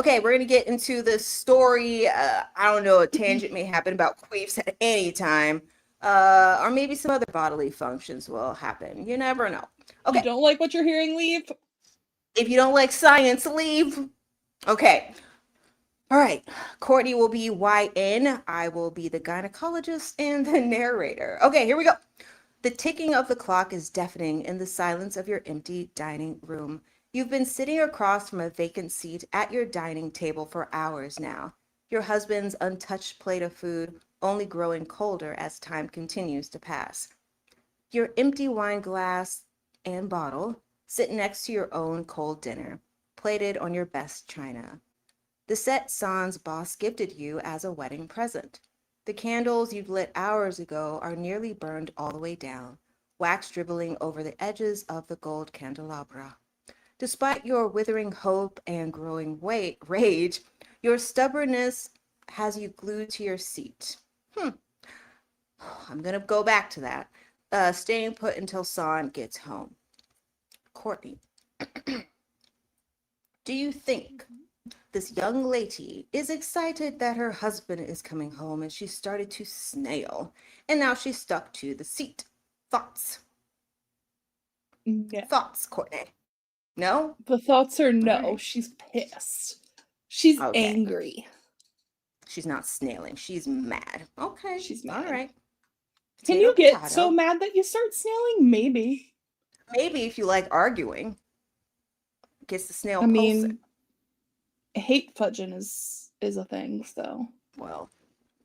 Okay, we're gonna get into the story. I don't know, a tangent may happen about queefs at any time. Or maybe some other bodily functions will happen. You never know. You Okay, don't like what you're hearing, leave. if you don't like science, leave. Okay. All right. Courtney will be YN. I will be the gynecologist and the narrator. Okay, here we go. The ticking of the clock is deafening in the silence of your empty dining room. You've been sitting across from a vacant seat at your dining table for hours now. Your husband's untouched plate of food only growing colder as time continues to pass. Your empty wine glass and bottle sit next to your own cold dinner, plated on your best china. The set Sans boss gifted you as a wedding present. The candles you've lit hours ago are nearly burned all the way down, wax dribbling over the edges of the gold candelabra. Despite your withering hope and growing rage, your stubbornness has you glued to your seat. I'm going to go back to that. Staying put until San gets home. Courtney, do you think this young lady is excited that her husband is coming home and she started to snail and now she's stuck to the seat? Thoughts? No. Thoughts, Courtney? No? The thoughts are no. Right. She's pissed. She's Okay. angry. She's not snailing. She's mad. Okay. She's All mad. right. Can Potato, you get potato. so mad that you start snailing? Maybe. Maybe if you like arguing, gets the snail I pulsing. mean, hate fudging is a thing, so. Well,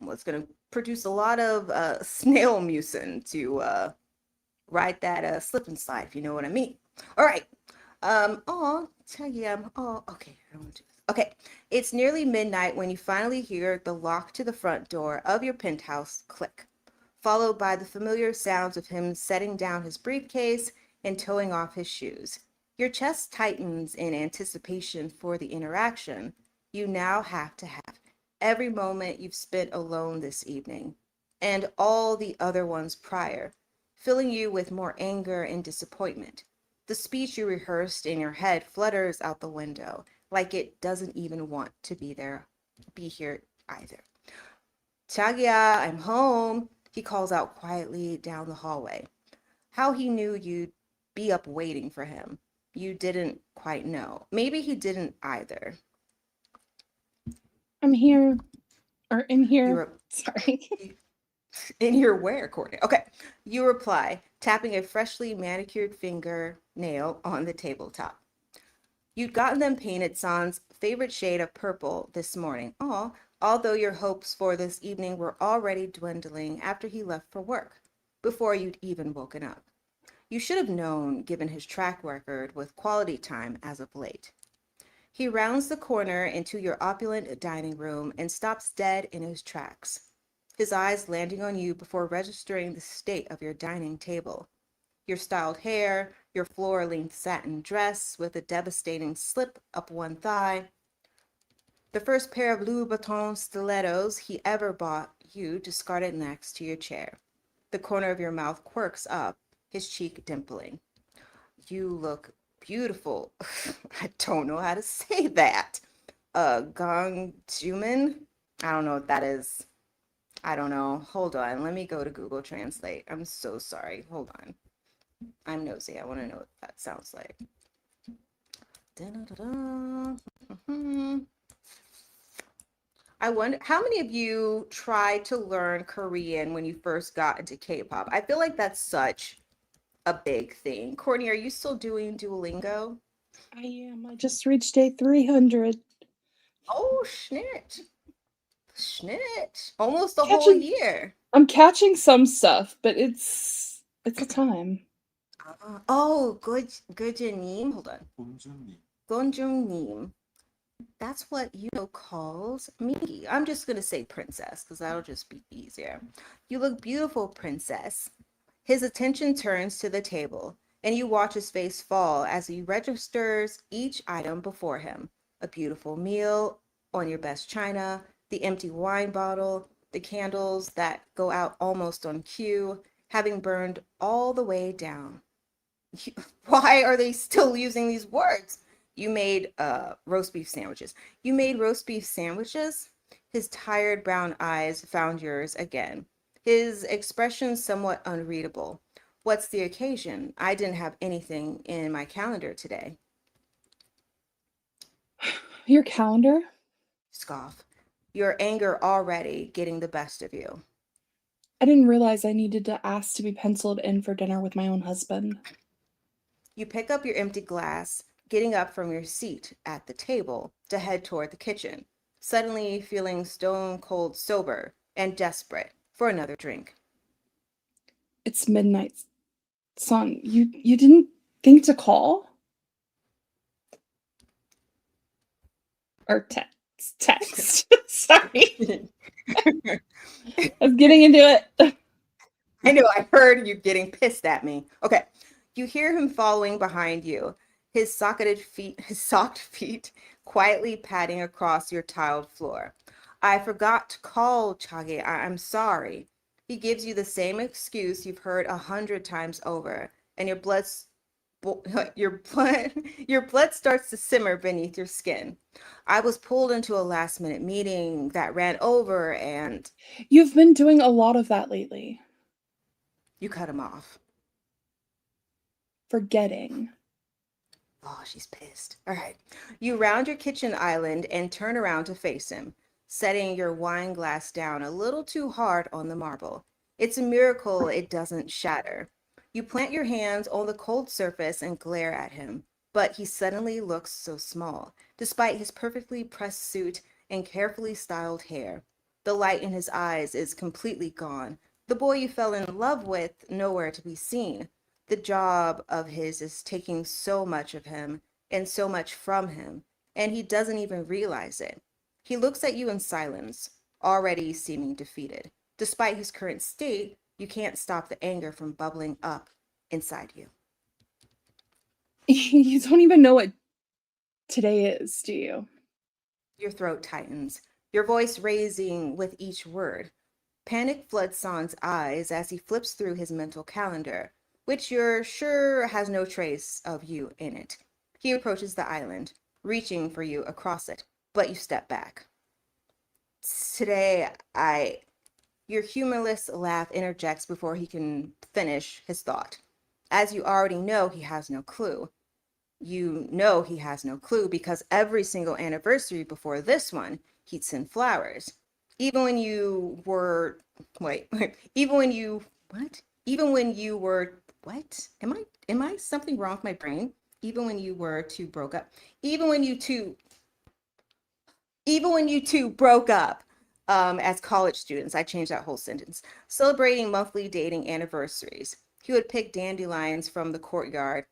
it's going to produce a lot of snail mucin to ride that slip and slide, if you know what I mean. All right. Okay. I don't want to do this. Okay. It's nearly midnight when you finally hear the lock to the front door of your penthouse click, followed by the familiar sounds of him setting down his briefcase and toeing off his shoes. Your chest tightens in anticipation for the interaction you now have to have every moment you've spent alone this evening, and all the other ones prior, filling you with more anger and disappointment. The speech you rehearsed in your head flutters out the window, like it doesn't even want to be here either. Chagia, I'm home, he calls out quietly down the hallway. How he knew you'd be up waiting for him, you didn't quite know. Maybe he didn't either. I'm here. Or in here. You're Sorry. in here where, Courtney? Okay. You reply, tapping a freshly manicured fingernail on the tabletop. You'd gotten them painted San's favorite shade of purple this morning. Although your hopes for this evening were already dwindling after he left for work, before you'd even woken up. You should have known, given his track record with quality time as of late. He rounds the corner into your opulent dining room and stops dead in his tracks, his eyes landing on you before registering the state of your dining table. Your styled hair, your floor-length satin dress with a devastating slip up one thigh, the first pair of Louboutin stilettos he ever bought you discarded next to your chair. The corner of your mouth quirks up, his cheek dimpling. You look beautiful. I don't know how to say that. Gongjuman? I don't know what that is. I don't know. Hold on. Let me go to Google Translate. I'm so sorry. Hold on. I'm nosy. I want to know what that sounds like. I wonder, how many of you tried to learn Korean when you first got into K-pop? I feel like that's such a big thing. Courtney, are you still doing Duolingo? I am. I just reached day 300. Oh, schnit. Schnit. Almost a whole year. I'm catching some stuff, but it's a time. Gojunim. Hold on. Gonjungnim. That's what Yuno calls me. I'm just going to say princess because that'll just be easier. You look beautiful, princess. His attention turns to the table, and you watch his face fall as he registers each item before him. A beautiful meal on your best china, the empty wine bottle, the candles that go out almost on cue, having burned all the way down. Why are they still using these words? You made roast beef sandwiches. You made roast beef sandwiches? His tired brown eyes found yours again. His expression somewhat unreadable. What's the occasion? I didn't have anything in my calendar today. Your calendar? Scoff. Your anger already getting the best of you. I didn't realize I needed to ask to be penciled in for dinner with my own husband. You pick up your empty glass, getting up from your seat at the table to head toward the kitchen, suddenly feeling stone cold sober and desperate for another drink. It's midnight. Son, you didn't think to call? Or text. Sorry. I was getting into it. I know, I heard you getting pissed at me. Okay. You hear him following behind you, his socked feet quietly padding across your tiled floor. I forgot to call, Chage. I'm sorry. He gives you the same excuse you've heard 100 times over, and your blood your blood starts to simmer beneath your skin. I was pulled into a last minute meeting that ran over and You've been doing a lot of that lately. you cut him off. Forgetting. Oh, she's pissed. All right. You round your kitchen island and turn around to face him, setting your wine glass down a little too hard on the marble. It's a miracle it doesn't shatter. You plant your hands on the cold surface and glare at him, but he suddenly looks so small, despite his perfectly pressed suit and carefully styled hair. The light in his eyes is completely gone. The boy you fell in love with, nowhere to be seen. The job of his is taking so much of him and so much from him, and he doesn't even realize it. He looks at you in silence, already seeming defeated. Despite his current state, you can't stop the anger from bubbling up inside you. You don't even know what today is, do you? Your throat tightens, your voice raising with each word. Panic floods San's eyes as he flips through his mental calendar, which you're sure has no trace of you in it. He approaches the island, reaching for you across it, but you step back. Today, Your humorless laugh interjects before he can finish his thought. As you already know, he has no clue. You know he has no clue because every single anniversary before this one, he'd send flowers. Even when you were, wait, even when you, what? Even when you were, what? Am I something wrong with my brain? Even when you were two broke up. Even when you two, even when you two broke up as college students, I changed that whole sentence. Celebrating monthly dating anniversaries. He would pick dandelions from the courtyard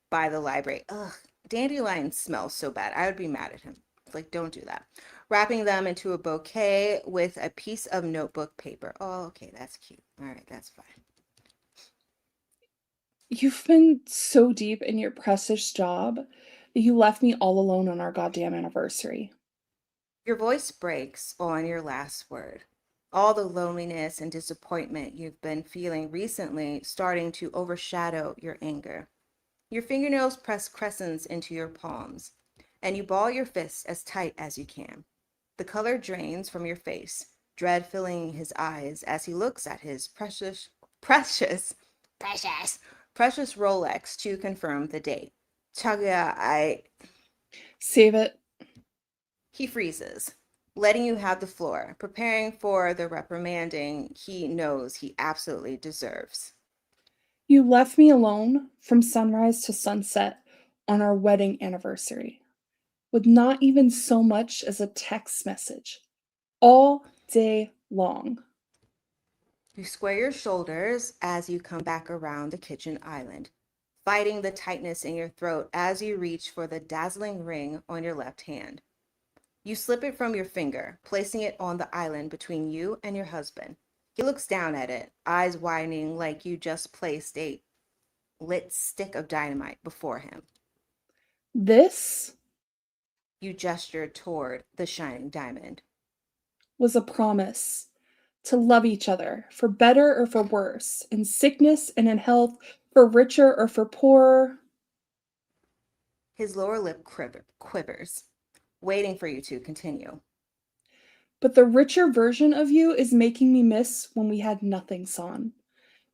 by the library. Ugh, dandelions smell so bad. I would be mad at him. Like, don't do that. Wrapping them into a bouquet with a piece of notebook paper. Oh, okay, that's cute. All right, that's fine. You've been so deep in your precious job that you left me all alone on our goddamn anniversary. Your voice breaks on your last word. All the loneliness and disappointment you've been feeling recently starting to overshadow your anger. Your fingernails press crescents into your palms, and you ball your fists as tight as you can. The color drains from your face, dread filling his eyes as he looks at his precious, precious Rolex to confirm the date. Chaga, Save it. he freezes, letting you have the floor, preparing for the reprimanding he knows he absolutely deserves. You left me alone from sunrise to sunset on our wedding anniversary with not even so much as a text message all day long. You square your shoulders as you come back around the kitchen island, fighting the tightness in your throat as you reach for the dazzling ring on your left hand. You slip it from your finger, placing it on the island between you and your husband. He looks down at it, eyes widening like you just placed a lit stick of dynamite before him. This You gesture toward the shining diamond. was a promise to love each other for better or for worse, in sickness and in health, for richer or for poorer. His lower lip quivers, waiting for you to continue. But the richer version of you is making me miss when we had nothing, Son.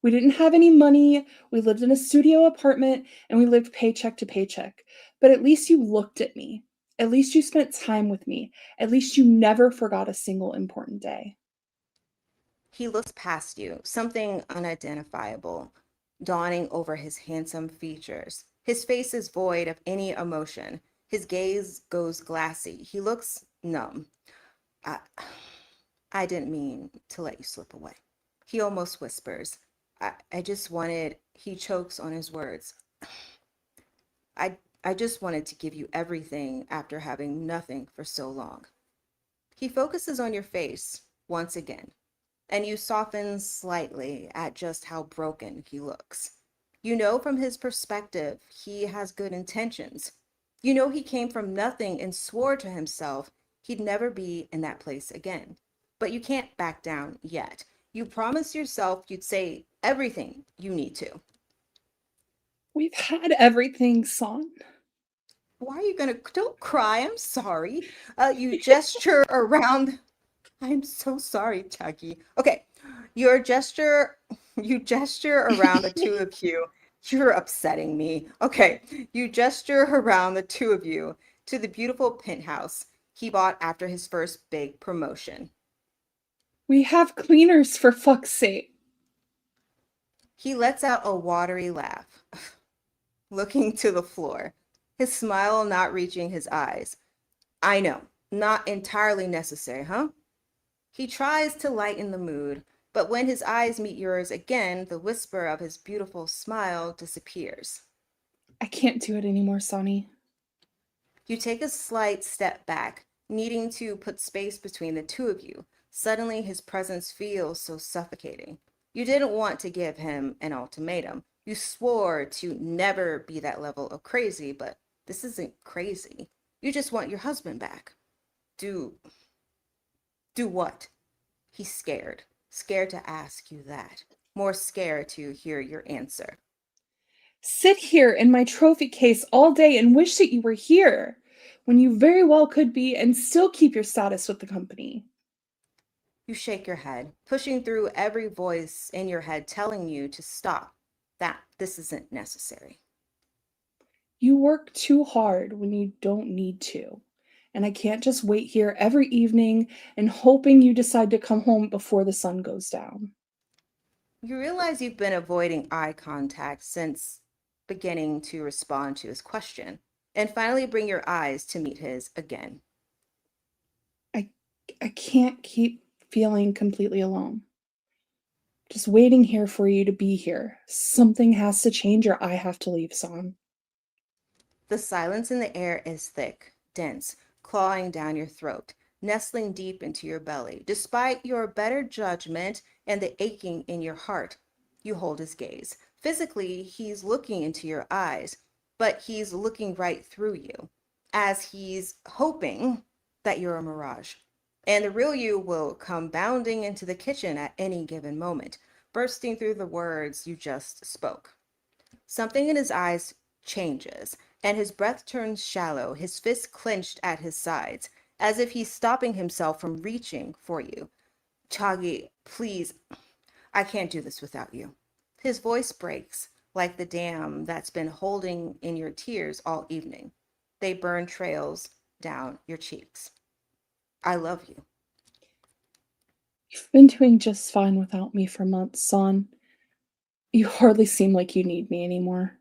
We didn't have any money, we lived in a studio apartment, and we lived paycheck to paycheck. But at least you looked at me. At least you spent time with me. At least you never forgot a single important day. He looks past you, something unidentifiable dawning over his handsome features. His face is void of any emotion. His gaze goes glassy. He looks numb. I, I didn't mean to let you slip away. He almost whispers. I just wanted, he chokes on his words. I just wanted to give you everything after having nothing for so long. He focuses on your face once again, and you soften slightly at just how broken he looks. You know from his perspective, he has good intentions. You know he came from nothing and swore to himself he'd never be in that place again. But you can't back down yet. You promised yourself you'd say everything you need to. We've had everything, Son. Why are you gonna, don't cry, I'm sorry. You gesture around. I'm so sorry, Chucky. Okay, your gesture, you gesture around the two of you. You're upsetting me. Okay, you gesture around the two of you to the beautiful penthouse he bought after his first big promotion. We have cleaners, for fuck's sake. He lets out a watery laugh, looking to the floor, his smile not reaching his eyes. I know, not entirely necessary, huh? He tries to lighten the mood, but when his eyes meet yours again, the whisper of his beautiful smile disappears. I can't do it anymore, Sonny. You take a slight step back, needing to put space between the two of you. Suddenly, his presence feels so suffocating. You didn't want to give him an ultimatum. You swore to never be that level of crazy, but this isn't crazy. You just want your husband back. Do do what? He's scared. Scared to ask you that. More scared to hear your answer. Sit here in my trophy case all day and wish that you were here, when you very well could be and still keep your status with the company. You shake your head, pushing through every voice in your head telling you to stop, that this isn't necessary. You work too hard when you don't need to. And I can't just wait here every evening and hoping you decide to come home before the sun goes down. You realize you've been avoiding eye contact since beginning to respond to his question, and finally bring your eyes to meet his again. I I can't keep feeling completely alone. Just waiting here for you to be here. Something has to change or I have to leave, Son. The silence in the air is thick, dense, clawing down your throat, nestling deep into your belly. Despite your better judgment and the aching in your heart, you hold his gaze. Physically, he's looking into your eyes, but he's looking right through you, as he's hoping that you're a mirage. And the real you will come bounding into the kitchen at any given moment, bursting through the words you just spoke. Something in his eyes changes, and his breath turns shallow, his fists clenched at his sides, as if he's stopping himself from reaching for you. Chagi, please, I can't do this without you. His voice breaks, like the dam that's been holding in your tears all evening. They burn trails down your cheeks. I love you. You've been doing just fine without me for months, Son. You hardly seem like you need me anymore.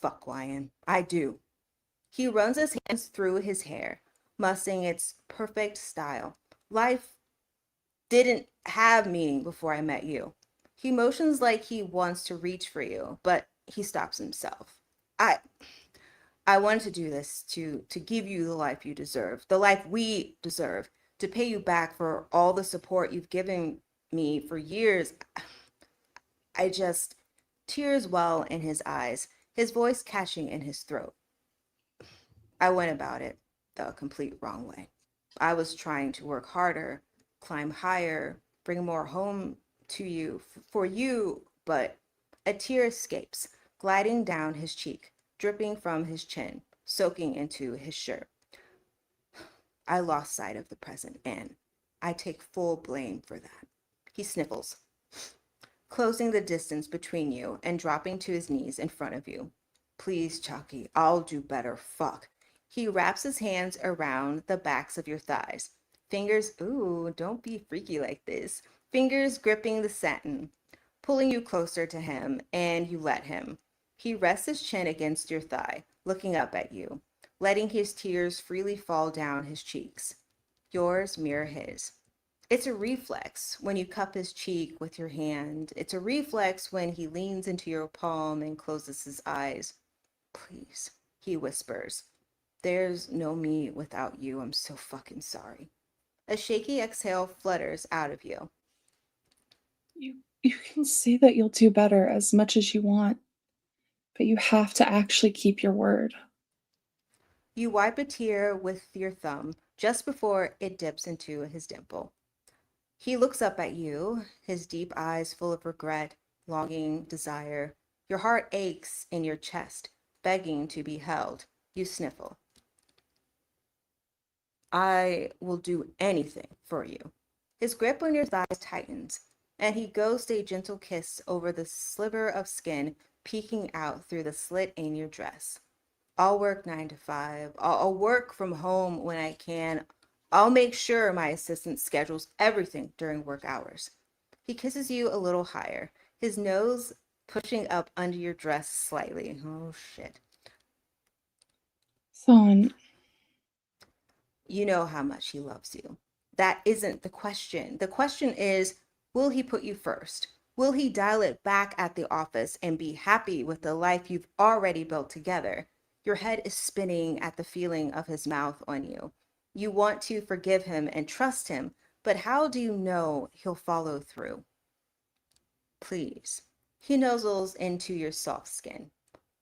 Fuck, Wyan. I do. He runs his hands through his hair, mussing its perfect style. Life didn't have meaning before I met you. He motions like he wants to reach for you, but he stops himself. I I wanted to do this to give you the life you deserve, the life we deserve, to pay you back for all the support you've given me for years. I just tears well in his eyes, his voice catching in his throat. I went about it the complete wrong way. I was trying to work harder, climb higher, bring more home to you for you, but a tear escapes, gliding down his cheek. dripping from his chin, soaking into his shirt. I lost sight of the present, and I take full blame for that. He sniffles, closing the distance between you and dropping to his knees in front of you. Please, Chucky, I'll do better. Fuck. He wraps his hands around the backs of your thighs. Fingers, ooh, don't be freaky like this. Fingers gripping the satin, pulling you closer to him, and you let him. He rests his chin against your thigh, looking up at you, letting his tears freely fall down his cheeks. Yours mirror his. It's a reflex when you cup his cheek with your hand. It's a reflex when he leans into your palm and closes his eyes. Please, he whispers. There's no me without you. I'm so fucking sorry. A shaky exhale flutters out of you. You can say that you'll do better as much as you want, but you have to actually keep your word. You wipe a tear with your thumb just before it dips into his dimple. He looks up at you, his deep eyes full of regret, longing, desire. Your heart aches in your chest, begging to be held. You sniffle. I will do anything for you. His grip on your thighs tightens, and he goes to a gentle kiss over the sliver of skin peeking out through the slit in your dress. I'll work 9 to 5. I'll work from home when I can. I'll make sure my assistant schedules everything during work hours. He kisses you a little higher, his nose pushing up under your dress slightly. Oh, shit. Son, You know how much he loves you. That isn't the question. The question is, will he put you first? Will he dial it back at the office and be happy with the life you've already built together? Your head is spinning at the feeling of his mouth on you. You want to forgive him and trust him, but how do you know he'll follow through? Please. He nuzzles into your soft skin.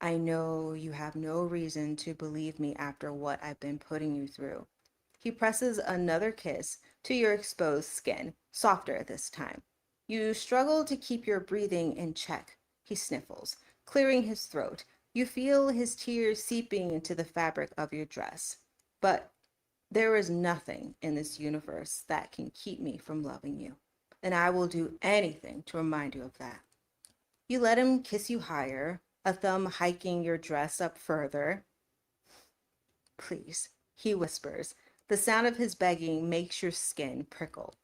I know you have no reason to believe me after what I've been putting you through. He presses another kiss to your exposed skin, softer this time. You struggle to keep your breathing in check. He sniffles, clearing his throat. You feel his tears seeping into the fabric of your dress. But there is nothing in this universe that can keep me from loving you, and I will do anything to remind you of that. You let him kiss you higher, a thumb hiking your dress up further. Please, he whispers. The sound of his begging makes your skin prickle.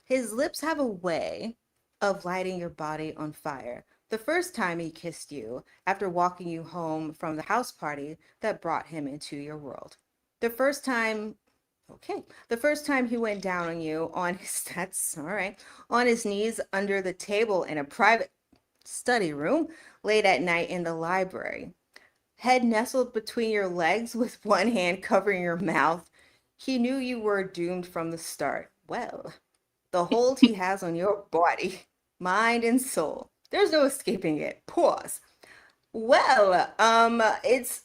His lips have a way of lighting your body on fire. The first time he kissed you, after walking you home from the house party that brought him into your world. The first time the first time he went down on you on his, that's all right, on his knees under the table in a private study room late at night in the library. Head nestled between your legs with one hand covering your mouth. He knew you were doomed from the start. Well, the hold he has on your body, mind, and soul. There's no escaping it. Pause. Well, it's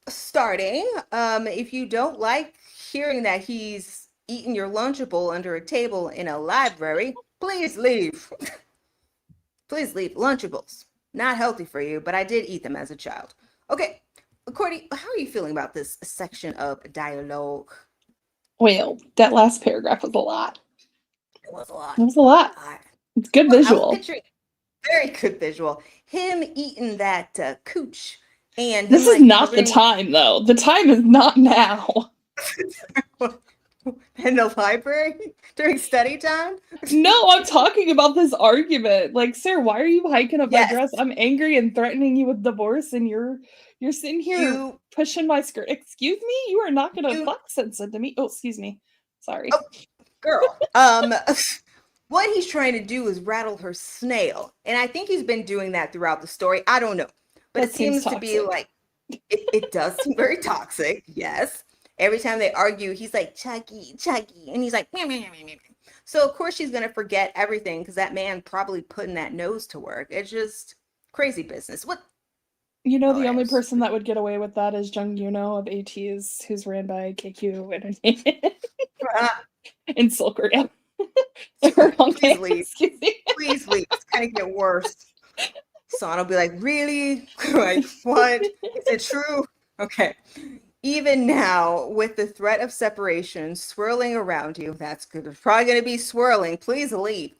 starting. If you don't like hearing that he's eating your Lunchable under a table in a library, please leave. Please leave. Lunchables. Not healthy for you, but I did eat them as a child. Okay, Courtney, how are you feeling about this section of dialogue? well, that last paragraph was a lot. It was a lot. It was a lot. It's good I was visual. picturing very good visual. Him eating that cooch and This him is like not the covering time, though. The time is not now. in the library during study time. No, I'm talking about this argument. Like, sir, why are you hiking up my Yes, dress? I'm angry and threatening you with divorce, and you're sitting here you pushing my skirt. Excuse me? You are not gonna you fuck sense into me. Oh, excuse me. Sorry. oh girl. What he's trying to do is rattle her snail, and I think he's been doing that throughout the story. I don't know, but That it seems seems to be toxic. like it does seem very toxic. Yes. Every time they argue, he's like, Chucky, Chucky. And he's like, meh, meh, meh, meh, meh. So, of course, she's going to forget everything because that man probably putting that nose to work. It's just crazy business. What? You know, All the right. only person that would get away with that is Jung Yuno of ATEEZ, who's ran by KQ Entertainment in Seoul, Korea. Please Okay, leave. excuse me. Please leave. It's kind of get worse. Son will be like, really? Like, what? Is it true? Okay. Even now, with the threat of separation swirling around you, that's good. It's probably going to be swirling. Please leave.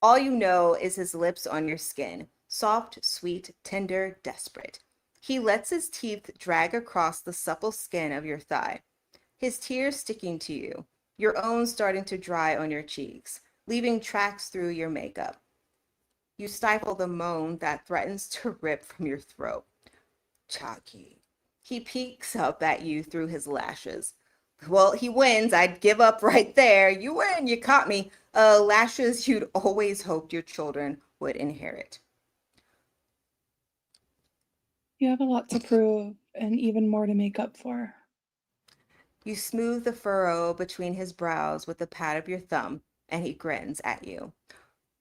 All you know is his lips on your skin, soft, sweet, tender, desperate. He lets his teeth drag across the supple skin of your thigh, his tears sticking to you, your own starting to dry on your cheeks, leaving tracks through your makeup. You stifle the moan that threatens to rip from your throat. Chucky. He peeks up at you through his lashes. Well, he wins. I'd give up right there. You win. You caught me. Lashes you'd always hoped your children would inherit. You have a lot to prove and even more to make up for. You smooth the furrow between his brows with the pat of your thumb, and he grins at you.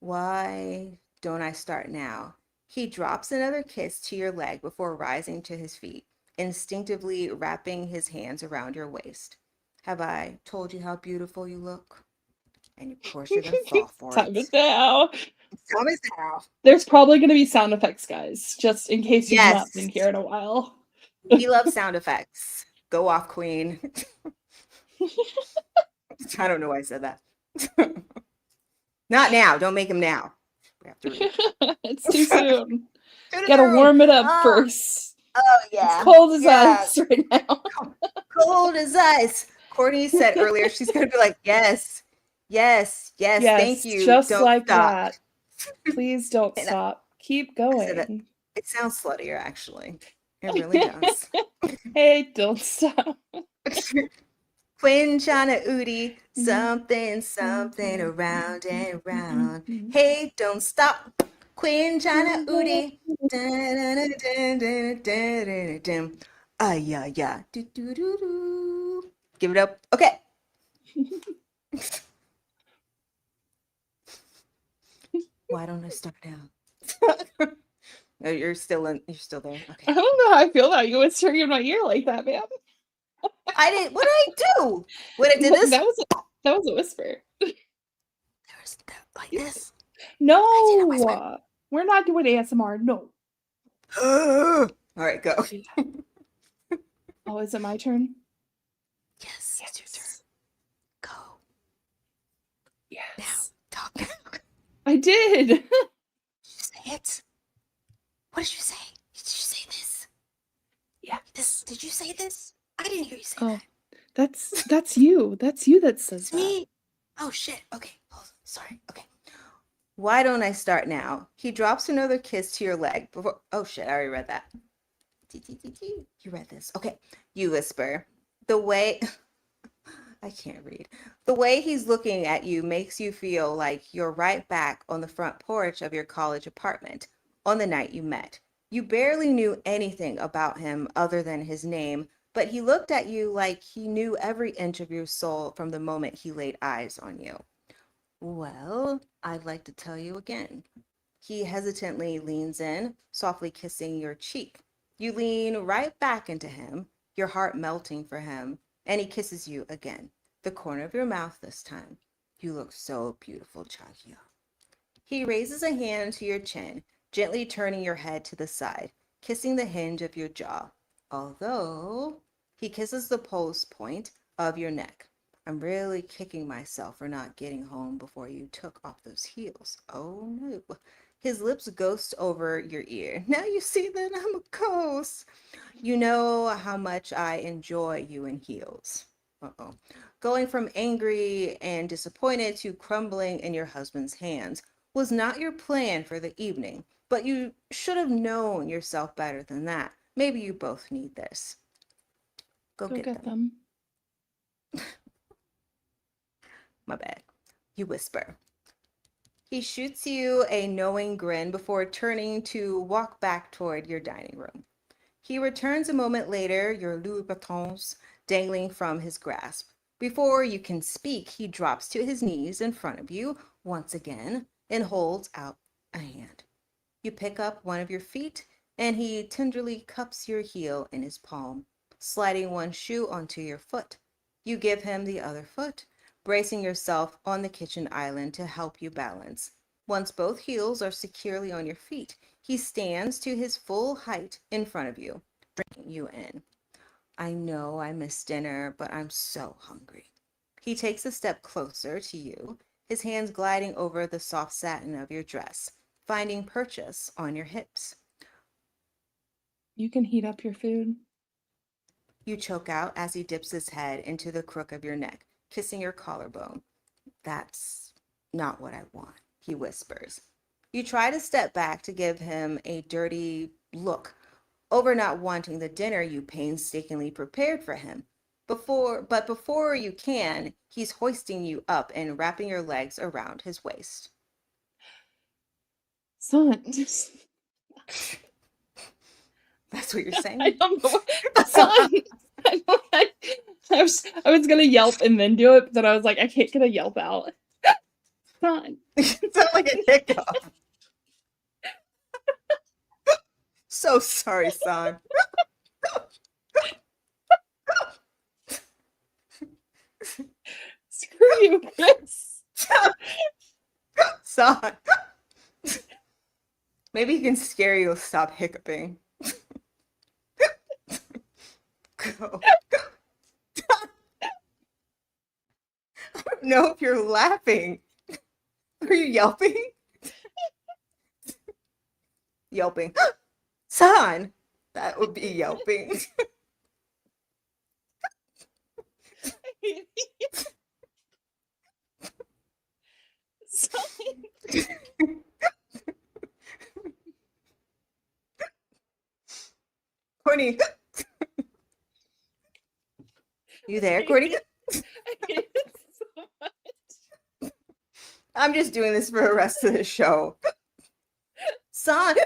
Why don't I start now? He drops another kiss to your leg before rising to his feet, instinctively wrapping his hands around your waist. Have I told you how beautiful you look? And of course, you're going to fall for Time it. it down. Tell me now. There's probably going to be sound effects, guys, just in case you've not been Yes, here in a while. we love sound effects. Go off, Queen. I don't know why I said that. Not now. Don't make him now. We have to read. It's too soon. Too Gotta soon. warm it up Oh, first. oh, It's yeah. cold as Yeah. ice right now. Cold as ice. Courtney said earlier she's going to be like, yes, yes, yes, thank Yes, you. just Don't like stop. that. Please don't And stop. Keep I said that. going. It sounds sluttier, actually. It really does. Hey, don't stop. Quinchana Udi, something, something around and round. Hey, don't stop. Quinchana Udi. Ah, yeah, yeah. Do, do, do, do. Give it up. Okay. Why don't I start now? Oh, you're still there. Okay. I don't know how I feel about you whispering in my ear like that, man. I didn't. What did I do? When I did this? That was a whisper. There's like this. No, I did a whisper. we're not doing ASMR. No. All right, go. Oh, is it my turn? Yes, it's your turn. Go. Yes. Now, talk. I did. Did you say it? What did you say? Did you say this? Yeah. This. Did you say this? I didn't hear you say Oh, that. that's you. That's you that says It's that. me. Oh shit. Okay. Hold on. Sorry. Okay. Why don't I start now? He drops another kiss to your leg before. Oh shit! I already read that. You read this. Okay. You whisper. The way. I can't read. The way he's looking at you makes you feel like you're right back on the front porch of your college apartment on the night you met. You barely knew anything about him other than his name, but he looked at you like he knew every inch of your soul from the moment he laid eyes on you. Well, I'd like to tell you again. He hesitantly leans in, softly kissing your cheek. You lean right back into him, your heart melting for him, and he kisses you again, the corner of your mouth this time. You look so beautiful, Chakia. He raises a hand to your chin, gently turning your head to the side, kissing the hinge of your jaw. Although he kisses the pulse point of your neck. I'm really kicking myself for not getting home before you took off those heels. Oh no. His lips ghost over your ear. Now you see that I'm a ghost. You know how much I enjoy you in heels. Uh-oh. Going from angry and disappointed to crumbling in your husband's hands was not your plan for the evening, but you should have known yourself better than that. Maybe you both need this. Go get them. My bad. You whisper. He shoots you a knowing grin before turning to walk back toward your dining room. He returns a moment later, your Louis Vuittons dangling from his grasp. Before you can speak, he drops to his knees in front of you once again and holds out a hand. You pick up one of your feet, and he tenderly cups your heel in his palm, sliding one shoe onto your foot. You give him the other foot, bracing yourself on the kitchen island to help you balance. Once both heels are securely on your feet, he stands to his full height in front of you, bringing you in. I know I missed dinner, but I'm so hungry. He takes a step closer to you, his hands gliding over the soft satin of your dress, finding purchase on your hips. You can heat up your food. You choke out as he dips his head into the crook of your neck, kissing your collarbone. That's not what I want, he whispers. You try to step back to give him a dirty look over not wanting the dinner you painstakingly prepared for him. Before you can, he's hoisting you up and wrapping your legs around his waist. Son. That's what you're I saying? don't know. Son. I was gonna yelp and then do it, but then I was like, I can't get a yelp out. Son. You sound like a hiccup. So sorry, son. Screw you, Chris. Son. Maybe he can scare you to stop hiccuping. Go. I don't know if you're laughing. Are you yelping? Yelping. Son! That would be yelping. Courtney. You there, Courtney? I hate it so much. I'm just doing this for the rest of the show. Son.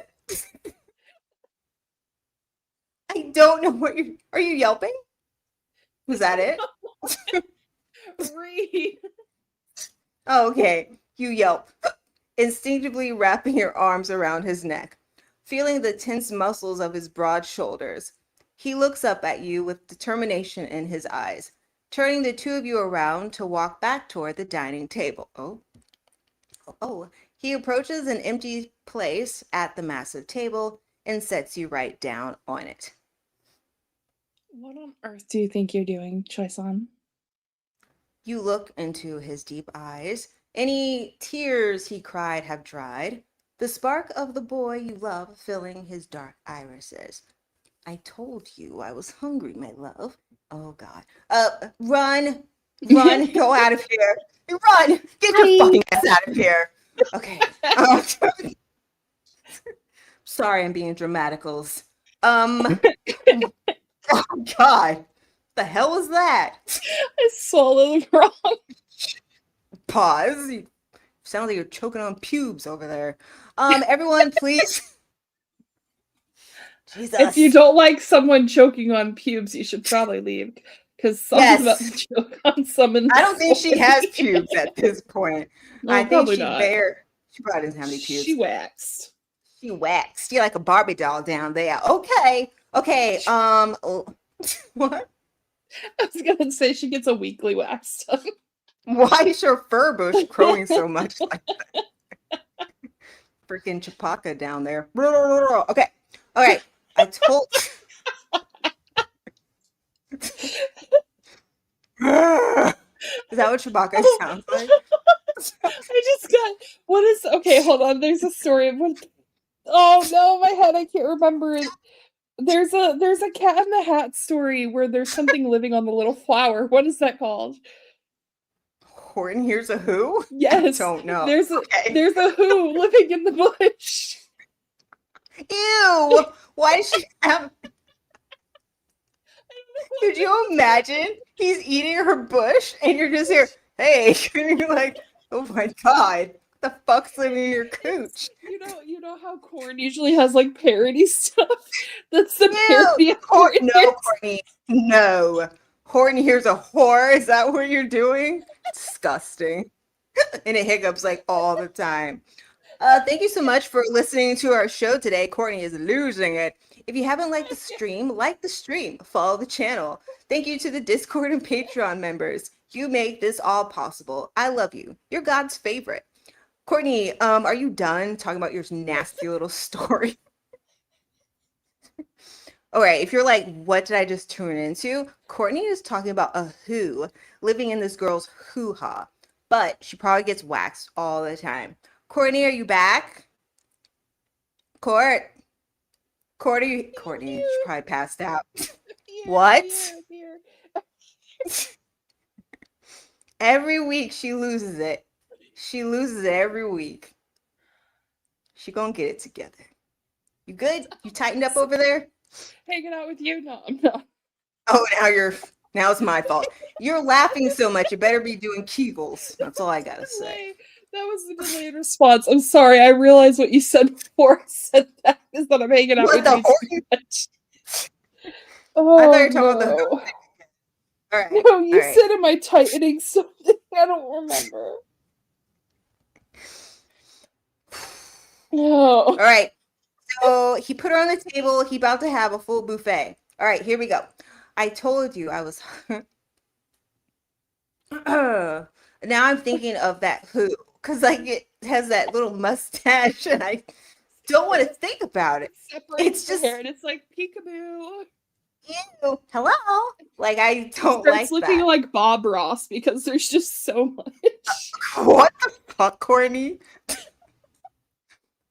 I don't know what you're... Are you yelping? Was that it? Read. Oh, okay. You yelp, instinctively wrapping your arms around his neck, feeling the tense muscles of his broad shoulders. He looks up at you with determination in his eyes, turning the two of you around to walk back toward the dining table. Oh. He approaches an empty place at the massive table and sets you right down on it. What on earth do you think you're doing, Choi-san? You look into his deep eyes. Any tears he cried have dried, the spark of the boy you love filling his dark irises. I told you I was hungry, my love. Oh, God. Run, go out of here. Run, get your fucking ass out of here. Okay. Sorry, I'm being dramaticals. Oh, God. The hell was that? I swallowed wrong. Pause. You sound like you're choking on pubes over there. Everyone, please. Jesus. If you don't like someone choking on pubes, you should probably leave. Because someone's about to choke on someone. I don't think she has pubes at this point. No, I think she probably doesn't have any pubes. She waxed. You're like a Barbie doll down there. Okay. What? I was gonna say she gets a weekly wax done. Why is your fur bush growing so much like that? Freaking Chewbacca down there. Okay. All right. I told. Is that what Chewbacca sounds like? I just got. What is? Okay, hold on. There's a story of what. Oh no, my head. I can't remember it. There's a Cat in the Hat story where there's something living on the little flower. What is that called? Horton Hears a Who? Yes. I don't know. There's a who living in the bush. Ew! Why does she have... Could you imagine? He's eating her bush and you're just here, hey, and you're like, oh my God. The fuck's living in your cooch? You know how Korn usually has like parody stuff? That's the parody of Horton. No, Courtney. No. Horton Hears a Whore. Is that what you're doing? Disgusting. And it hiccups like all the time. Thank you so much for listening to our show today. Courtney is losing it. If you haven't liked the stream, like the stream, follow the channel. Thank you to the Discord and Patreon members. You make this all possible. I love you. You're God's favorite. Courtney, are you done talking about your nasty little story? All right, if you're like, what did I just tune into? Courtney is talking about a who living in this girl's hoo-ha, but she probably gets waxed all the time. Courtney, are you back? Court, I'm Courtney, she here. probably passed out. I'm here. I'm What? here. I'm here. Every week she loses it. She loses it every week. She gonna get it together. You good? You tightened up over there? Hanging out with you? No, I'm not. Oh, now it's my fault. You're laughing so much. You better be doing Kegels. That's all I gotta say. That was the delayed response. I'm sorry. I realized what you said before I said that is that I'm hanging out What with the you too horse? much. I thought you Oh were talking about the who. no. All right, No, all you right. said, am I tightening something? I don't remember. All No. right. So he put her on the table. He about to have a full buffet. All right, here we go. I told you I was. Now I'm thinking of that who, because like it has that little mustache, and I don't want to think about it. Separates It's the hair just and it's like peekaboo. ew. Hello. Like I It don't starts like looking that. like Bob Ross because there's just so much. What the fuck, Courtney?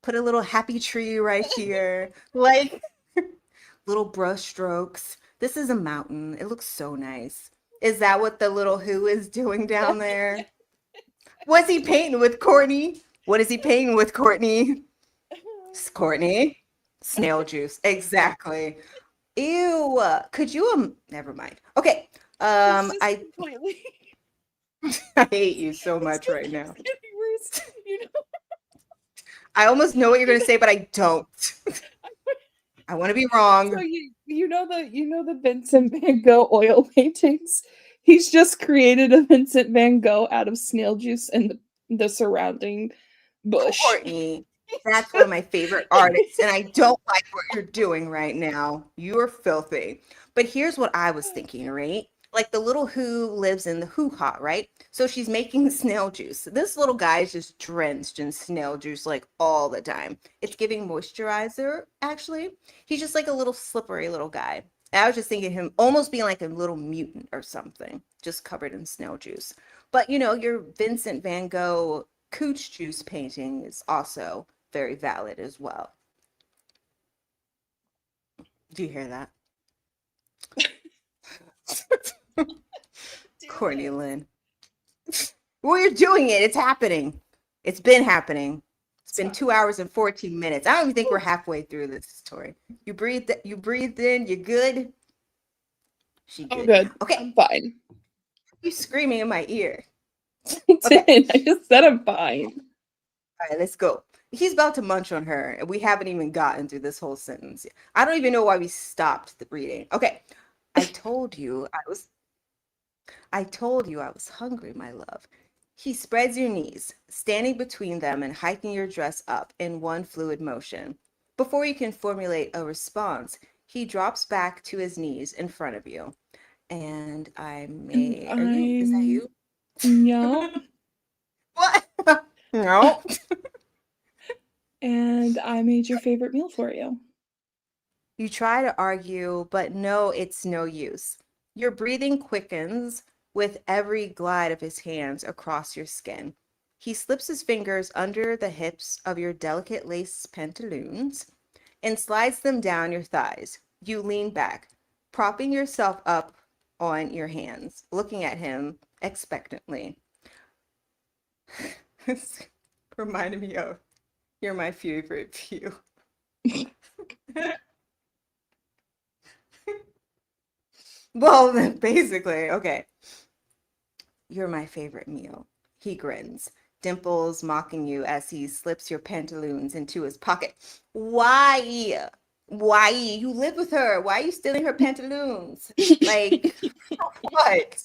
Put a little happy tree right here. Like little brush strokes. This is a mountain. It looks so nice. Is that what the little who is doing down there? What's he painting with, Courtney? What is he painting with, Courtney? Courtney? Snail juice. Exactly. Ew. Could you never mind. Okay. It's just I completely. I hate you so It's much right it's now. getting worse. You know. I almost know what you're You gonna know. say, but I don't. I want to be So wrong. you know the Vincent Van Gogh oil paintings. He's just created a Vincent Van Gogh out of snail juice and the surrounding bush. Courtney, that's one of my favorite artists, and I don't like what you're doing right now. You're filthy. But here's what I was thinking, right? Like the little who lives in the hoo-ha, right? So she's making snail juice. This little guy is just drenched in snail juice like all the time. It's giving moisturizer, actually. He's just like a little slippery little guy. I was just thinking him almost being like a little mutant or something, just covered in snail juice. But your Vincent Van Gogh cooch juice painting is also very valid as well. Do you hear that? Do Courtney this. Lynn. Well, you're doing it. It's happening. It's been happening. It's been Sorry. 2 hours and 14 minutes. I don't even think we're Whew. halfway through this story. You breathed in, you good? She I'm good good. now. Okay. I'm fine. You screaming in my ear. I Okay. didn't. I just said I'm fine. All right, let's go. He's about to munch on her, and we haven't even gotten through this whole sentence. I don't even know why we stopped the reading. Okay. I told you I was I told you I was hungry, my love. He spreads your knees, standing between them and hiking your dress up in one fluid motion. Before you can formulate a response, he drops back to his knees in front of you. And And is that I'm you? yeah. What? No. And I made your favorite meal for you. You try to argue, but no, it's no use. Your breathing quickens with every glide of his hands across your skin. He slips his fingers under the hips of your delicate lace pantaloons and slides them down your thighs. You lean back, propping yourself up on your hands, looking at him expectantly. This reminded me of You're My Favorite View. Well, then basically, okay. You're my favorite meal. He grins, dimples mocking you as he slips your pantaloons into his pocket. Why? Why? You live with her. Why are you stealing her pantaloons? Like, what?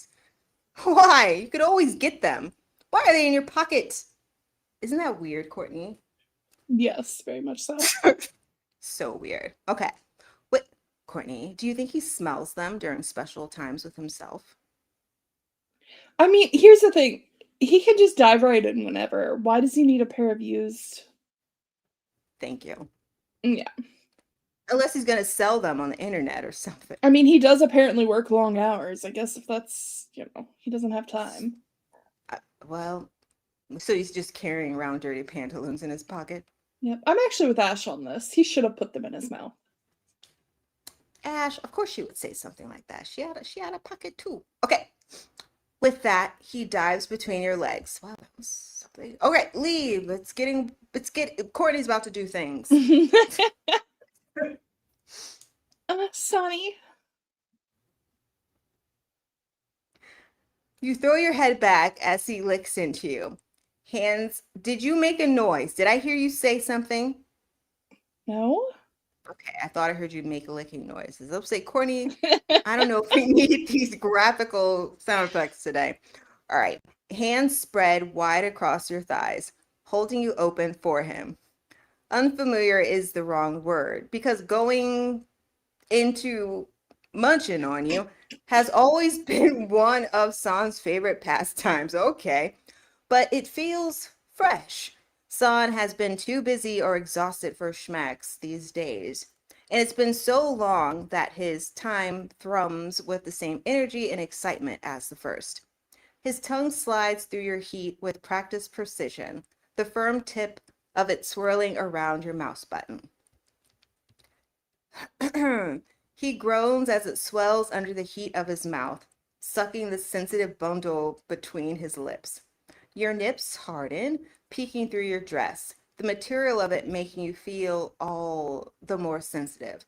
Why? You could always get them. Why are they in your pocket? Isn't that weird, Courtney? Yes, very much so. So weird. Okay. Wait, Courtney, do you think he smells them during special times with himself? I mean, here's the thing. He can just dive right in whenever. Why does he need a pair of used? Thank you. Yeah. Unless he's gonna sell them on the internet or something. I mean, he does apparently work long hours. I guess if that's, he doesn't have time. Well, so he's just carrying around dirty pantaloons in his pocket. Yep. I'm actually with Ash on this. He should have put them in his mouth. Ash, of course she would say something like that. She had a pocket too. Okay. With that, he dives between your legs. Wow, that was something. Okay, leave. Courtney's about to do things. Sonny. You throw your head back as he licks into you. Hands, did you make a noise? Did I hear you say something? No? Okay, I thought I heard you make licking noises. I'll say, Courtney, I don't know if we need these graphical sound effects today. All right. Hands spread wide across your thighs, holding you open for him. Unfamiliar is the wrong word because going into munching on you has always been one of San's favorite pastimes. Okay. But it feels fresh. San has been too busy or exhausted for schmacks these days. And it's been so long that his time thrums with the same energy and excitement as the first. His tongue slides through your heat with practiced precision, the firm tip of it swirling around your mouse button. He groans as it swells under the heat of his mouth, sucking the sensitive bundle between his lips. Your nips harden, peeking through your dress, the material of it making you feel all the more sensitive.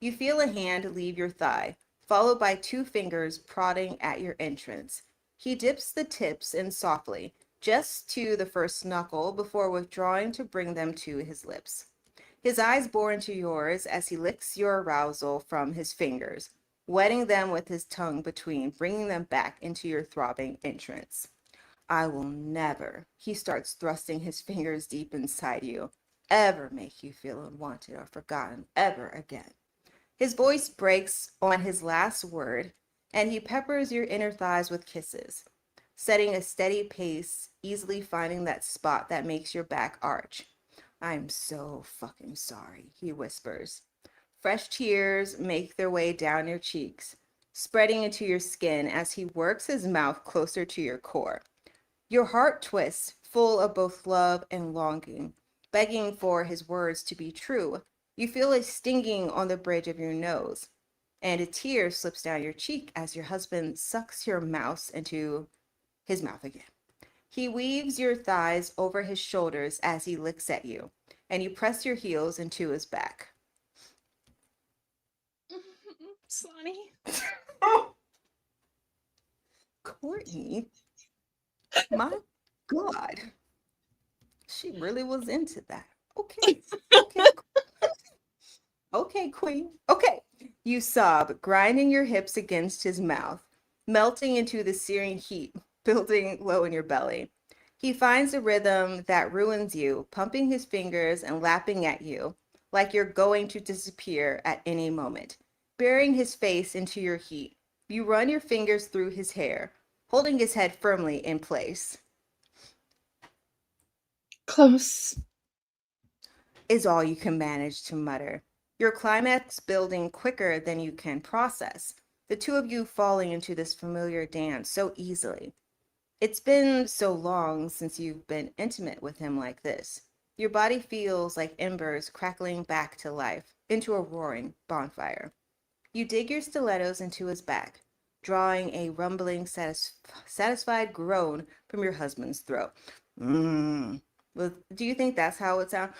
You feel a hand leave your thigh, followed by two fingers prodding at your entrance. He dips the tips in softly, just to the first knuckle before withdrawing to bring them to his lips. His eyes bore into yours as he licks your arousal from his fingers, wetting them with his tongue between, bringing them back into your throbbing entrance. I will never, he starts thrusting his fingers deep inside you, ever make you feel unwanted or forgotten ever again. His voice breaks on his last word, and he peppers your inner thighs with kisses, setting a steady pace, easily finding that spot that makes your back arch. I'm so fucking sorry, he whispers. Fresh tears make their way down your cheeks, spreading into your skin as he works his mouth closer to your core. Your heart twists, full of both love and longing, begging for his words to be true. You feel a stinging on the bridge of your nose, and a tear slips down your cheek as your husband sucks your mouse into his mouth again. He weaves your thighs over his shoulders as he licks at you, and you press your heels into his back. Sonny. Courtney, my God, she really was into that. Okay, okay, okay, queen. Okay. You sob, grinding your hips against his mouth, melting into the searing heat, building low in your belly. He finds a rhythm that ruins you, pumping his fingers and lapping at you like you're going to disappear at any moment, burying his face into your heat. You run your fingers through his hair, holding his head firmly in place. Close. Is all you can manage to mutter. Your climax building quicker than you can process, the two of you falling into this familiar dance so easily. It's been so long since you've been intimate with him like this. Your body feels like embers crackling back to life, into a roaring bonfire. You dig your stilettos into his back, drawing a rumbling, satisfied groan from your husband's throat. Mm. Well, do you think that's how it sounds?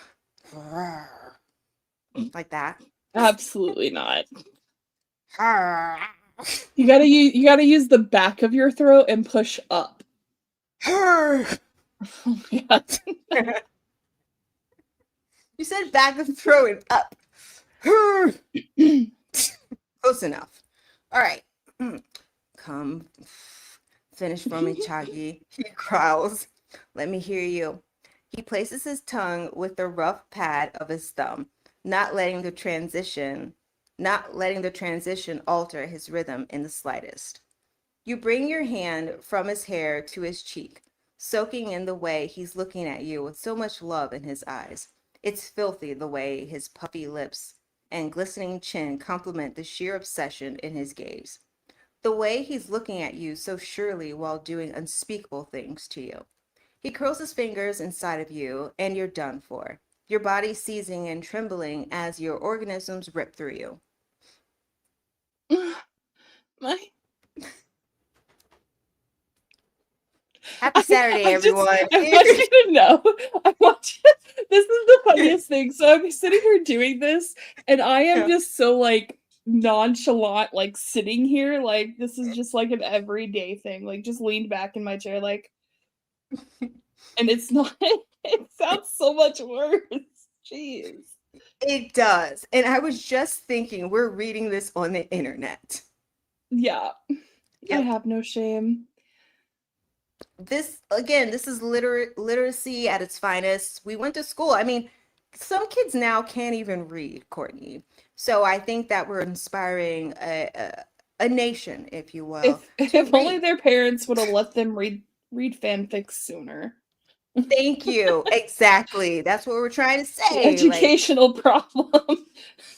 Like that? Absolutely not. You gotta use the back of your throat and push up. Oh my God. You said back of the throat and up. Close enough. All right. Come, finish for me, Chagi. He growls. Let me hear you. He places his tongue with the rough pad of his thumb, not letting the transition alter his rhythm in the slightest. You bring your hand from his hair to his cheek, soaking in the way he's looking at you with so much love in his eyes. It's filthy the way his puffy lips and glistening chin complement the sheer obsession in his gaze. The way he's looking at you so surely while doing unspeakable things to you. He curls his fingers inside of you, and you're done for. Your body seizing and trembling as your organisms rip through you. My Happy Saturday, everyone. I want you to know. This is the funniest thing. So I'm sitting here doing this, and I am just so like nonchalant, like sitting here, like this is just like an everyday thing. Like just leaned back in my chair, like, and it's not. It sounds so much worse. Jeez. It does. And I was just thinking, we're reading this on the internet. Yeah. I Yep. have no shame. This, again, this is literacy at its finest. We went to school. I mean, some kids now can't even read, Courtney. So I think that we're inspiring a nation, if you will. If only their parents would have let them read fanfics sooner. Thank you. Exactly. That's what we're trying to say. The educational problem.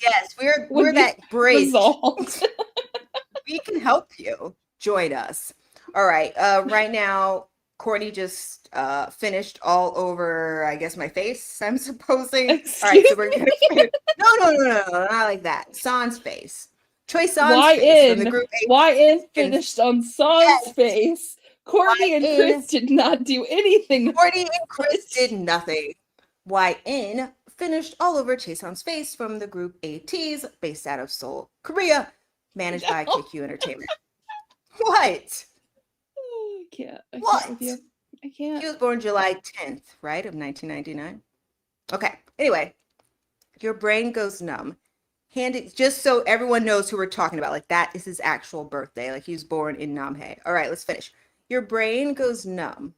Yes, we're that bridge. Resolved. We can help you. Join us. All right. Right now, Courtney just finished all over, I guess, my face, I'm supposing. Excuse all right, so we're gonna finish. No, not like that. San's face. Choi San's face from the group YN finished on San's face. Courtney and Chris did not do anything. Courtney and Chris did nothing. YN finished all over Chaeson's face from the group ATEEZ, based out of Seoul, Korea, managed by KQ Entertainment. What? Oh, I can't. What? With you. I can't. He was born July 10th, right, of 1999. Okay. Anyway, your brain goes numb. Just so everyone knows who we're talking about, like that is his actual birthday. Like he was born in Namhae. All right, let's finish. Your brain goes numb,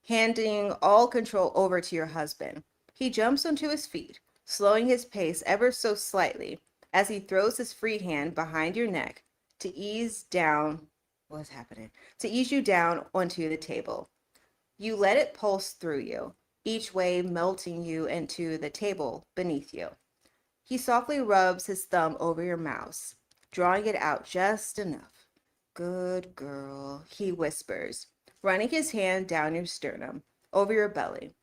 handing all control over to your husband. He jumps onto his feet, slowing his pace ever so slightly as he throws his free hand behind your neck to ease down. What's happening? To ease you down onto the table. You let it pulse through you, each wave melting you into the table beneath you. He softly rubs his thumb over your mouse, drawing it out just enough. Good girl, he whispers, running his hand down your sternum, over your belly.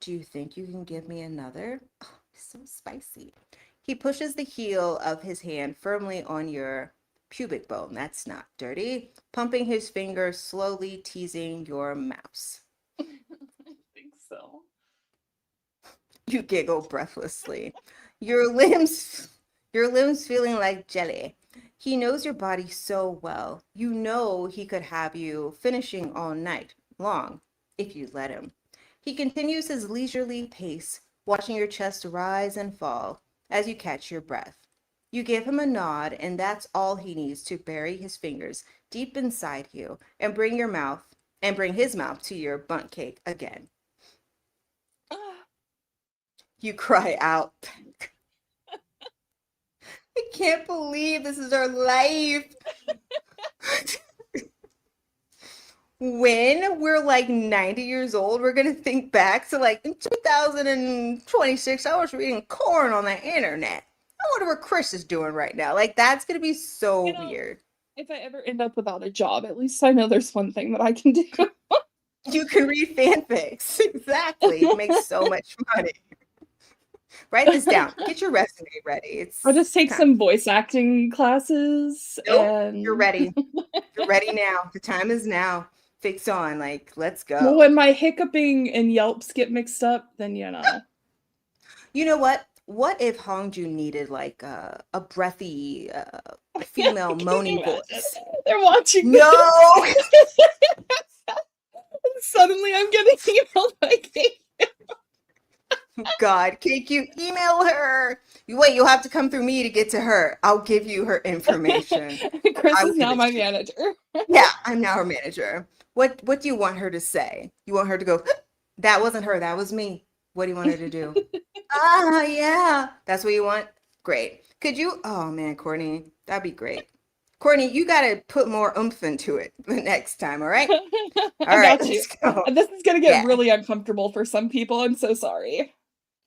Do you think you can give me another? Oh, so spicy. He pushes the heel of his hand firmly on your pubic bone. That's not dirty. Pumping his finger, slowly teasing your mouse. I think so. You giggle breathlessly. Your limbs feeling like jelly. He knows your body so well. You know he could have you finishing all night long if you let him. He continues his leisurely pace, watching your chest rise and fall as you catch your breath. You give him a nod, and that's all he needs to bury his fingers deep inside you and bring his mouth to your bunt cake again. You cry out. I can't believe this is our life. When we're like 90 years old, we're going to think back to like in 2026, I was reading corn on the internet. I wonder what Chris is doing right now. Like, that's going to be so weird. If I ever end up without a job, at least I know there's one thing that I can do. You can read fanfics. Exactly. Make so much money. Write this down. Get your resume ready. I'll just take some voice acting classes. Nope, you're ready. You're ready now. The time is now. Fix on. Like, let's go. Well, when my hiccuping and yelps get mixed up, then you know. You know what? What if Hongju needed like a breathy female moaning voice? They're watching. No. Suddenly, I'm getting emailed by Kate. God, KQ, email her. You'll have to come through me to get to her. I'll give you her information. Chris is now my manager. Yeah, I'm now her manager. What do you want her to say? You want her to go, that wasn't her, that was me. What do you want her to do? Yeah. That's what you want? Great. Could you, oh man, Courtney, that'd be great. Courtney, you got to put more oomph into it the next time, all right? All I right, got you. let's go. This is gonna get Yeah, really uncomfortable for some people. I'm so sorry.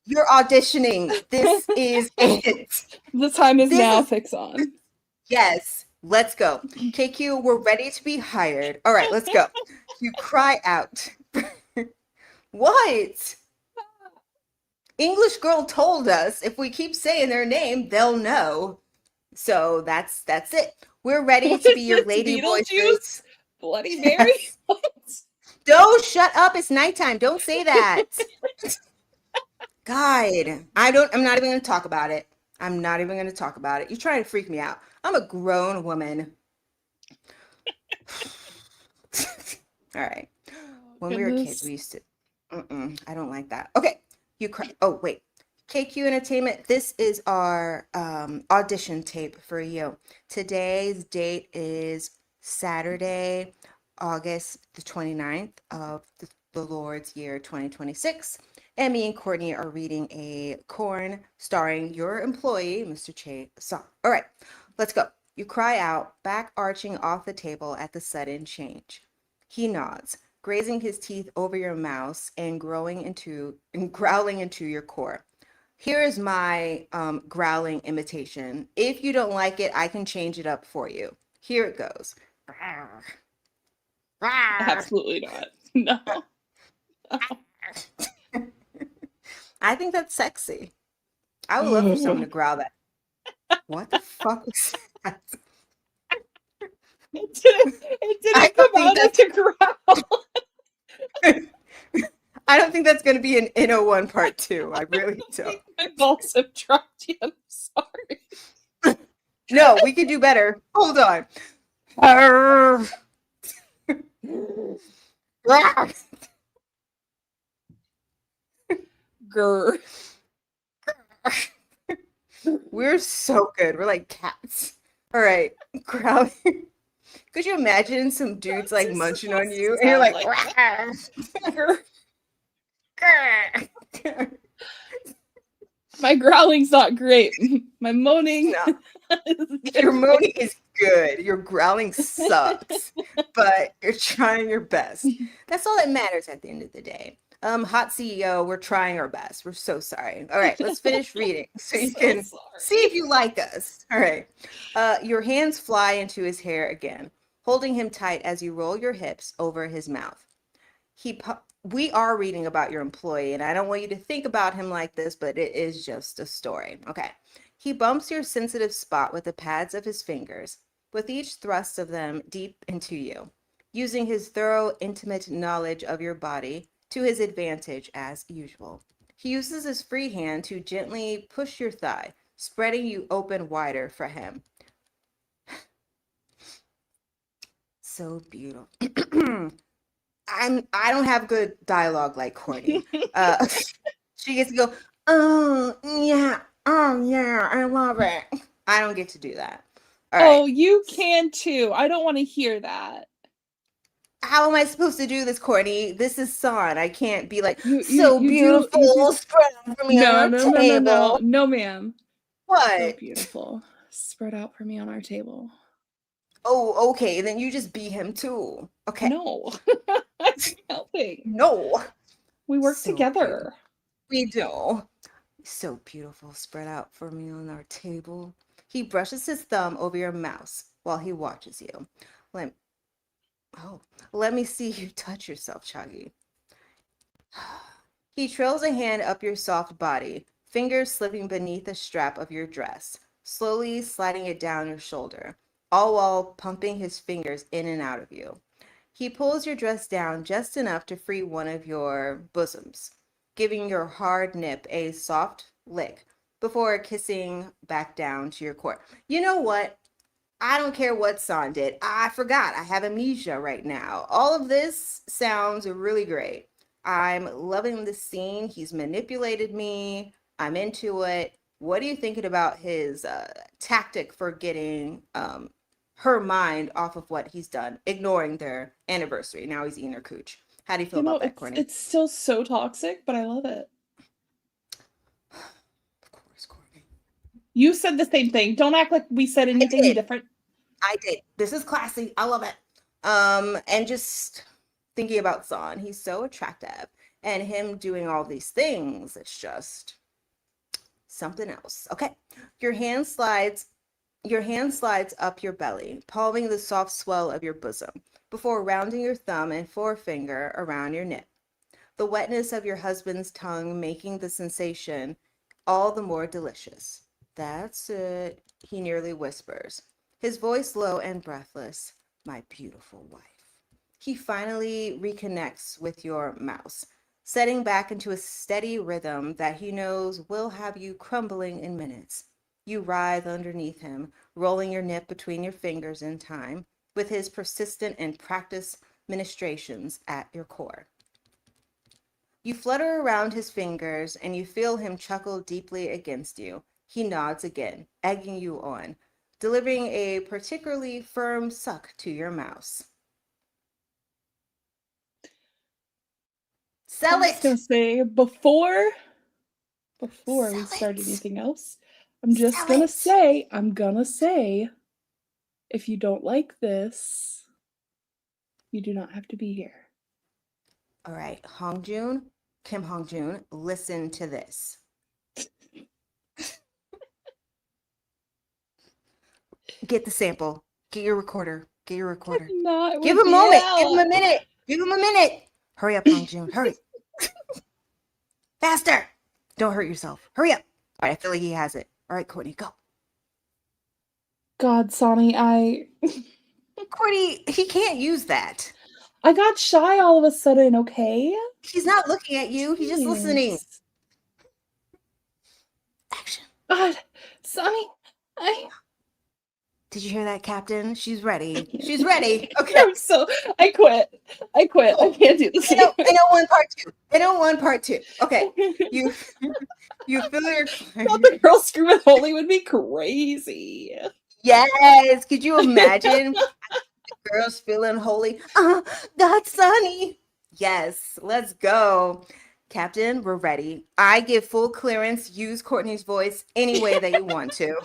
you're auditioning. This is it. The time is This now. is, Fix on. yes, let's go. KQ, we're ready to be hired. All right, let's go. You cry out. What? English girl told us if we keep saying their name, they'll know. So that's it. We're ready What to is be your this? lady Beetlejuice? voices. Bloody Mary? Yes. Don't shut up. It's nighttime. Don't say that. God, I'm not even going to talk about it. I'm not even going to talk about it. You're trying to freak me out. I'm a grown woman. All right. Oh, When we were kids, goodness. we used to. I don't like that. Okay. You cry. Oh, wait. KQ Entertainment, this is our audition tape for you. Today's date is Saturday, August the 29th of the Lord's year 2026. And me and Courtney are reading a corn starring your employee, Mr. Che song. All right, let's go. You cry out, back arching off the table at the sudden change. He nods, grazing his teeth over your mouse and growling into your core. Here is my growling imitation. If you don't like it, I can change it up for you. Here it goes. Absolutely not. No. I think that's sexy. I would love for someone to growl that. What the fuck was that? It I didn't don't come think out as a growl. I don't think that's going to be an Inno one part two. I really I don't. think my balls have dropped you. I'm sorry. No, we could do better. Hold on. Arr. Grr. We're so good. We're like cats. All right, growling. Could you imagine some dudes like You're munching on supposed to you and you're sound like, like grr. My growling's not great. My moaning no, is your different. moaning is good. Your growling sucks, but you're trying your best. That's all that matters at the end of the day. Hot CEO, we're trying our best. We're so sorry. All right, let's finish reading so you So can see sorry. if you like us. All right. Your hands fly into his hair again, holding him tight as you roll your hips over his mouth. We are reading about your employee, and I don't want you to think about him like this, but it is just a story. Okay. He bumps your sensitive spot with the pads of his fingers, with each thrust of them deep into you, using his thorough, intimate knowledge of your body to his advantage as usual. He uses his free hand to gently push your thigh, spreading you open wider for him. So beautiful. I don't have good dialogue like Courtney. Uh, she gets to go, oh yeah, I love it. I don't get to do that. All right. Oh, you can too. I don't want to hear that. How am I supposed to do this, Courtney? This is Son. I can't be like, You you so you do you do beautiful, spread out for me on no our no no no no table. no ma'am. So What? beautiful. Spread out for me on our table. Oh, okay. Then you just be him too. Okay. No. I'm helping. No. We work So beautiful. together. We do. So beautiful, spread out for me on our table. He brushes his thumb over your mouse while he watches you. Let, oh, let me see you touch yourself, Chagi. He trails a hand up your soft body, fingers slipping beneath the strap of your dress, slowly sliding it down your shoulder, all while pumping his fingers in and out of you. He pulls your dress down just enough to free one of your bosoms, giving your hard nip a soft lick before kissing back down to your core. You know what? I don't care what San did. I forgot. I have amnesia right now. All of this sounds really great. I'm loving the scene. He's manipulated me. I'm into it. What are you thinking about his tactic for getting her mind off of what he's done, ignoring their anniversary? Now he's eating her cooch. How do you feel You know, about that, it's Courtney? it's still so toxic, but I love it. Of course, Courtney. You said the same thing. Don't act like we said I anything did. different. I did. This is classy. I love it. And just thinking about Son, he's so attractive. And him doing all these things, it's just something else. Okay. Your hand slides your hand slides up your belly, palming the soft swell of your bosom, before rounding your thumb and forefinger around your nip. The wetness of your husband's tongue making the sensation all the more delicious. That's it, he nearly whispers, his voice low and breathless. My beautiful wife. He finally reconnects with your mouse, setting back into a steady rhythm that he knows will have you crumbling in minutes. You writhe underneath him, rolling your nip between your fingers in time, with his persistent and practiced ministrations at your core. You flutter around his fingers and you feel him chuckle deeply against you. He nods again, egging you on, delivering a particularly firm suck to your mouse. I'm Sell just gonna it! say before we Sell start it! anything else, I'm just Sell gonna it! say, if you don't like this, you do not have to be here. All right, Hongjun, Kim Hongjun, listen to this. Get the sample. Get your recorder. Get your recorder. Not Give with him a the moment. Give him a L. minute. Give him a minute. Hurry up, Hongjun. Hurry. Faster. Don't hurt yourself. Hurry up. All right, I feel like he has it. All right, Courtney, go. God, Sonny, Courtney, he can't use that. I got shy all of a sudden, okay? He's not looking at you. He's just listening. Jeez. Action. God, Sonny, I Did you hear that, Captain? She's ready. can't She's do ready. it. Okay. I quit. I Cool. can't do this I anymore. know one part two. I know one part two. Okay. You you feel your Thought the girl screaming holy would be crazy. yes. Could you imagine girls feeling holy? That's Sunny. Yes, let's go. Captain, we're ready. I give full clearance. Use Courtney's voice any way that you want to.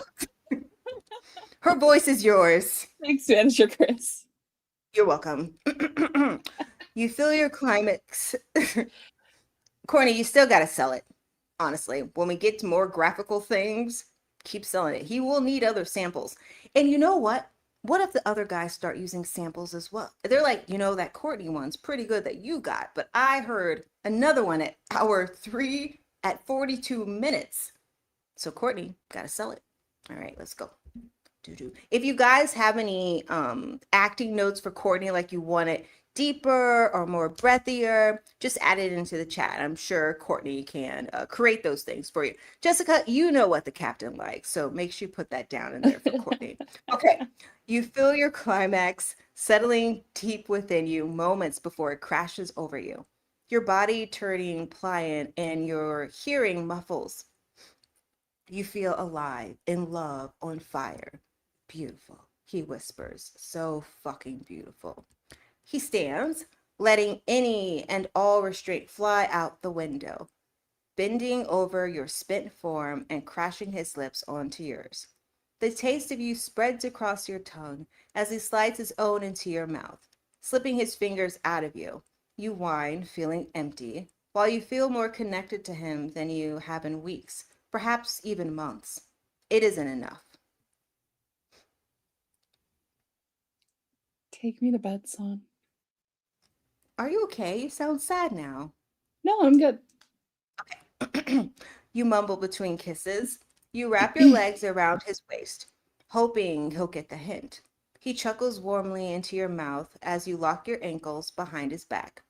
Her voice is yours. Thanks, Manager Chris. You're welcome. You feel your climax. Courtney, you still got to sell it. Honestly, when we get to more graphical things, keep selling it. He will need other samples. And you know what? What if the other guys start using samples as well? They're like, that Courtney one's pretty good that you got, but I heard another one at hour 3 at 42 minutes. So Courtney, got to sell it. All right, let's go. If you guys have any acting notes for Courtney, like you want it deeper or more breathier, just add it into the chat. I'm sure Courtney can create those things for you. Jessica, you know what the captain likes, so make sure you put that down in there for Courtney. Okay, you feel your climax settling deep within you moments before it crashes over you. Your body turning pliant and your hearing muffles. You feel alive, in love, on fire. Beautiful, he whispers. So fucking beautiful. He stands, letting any and all restraint fly out the window, bending over your spent form and crashing his lips onto yours. The taste of you spreads across your tongue as he slides his own into your mouth, slipping his fingers out of you. You whine, feeling empty, while you feel more connected to him than you have in weeks, perhaps even months. It isn't enough. Take me to bed, son. Are you okay? You sound sad now. No, I'm good. You mumble between kisses. You wrap your legs around his waist, hoping he'll get the hint. He chuckles warmly into your mouth as you lock your ankles behind his back.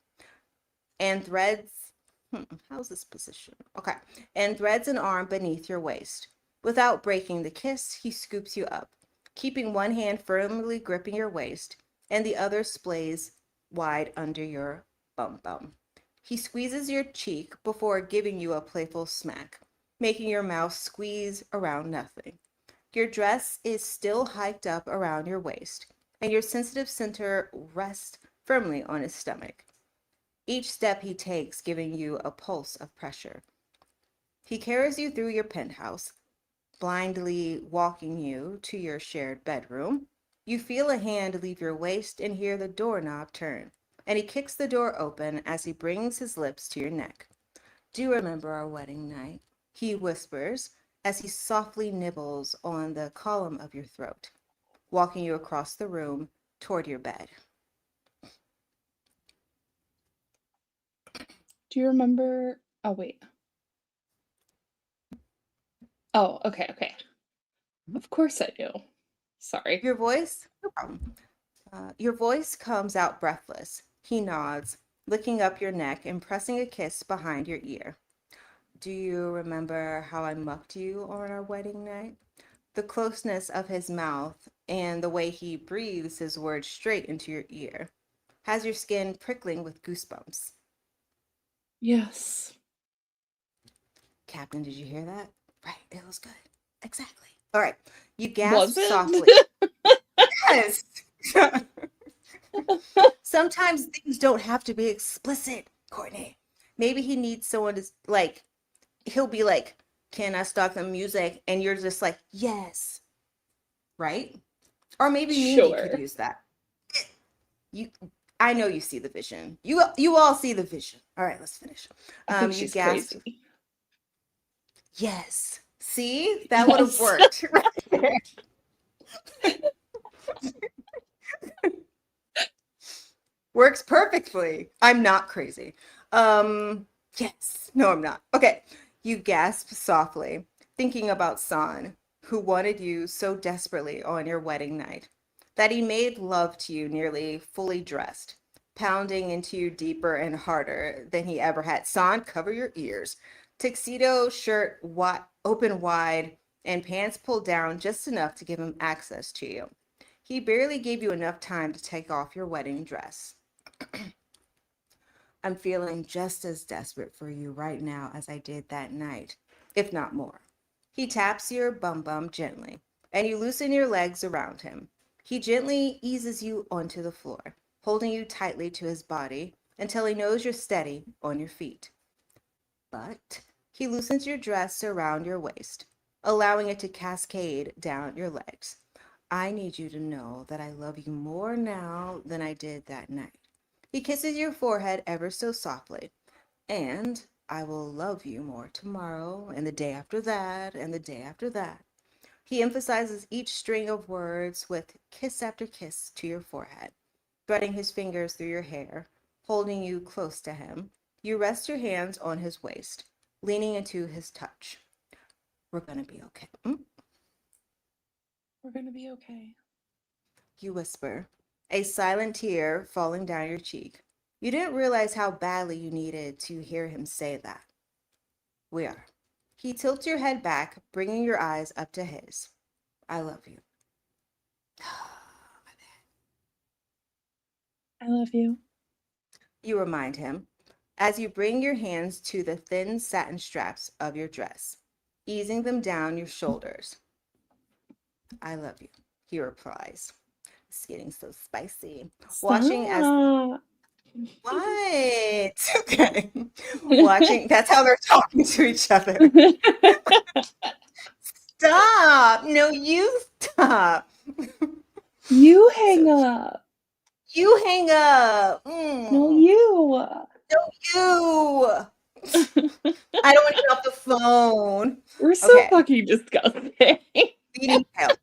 And threads, how's this position? Okay. And threads an arm beneath your waist. Without breaking the kiss, he scoops you up, keeping one hand firmly gripping your waist and the other splays wide under your bum bum. He squeezes your cheek before giving you a playful smack, making your mouth squeeze around nothing. Your dress is still hiked up around your waist, and your sensitive center rests firmly on his stomach. Each step he takes giving you a pulse of pressure. He carries you through your penthouse, blindly walking you to your shared bedroom. You feel a hand leave your waist and hear the doorknob turn, and he kicks the door open as he brings his lips to your neck. Do you remember our wedding night? He whispers as he softly nibbles on the column of your throat, walking you across the room toward your bed. Do you remember? Oh, wait. Oh, okay. Of course I do. Sorry. Your voice? No problem. Your voice comes out breathless. He nods, licking up your neck and pressing a kiss behind your ear. Do you remember how I mucked you on our wedding night? The closeness of his mouth and the way he breathes his words straight into your ear has your skin prickling with goosebumps. Yes. Captain, did you hear that? Right, it was good. Exactly. All right, you Was gasp softly. it? Yes. Sometimes things don't have to be explicit, Courtney. Maybe he needs someone to, like, he'll be like, can I start the music? And you're just like, yes. Right? Or maybe Mindy could Sure. use that. You, I know you see the vision. You all see the vision. All right, let's finish. I think You she's gasp, crazy. yes. See? That would have Yes. worked. Right there. Works perfectly. I'm not crazy. Yes. No, I'm not. Okay. You gasp softly, thinking about San, who wanted you so desperately on your wedding night, that he made love to you nearly fully dressed, pounding into you deeper and harder than he ever had. San, cover your ears. Tuxedo shirt open wide and pants pulled down just enough to give him access to you. He barely gave you enough time to take off your wedding dress. I'm feeling just as desperate for you right now as I did that night, if not more. He taps your bum bum gently, and you loosen your legs around him. He gently eases you onto the floor, holding you tightly to his body until he knows you're steady on your feet. But he loosens your dress around your waist, allowing it to cascade down your legs. I need you to know that I love you more now than I did that night. He kisses your forehead ever so softly, and I will love you more tomorrow, and the day after that, and the day after that. He emphasizes each string of words with kiss after kiss to your forehead, threading his fingers through your hair, holding you close to him. You rest your hands on his waist, leaning into his touch. We're gonna be okay. We're gonna be okay. You whisper, a silent tear falling down your cheek. You didn't realize how badly you needed to hear him say that. We are. He tilts your head back, bringing your eyes up to his. I love you. I love you. You remind him as you bring your hands to the thin satin straps of your dress, easing them down your shoulders. I love you, he replies. It's getting so spicy. Watching as Stop. what? Okay. Watching, that's how they're talking to each other. Stop. No, you stop. You hang So up. you hang up. No, you. No, you. I don't want to get off the phone. We're so Okay. fucking disgusting. We need help.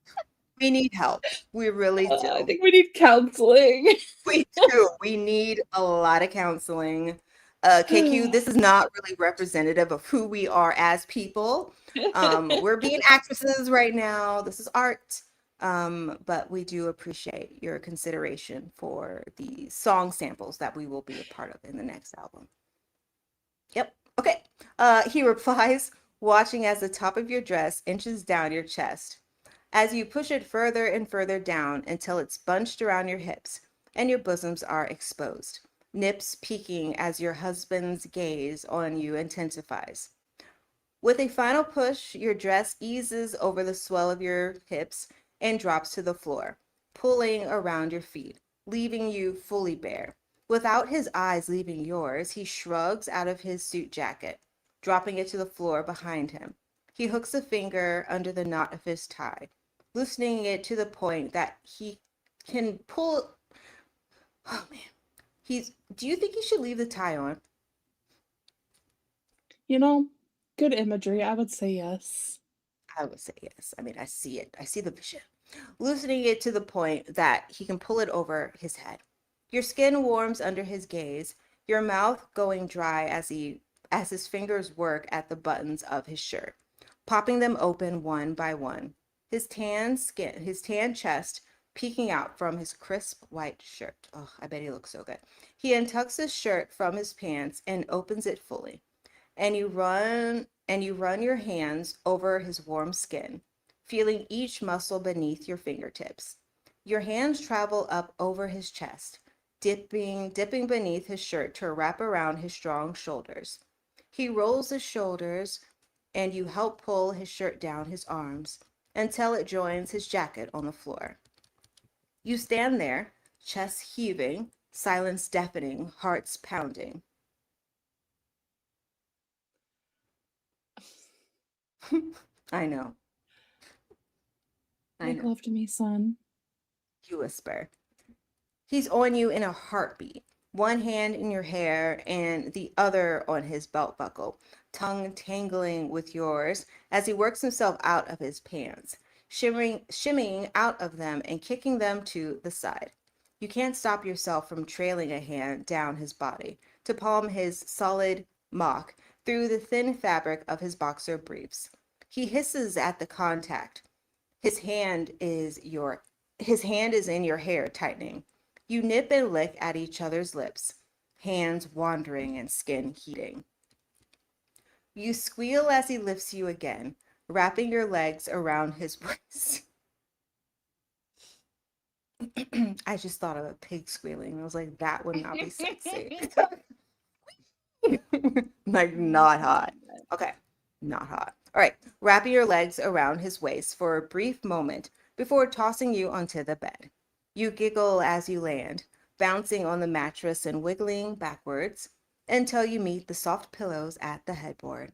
We need help. We really I do. think we need counseling. We do. We need a lot of counseling. KQ, this is not really representative of who we are as people. We're being actresses right now. This is art. But we do appreciate your consideration for the song samples that we will be a part of in the next album. Yep. Okay. He replies, watching as the top of your dress inches down your chest, as you push it further and further down until it's bunched around your hips and your bosoms are exposed, nips peeking as your husband's gaze on you intensifies. With a final push, your dress eases over the swell of your hips and drops to the floor, pulling around your feet, leaving you fully bare. Without his eyes leaving yours, he shrugs out of his suit jacket, dropping it to the floor behind him. He hooks a finger under the knot of his tie, loosening it to the point that he can pull. Oh man, Do you think he should leave the tie on? You know, good imagery. I would say yes. I would say yes. I mean, I see it. I see the vision. Loosening it to the point that he can pull it over his head. Your skin warms under his gaze, your mouth going dry as his fingers work at the buttons of his shirt, popping them open one by one. His tan chest peeking out from his crisp white shirt. Oh, I bet he looks so good. He untucks his shirt from his pants and opens it fully, and you run your hands over his warm skin, feeling each muscle beneath your fingertips. Your hands travel up over his chest, dipping beneath his shirt to wrap around his strong shoulders. He rolls his shoulders, and you help pull his shirt down his arms until it joins his jacket on the floor. You stand there, chest heaving, silence deafening, hearts pounding. I know, I Make know. love to me, son. You whisper. He's on you in a heartbeat, one hand in your hair and the other on his belt buckle, tongue tangling with yours as he works himself out of his pants, shimmying out of them and kicking them to the side. You can't stop yourself from trailing a hand down his body to palm his solid mock through the thin fabric of his boxer briefs. He hisses at the contact. His hand is your his hand is in your hair, tightening. You nip and lick at each other's lips, hands wandering and skin heating. You squeal as he lifts you again, wrapping your legs around his waist. I just thought of a pig squealing. I was like, that would not be sexy. Like, not hot. Okay, not hot. All right, wrapping your legs around his waist for a brief moment before tossing you onto the bed. You giggle as you land, bouncing on the mattress and wiggling backwards until you meet the soft pillows at the headboard.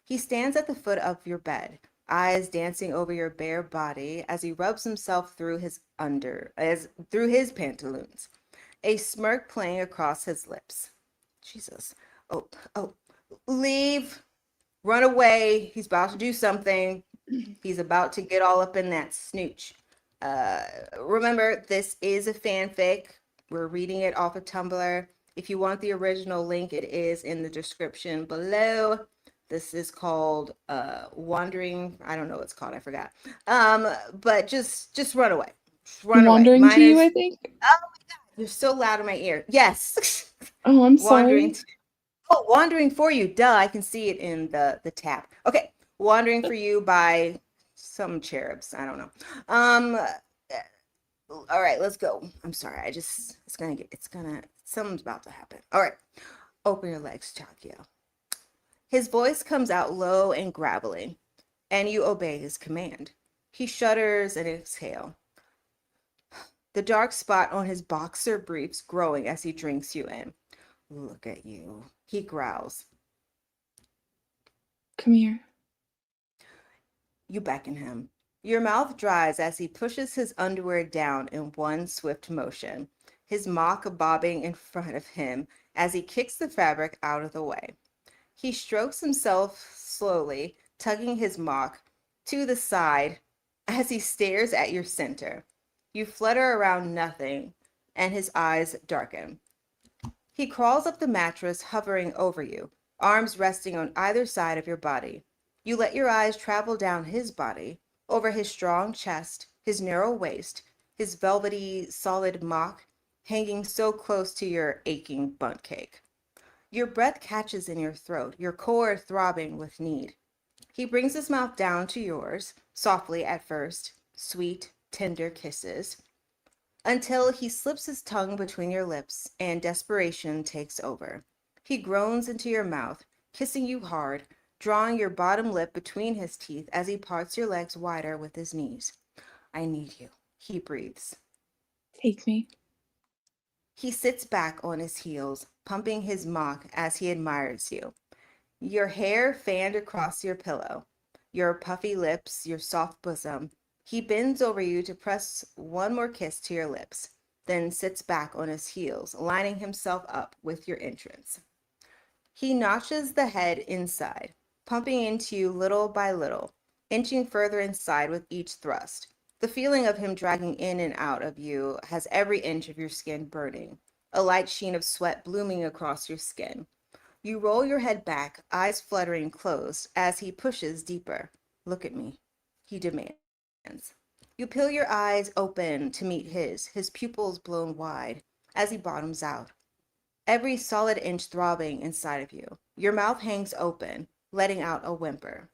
He stands at the foot of your bed, eyes dancing over your bare body as he rubs himself through his pantaloons, a smirk playing across his lips. Jesus. Oh, oh, leave, run away. He's about to do something. He's about to get all up in that snooch. Uh, Remember, this is a fanfic. We're reading it off of Tumblr. If you want the original link, it is in the description below. This is called Wandering. I don't know what it's called. I forgot. But just run away. Just run away. Wandering to you, Minors. I think. Oh my God, you're so loud in my ear. Yes. Oh, I'm Wandering. sorry. Oh, Wandering for You. Duh, I can see it in the tab. Okay. Wandering for You by some cherubs. I don't know. All right, let's go. I'm sorry. Something's about to happen. All right. Open your legs, Chakio. His voice comes out low and gravelly, and you obey his command. He shudders and exhales, the dark spot on his boxer briefs growing as he drinks you in. Look at you, he growls. Come here. You beckon him. Your mouth dries as he pushes his underwear down in one swift motion, his mock bobbing in front of him as he kicks the fabric out of the way. He strokes himself slowly, tugging his mock to the side as he stares at your center. You flutter around nothing, and his eyes darken. He crawls up the mattress, hovering over you, arms resting on either side of your body. You let your eyes travel down his body, over his strong chest, his narrow waist, his velvety, solid mock, hanging so close to your aching bunt cake. Your breath catches in your throat, your core throbbing with need. He brings his mouth down to yours, softly at first, sweet, tender kisses, until he slips his tongue between your lips and desperation takes over. He groans into your mouth, kissing you hard, drawing your bottom lip between his teeth as he parts your legs wider with his knees. I need you, he breathes. Take me. He sits back on his heels, pumping his mock as he admires you. Your hair fanned across your pillow, your puffy lips, your soft bosom, He bends over you to press one more kiss to your lips, then sits back on his heels, lining himself up with your entrance. He notches the head inside, pumping into you little by little, inching further inside with each thrust. The feeling of him dragging in and out of you has every inch of your skin burning, a light sheen of sweat blooming across your skin. You roll your head back, eyes fluttering closed, as he pushes deeper. Look at me, he demands. You peel your eyes open to meet his pupils blown wide, as he bottoms out, every solid inch throbbing inside of you. Your mouth hangs open, letting out a whimper.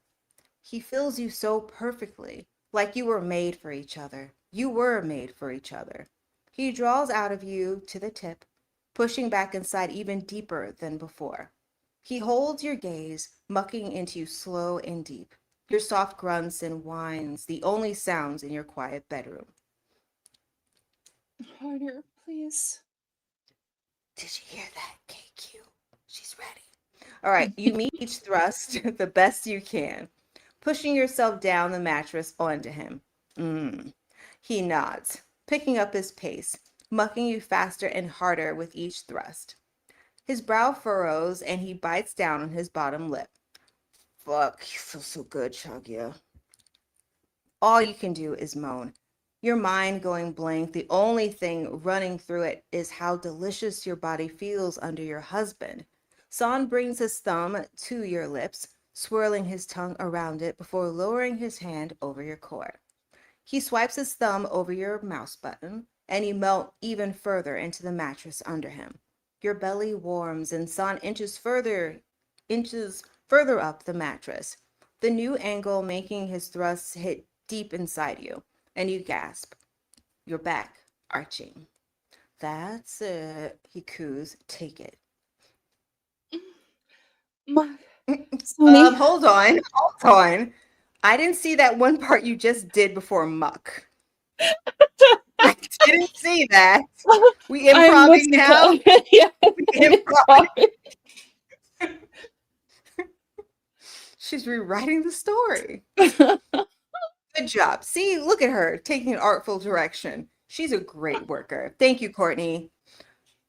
He fills you so perfectly, like you were made for each other. You were made for each other. He draws out of you to the tip, pushing back inside even deeper than before. He holds your gaze, mucking into you slow and deep. Your soft grunts and whines, the only sounds in your quiet bedroom. Harder, please. Did you hear that, KQ? She's ready. All right, you meet each thrust the best you can, pushing yourself down the mattress onto him. He nods, picking up his pace, mucking you faster and harder with each thrust. His brow furrows and he bites down on his bottom lip. Fuck, you feel so good, Chagya. All you can do is moan. Your mind going blank, the only thing running through it is how delicious your body feels under your husband. San brings his thumb to your lips, swirling his tongue around it before lowering his hand over your core. He swipes his thumb over your mouse button, and you melt even further into the mattress under him. Your belly warms, and San inches further up the mattress, the new angle making his thrusts hit deep inside you, and you gasp, your back arching. That's it, he coos. Take it. Sonny. Hold on. I didn't see that one part you just did before muck. I didn't see that. We I'm what's improving now? yeah, Improv. She's rewriting the story. Good job. See, look at her taking an artful direction. She's a great worker. Thank you, Courtney.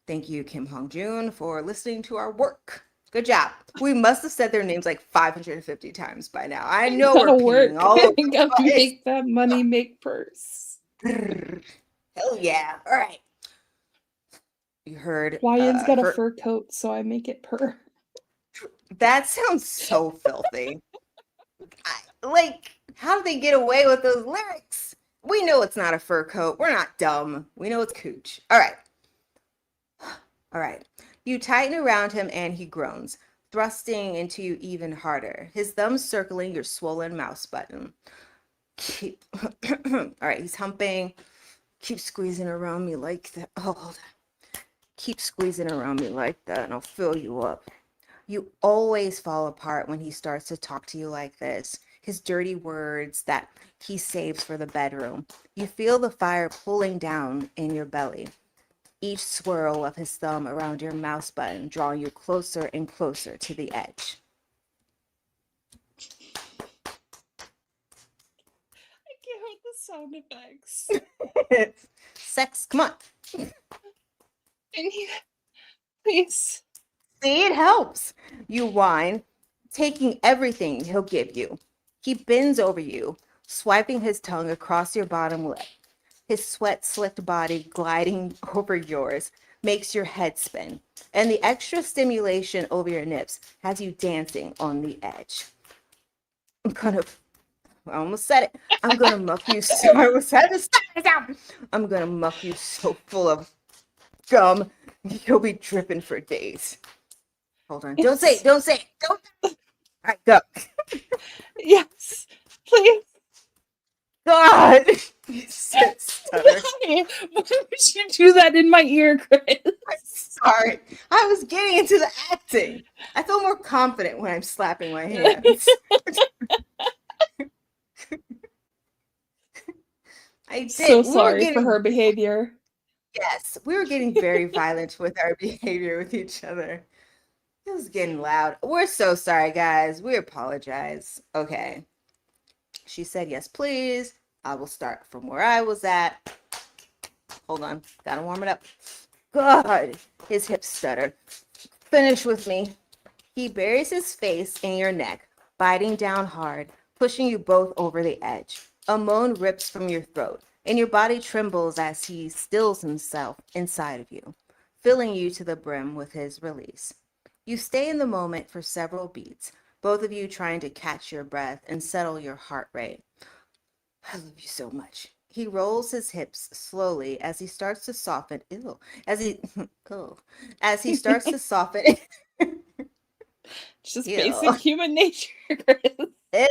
Thank you, Kim Hong Joon, for listening to our work. Good job. We must have said their names like 550 times by now. I know we're gotta peeing work. all over I gotta the place. make that money make purse. Hell yeah. All right. You heard Ryan's got a her. fur coat, so I make it purr. That sounds so filthy. Like, how do they get away with those lyrics? We know it's not a fur coat. We're not dumb. We know it's cooch. All right. All right. You tighten around him and he groans, thrusting into you even harder, his thumbs circling your swollen mouse button. All right, he's humping. Keep squeezing around me like that. Oh, hold on. Keep squeezing around me like that and I'll fill you up. You always fall apart when he starts to talk to you like this. His dirty words that he saves for the bedroom. You feel the fire pulling down in your belly. Each swirl of his thumb around your mouse button drawing you closer and closer to the edge. I can't hear the sound effects. Sex, come on. And he, please. See, it helps. You whine, taking everything he'll give you. He bends over you, swiping his tongue across your bottom lip. His sweat-slicked body gliding over yours makes your head spin, and the extra stimulation over your nips has you dancing on the edge. I almost said it. I'm gonna muck you so I was had to stop it down. I'm gonna muck you so full of gum you'll be dripping for days. Hold on. Don't say it. Don't say it. Don't. All right, go. Yes, please. God. You said stutter. Why? Why would you do that in my ear, Chris? I'm sorry. I was getting into the acting. I feel more confident when I'm slapping my hands. I did. So sorry for her behavior. Yes, we were getting very violent with our behavior with each other. It was getting loud. We're so sorry, guys. We apologize. Okay. She said, yes, please. I will start from where I was at. Hold on, gotta warm it up. God, his hips stutter. Finish with me. He buries his face in your neck, biting down hard, pushing you both over the edge. A moan rips from your throat, and your body trembles as he stills himself inside of you, filling you to the brim with his release. You stay in the moment for several beats, both of you trying to catch your breath and settle your heart rate. I love you so much. He rolls his hips slowly as he starts to soften. Ew. As he, oh, as he starts to soften. Just Ew. basic human nature. Ugh,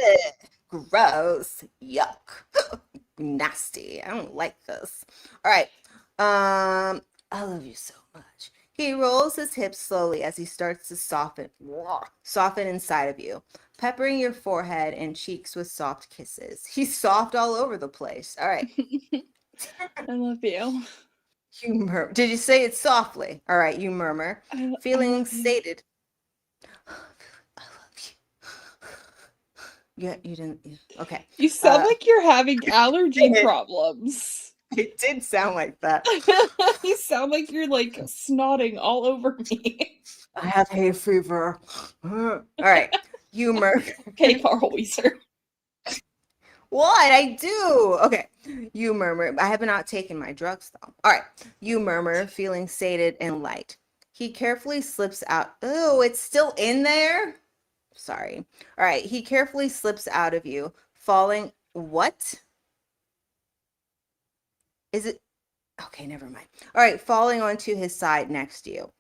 gross. Yuck. Nasty. I don't like this. All right. I love you so much. He rolls his hips slowly as he starts to soften inside of you, peppering your forehead and cheeks with soft kisses. He's soft all over the place. All right. I love you. You murmur. Did you say it softly? All right, you murmur, I feeling love you. sated. I love you. Yeah, you didn't. Okay. You sound Uh, like you're having allergy problems. it did sound like that. You sound like you're like snotting all over me. I have hay fever. All right, you murmur. Okay, Carl Weiser. What? I do. Okay. You murmur. I have not taken my drugs though. All right. You murmur, feeling sated and light. He carefully slips out. Oh, it's still in there? Sorry. All right. He carefully slips out of you, falling. What? Is it? Okay, never mind. All right. Falling onto his side next to you.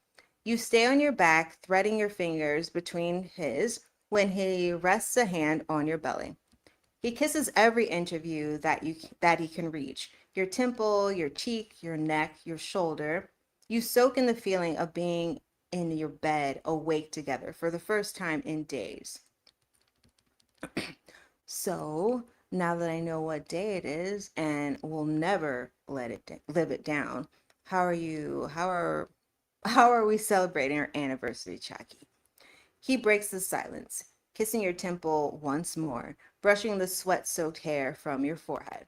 You stay on your back, threading your fingers between his when he rests a hand on your belly. He kisses every inch of you that he can reach. Your temple, your cheek, your neck, your shoulder. You soak in the feeling of being in your bed, awake together for the first time in days. So, now that I know what day it is and will never live it down, how are you? How are we celebrating our anniversary, Chucky? He breaks the silence, kissing your temple once more, brushing the sweat-soaked hair from your forehead.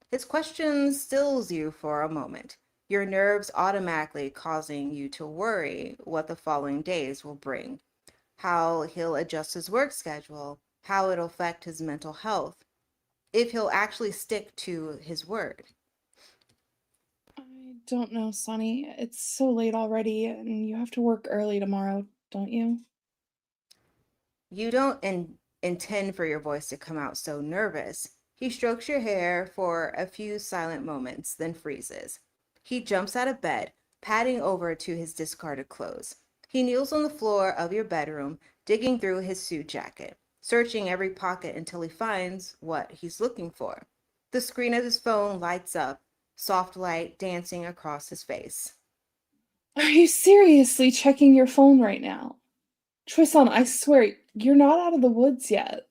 His question stills you for a moment, your nerves automatically causing you to worry what the following days will bring, how he'll adjust his work schedule, how it'll affect his mental health, if he'll actually stick to his word. I don't know, Sonny. It's so late already, and you have to work early tomorrow, don't you? You don't intend for your voice to come out so nervous. He strokes your hair for a few silent moments, then freezes. He jumps out of bed, padding over to his discarded clothes. He kneels on the floor of your bedroom, digging through his suit jacket, searching every pocket until he finds what he's looking for. The screen of his phone lights up, soft light dancing across his face. Are you seriously checking your phone right now? Tristan, I swear, you're not out of the woods yet.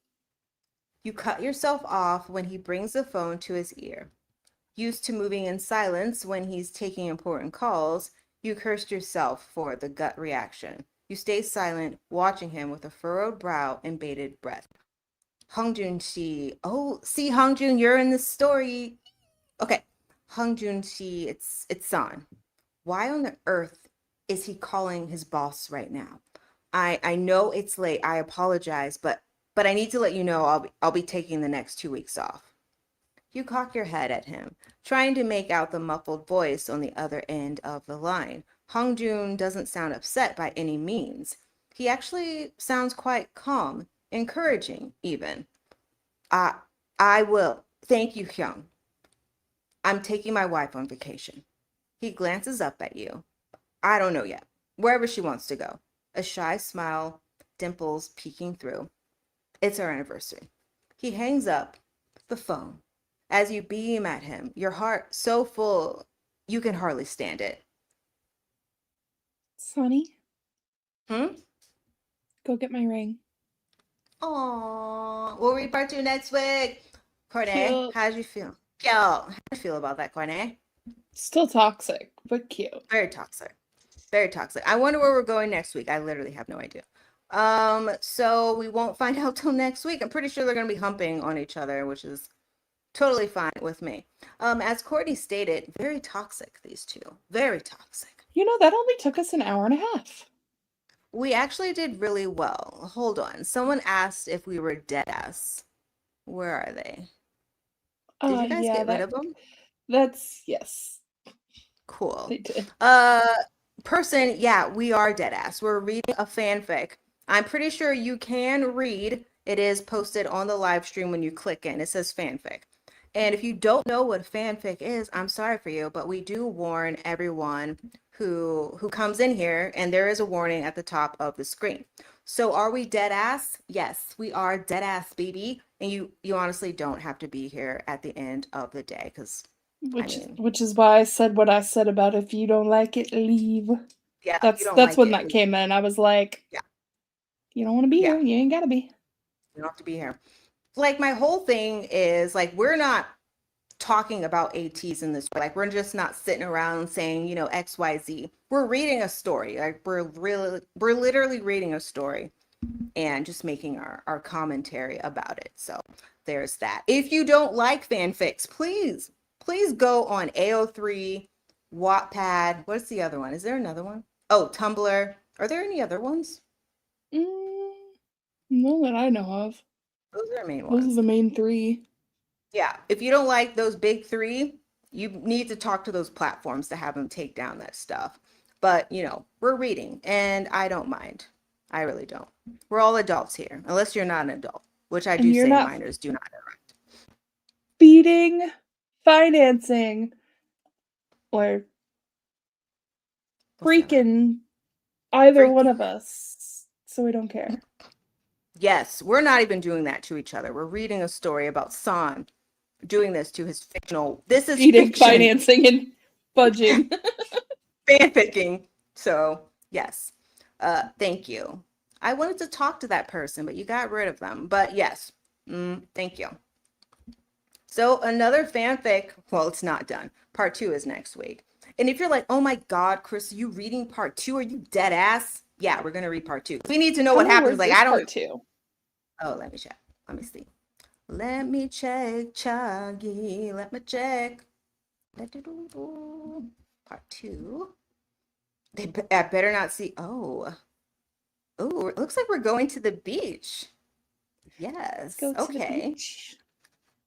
You cut yourself off when he brings the phone to his ear. Used to moving in silence when he's taking important calls, you cursed yourself for the gut reaction. You stay silent, watching him with a furrowed brow and bated breath. Hongjun Shi. Oh, see, Hongjun, you're in this story. Okay. Hongjun Shi, it's San. Why on the earth is he calling his boss right now? I know it's late. I apologize, but I need to let you know I'll be taking the next 2 weeks off. You cock your head at him, trying to make out the muffled voice on the other end of the line. Hongjun doesn't sound upset by any means. He actually sounds quite calm, encouraging even. I I will. Thank you, Hyung. I'm taking my wife on vacation. He glances up at you. I don't know yet. Wherever she wants to go. A shy smile, dimples peeking through. It's our anniversary. He hangs up the phone as you beam at him, your heart so full you can hardly stand it. Sonny, Hmm? go get my ring. Aww. We'll read part two next week. Cornet, Cute. how'd you feel? Yo, how'd you feel about that, Cornet? Still toxic, but cute. Very toxic. Very toxic. I wonder where we're going next week. I literally have no idea. So we won't find out till next week. I'm pretty sure they're gonna be humping on each other, which is Totally fine with me. As Courtney stated, very toxic, these two. Very toxic. You know, that only took us an hour and a half. We actually did really well. Hold on. Someone asked if we were dead ass. Where are they? Did you guys Yeah, get rid of them? that's yes, Cool. they did. Person, yeah, we are dead ass. We're reading a fanfic. I'm pretty sure you can read. It is posted on the live stream when you click in. It says fanfic. And if you don't know what fanfic is, I'm sorry for you, but we do warn everyone who comes in here, and there is a warning at the top of the screen. So are we dead ass? Yes, we are dead ass, baby. And you honestly don't have to be here at the end of the day because I mean, Which is why I said what I said about if you don't like it, leave. yeah, if you don't That's like when it, that came in. I was like, yeah, you don't want to be yeah, here, you ain't gotta be. you don't have to be here. Like my whole thing is like we're not talking about ATEEZ in this way. Like we're just not sitting around saying, you know, XYZ. We're reading a story. Like we're literally reading a story and just making our commentary about it. So there's that. If you don't like fanfics, please go on AO3, Wattpad. What's the other one? Is there another one? Oh, Tumblr. Are there any other ones? Mm, no that I know of. Those are the main Those are ones. the main three. Yeah, if you don't like those big three, you need to talk to those platforms to have them take down that stuff. But, you know, we're reading and I don't mind. I really don't. We're all adults here, unless you're not an adult, which I And do you're say not minors do not interact. feeding, financing, or What's the other? freaking either one Freaking. of us. So we don't care. Yes, we're not even doing that to each other. We're reading a story about San doing this to his fictional. This is Feeding, fiction. financing, and fudging. Fanficking. So, yes. Thank you. I wanted to talk to that person, but you got rid of them. But yes, thank you. So another fanfic, well, it's not done. Part 2 is next week. And if you're like, oh my God, Chris, are you reading part 2? Are you dead ass? Yeah, we're gonna read part 2. We need to know How what many happens. words Like, is I don't. part two? Oh, let me check. Let me see. Let me check, Chuggy. Let me check. Part 2. I better not see. Oh, it looks like we're going to the beach. Let's Yes. go to the Okay. beach.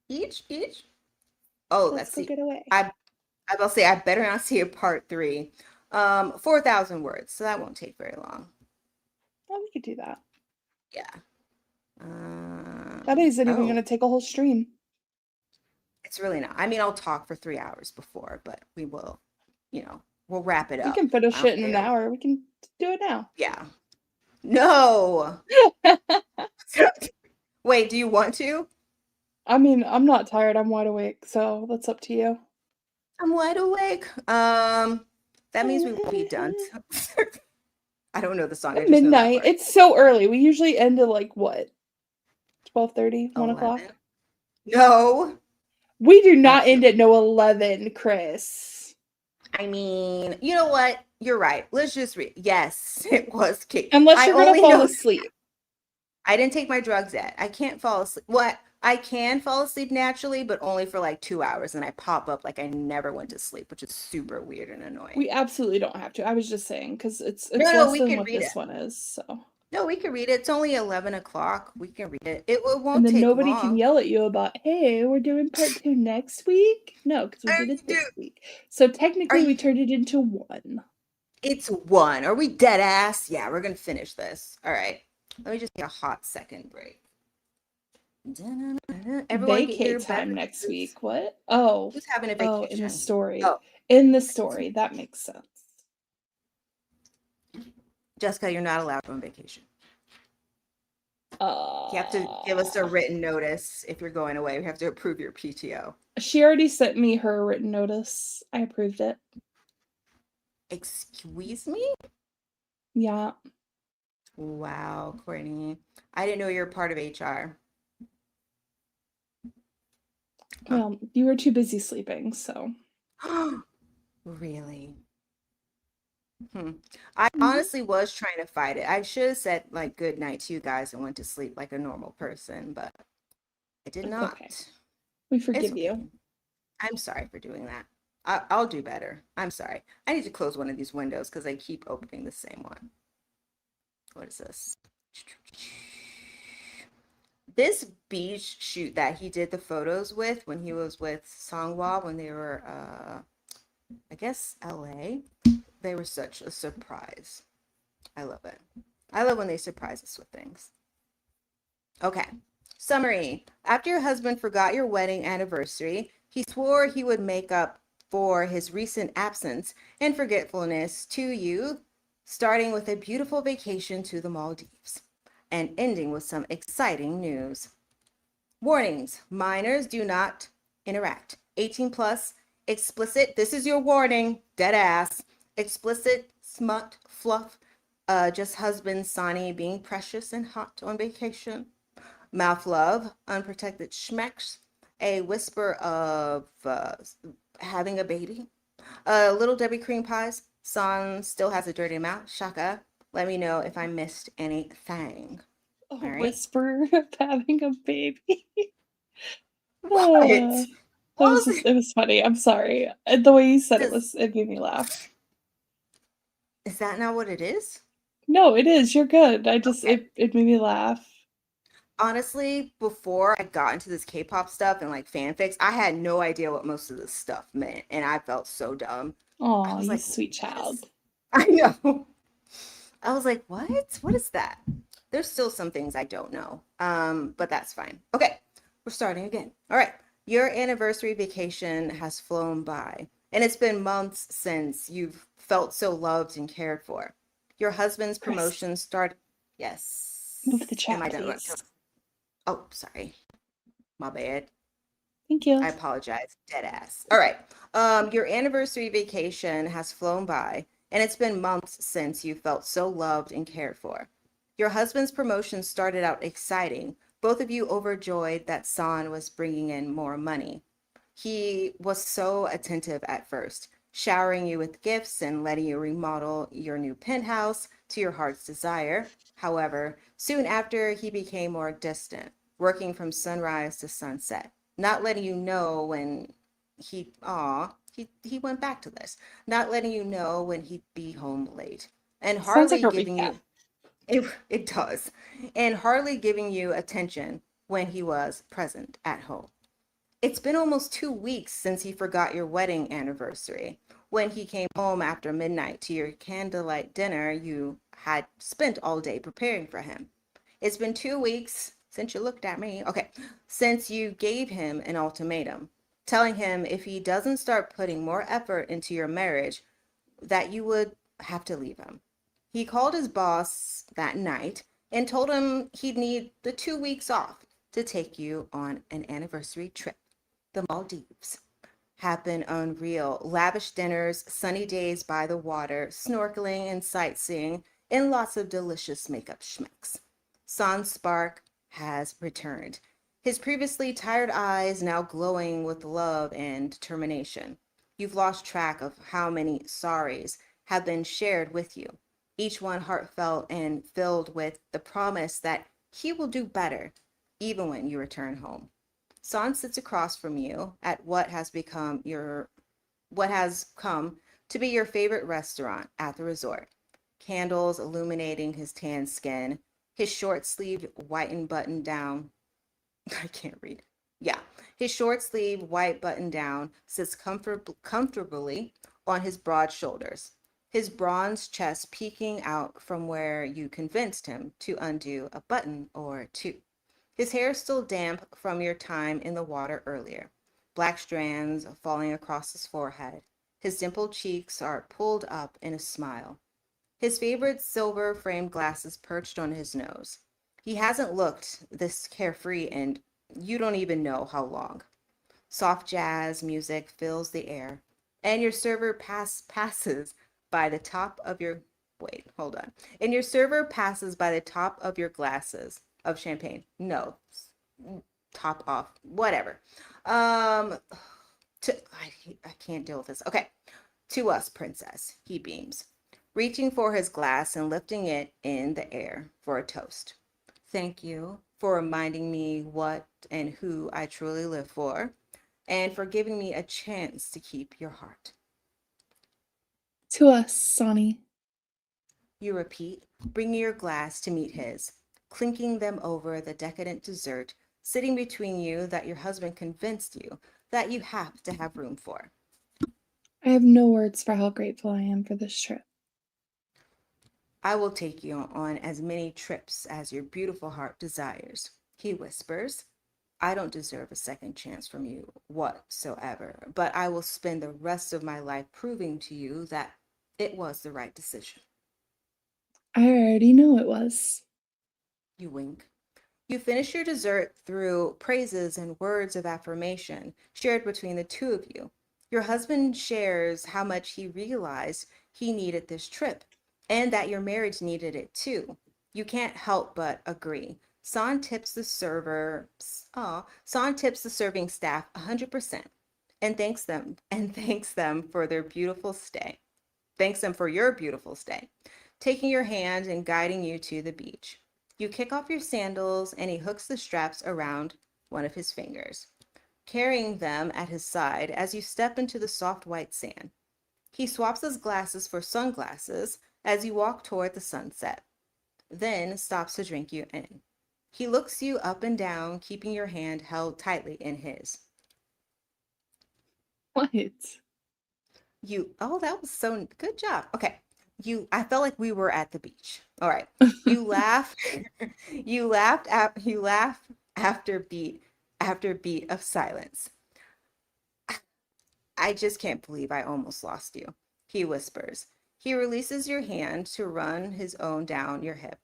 Each. Oh, Let's let's go see. get away. I will say I better not see a part 3. 4,000 words, so that won't take very long. Oh, we could do that. Yeah. That isn't even going Oh, to take a whole stream. it's really not. I mean, I'll talk for 3 hours before, but we will, we'll wrap it We up. can finish I it don't in an care. hour. We can do it now. Yeah. No. Wait, do you want to? I mean, I'm not tired. I'm wide awake, so that's up to you. I'm wide awake. That means we won't be done. I don't know the song. I At just know that midnight. part. It's so early. We usually end at like what? 12:30, 1 o'clock? 11. No. We do not end Absolutely. at no 11, Chris. I mean, you know what? You're right. Let's just read. Yes, it was cake. Unless I you're going to only fall know asleep. I didn't take my drugs yet. I can't fall asleep. What? I can fall asleep naturally, but only for like 2 hours, and I pop up like I never went to sleep, which is super weird and We annoying. absolutely don't have to. I was just saying because No, it's no, less we than can what read it. this one is. So, No, we can read it. It's only 11 o'clock. We can read it. It and won't then take nobody can long. yell at you about, "Hey, we're doing part 2 next week." No, because we did it Dude, this week. So are technically, you? we turned it into one. It's 1. Are we dead ass? Yeah, we're gonna finish this. All right. Let me just take a hot second break. Everyone get Vacay your time next beverages. week. What? Oh, Who's having a oh, in the vacation? story. Oh, In the story, that makes sense. Jessica, you're not allowed on vacation. You have to give us a Uh, written notice if you're going away. We have to approve your PTO. she already sent me her written notice. I approved it. Excuse me? Yeah. Wow, Courtney. I didn't know you were part of HR. Huh. Well, you were too busy sleeping, so. Really? I Mhm. honestly was trying to fight it. I should have said like good night to you guys and went to sleep like a normal person, but I did It's okay. not. We It's forgive okay. you. I'm sorry for doing that. I'll do better. I'm sorry. I need to close one of these windows because I keep opening the same one. What is this? This beach shoot that he did the photos with when he was with Songhwa when they were, I guess, LA, they were such a surprise. I love it. I love when they surprise us with things. Okay. Summary. After your husband forgot your wedding anniversary, he swore he would make up for his recent absence and forgetfulness to you, starting with a beautiful vacation to the Maldives and ending with some exciting news. Warnings. Minors do not interact. 18 plus, explicit. This is your warning. Dead ass. Explicit, smut, fluff. Just husband Sonny being precious and hot on vacation. Mouth love, unprotected schmecks, a whisper of having a baby. Little Debbie cream pies, Son still has a dirty mouth. Shaka, let me know if I missed anything. A All right. whisper of having a baby. What? That What was was just, it? it was funny. I'm sorry. The way you said Does, it made me laugh. is that not what it is? No, it is. You're good. Okay. It made me laugh. Honestly, before I got into this K-pop stuff and like fanfics, I had no idea what most of this stuff meant, and I felt so dumb. I Oh, was you like, sweet what is? child. I know. I was like, what? What is that? There's still some things I don't know. But that's fine. Okay, we're starting again. All right. Your anniversary vacation has flown by, and it's been months since you've felt so loved and cared for. Your husband's Chris, promotion started. move the Yes. Am chat, I done? please. Oh, sorry. My bad. Thank you. I apologize. Dead ass. All right. Your anniversary vacation has flown by, and it's been months since you felt so loved and cared for. Your husband's promotion started out exciting, both of you overjoyed that San was bringing in more money. He was so attentive at first, showering you with gifts and letting you remodel your new penthouse to your heart's desire. However, soon after, he became more distant, working from sunrise to sunset, not letting you know when he went back to this, not letting you know when he'd be home late, and Sounds like hardly a giving recap. you it does, and hardly giving you attention when he was present at home. It's been almost 2 weeks since he forgot your wedding anniversary, when he came home after midnight to your candlelight dinner you had spent all day preparing for him. It's been 2 weeks since you looked at me. Okay, since you gave him an ultimatum, telling him if he doesn't start putting more effort into your marriage, that you would have to leave him. He called his boss that night and told him he'd need the 2 weeks off to take you on an anniversary trip. The Maldives have been unreal. Lavish dinners, sunny days by the water, snorkeling and sightseeing, and lots of delicious makeup schmecks. San Spark has returned, his previously tired eyes now glowing with love and determination. You've lost track of how many sorries have been shared with you, each one heartfelt and filled with the promise that he will do better even when you return home. San sits across from you at what has come to be your favorite restaurant at the resort. Candles illuminating his tan skin, his short-sleeved white and button down. I can't read. Yeah, his short-sleeved white button down sits comfortably on his broad shoulders, his bronze chest peeking out from where you convinced him to undo a button or two. His hair is still damp from your time in the water earlier, black strands falling across his forehead. His dimpled cheeks are pulled up in a smile. His favorite silver framed glasses perched on his nose. He hasn't looked this carefree in you don't even know how long. Soft jazz music fills the air, and your server passes by the top of your wait, hold on. And your server passes by the top of your glasses of champagne. No, top off, whatever. Um, I can't deal with this. Okay, to us, princess, he beams, reaching for his glass and lifting it in the air for a toast. Thank you for reminding me what and who I truly live for, and for giving me a chance to keep your heart. To us, Sonny. You repeat, bringing your glass to meet his, clinking them over the decadent dessert sitting between you that your husband convinced you that you have to have room for. I have no words for how grateful I am for this trip. I will take you on as many trips as your beautiful heart desires, he whispers. I don't deserve a second chance from you whatsoever, but I will spend the rest of my life proving to you that it was the right decision. I already know it was. You wink. You finish your dessert through praises and words of affirmation shared between the two of you. Your husband shares how much he realized he needed this trip and that your marriage needed it too. You can't help but agree. San tips the serving staff 100% and thanks them for their beautiful stay. Thanks them for your beautiful stay, taking your hand and guiding you to the beach. You kick off your sandals and he hooks the straps around one of his fingers, carrying them at his side as you step into the soft white sand. He swaps his glasses for sunglasses as you walk toward the sunset, then stops to drink you in. He looks you up and down, keeping your hand held tightly in his. What? That was so good job. Okay. I felt like we were at the beach. All right. You laugh, you laugh after beat of silence. I just can't believe I almost lost you, he whispers. He releases your hand to run his own down your hip.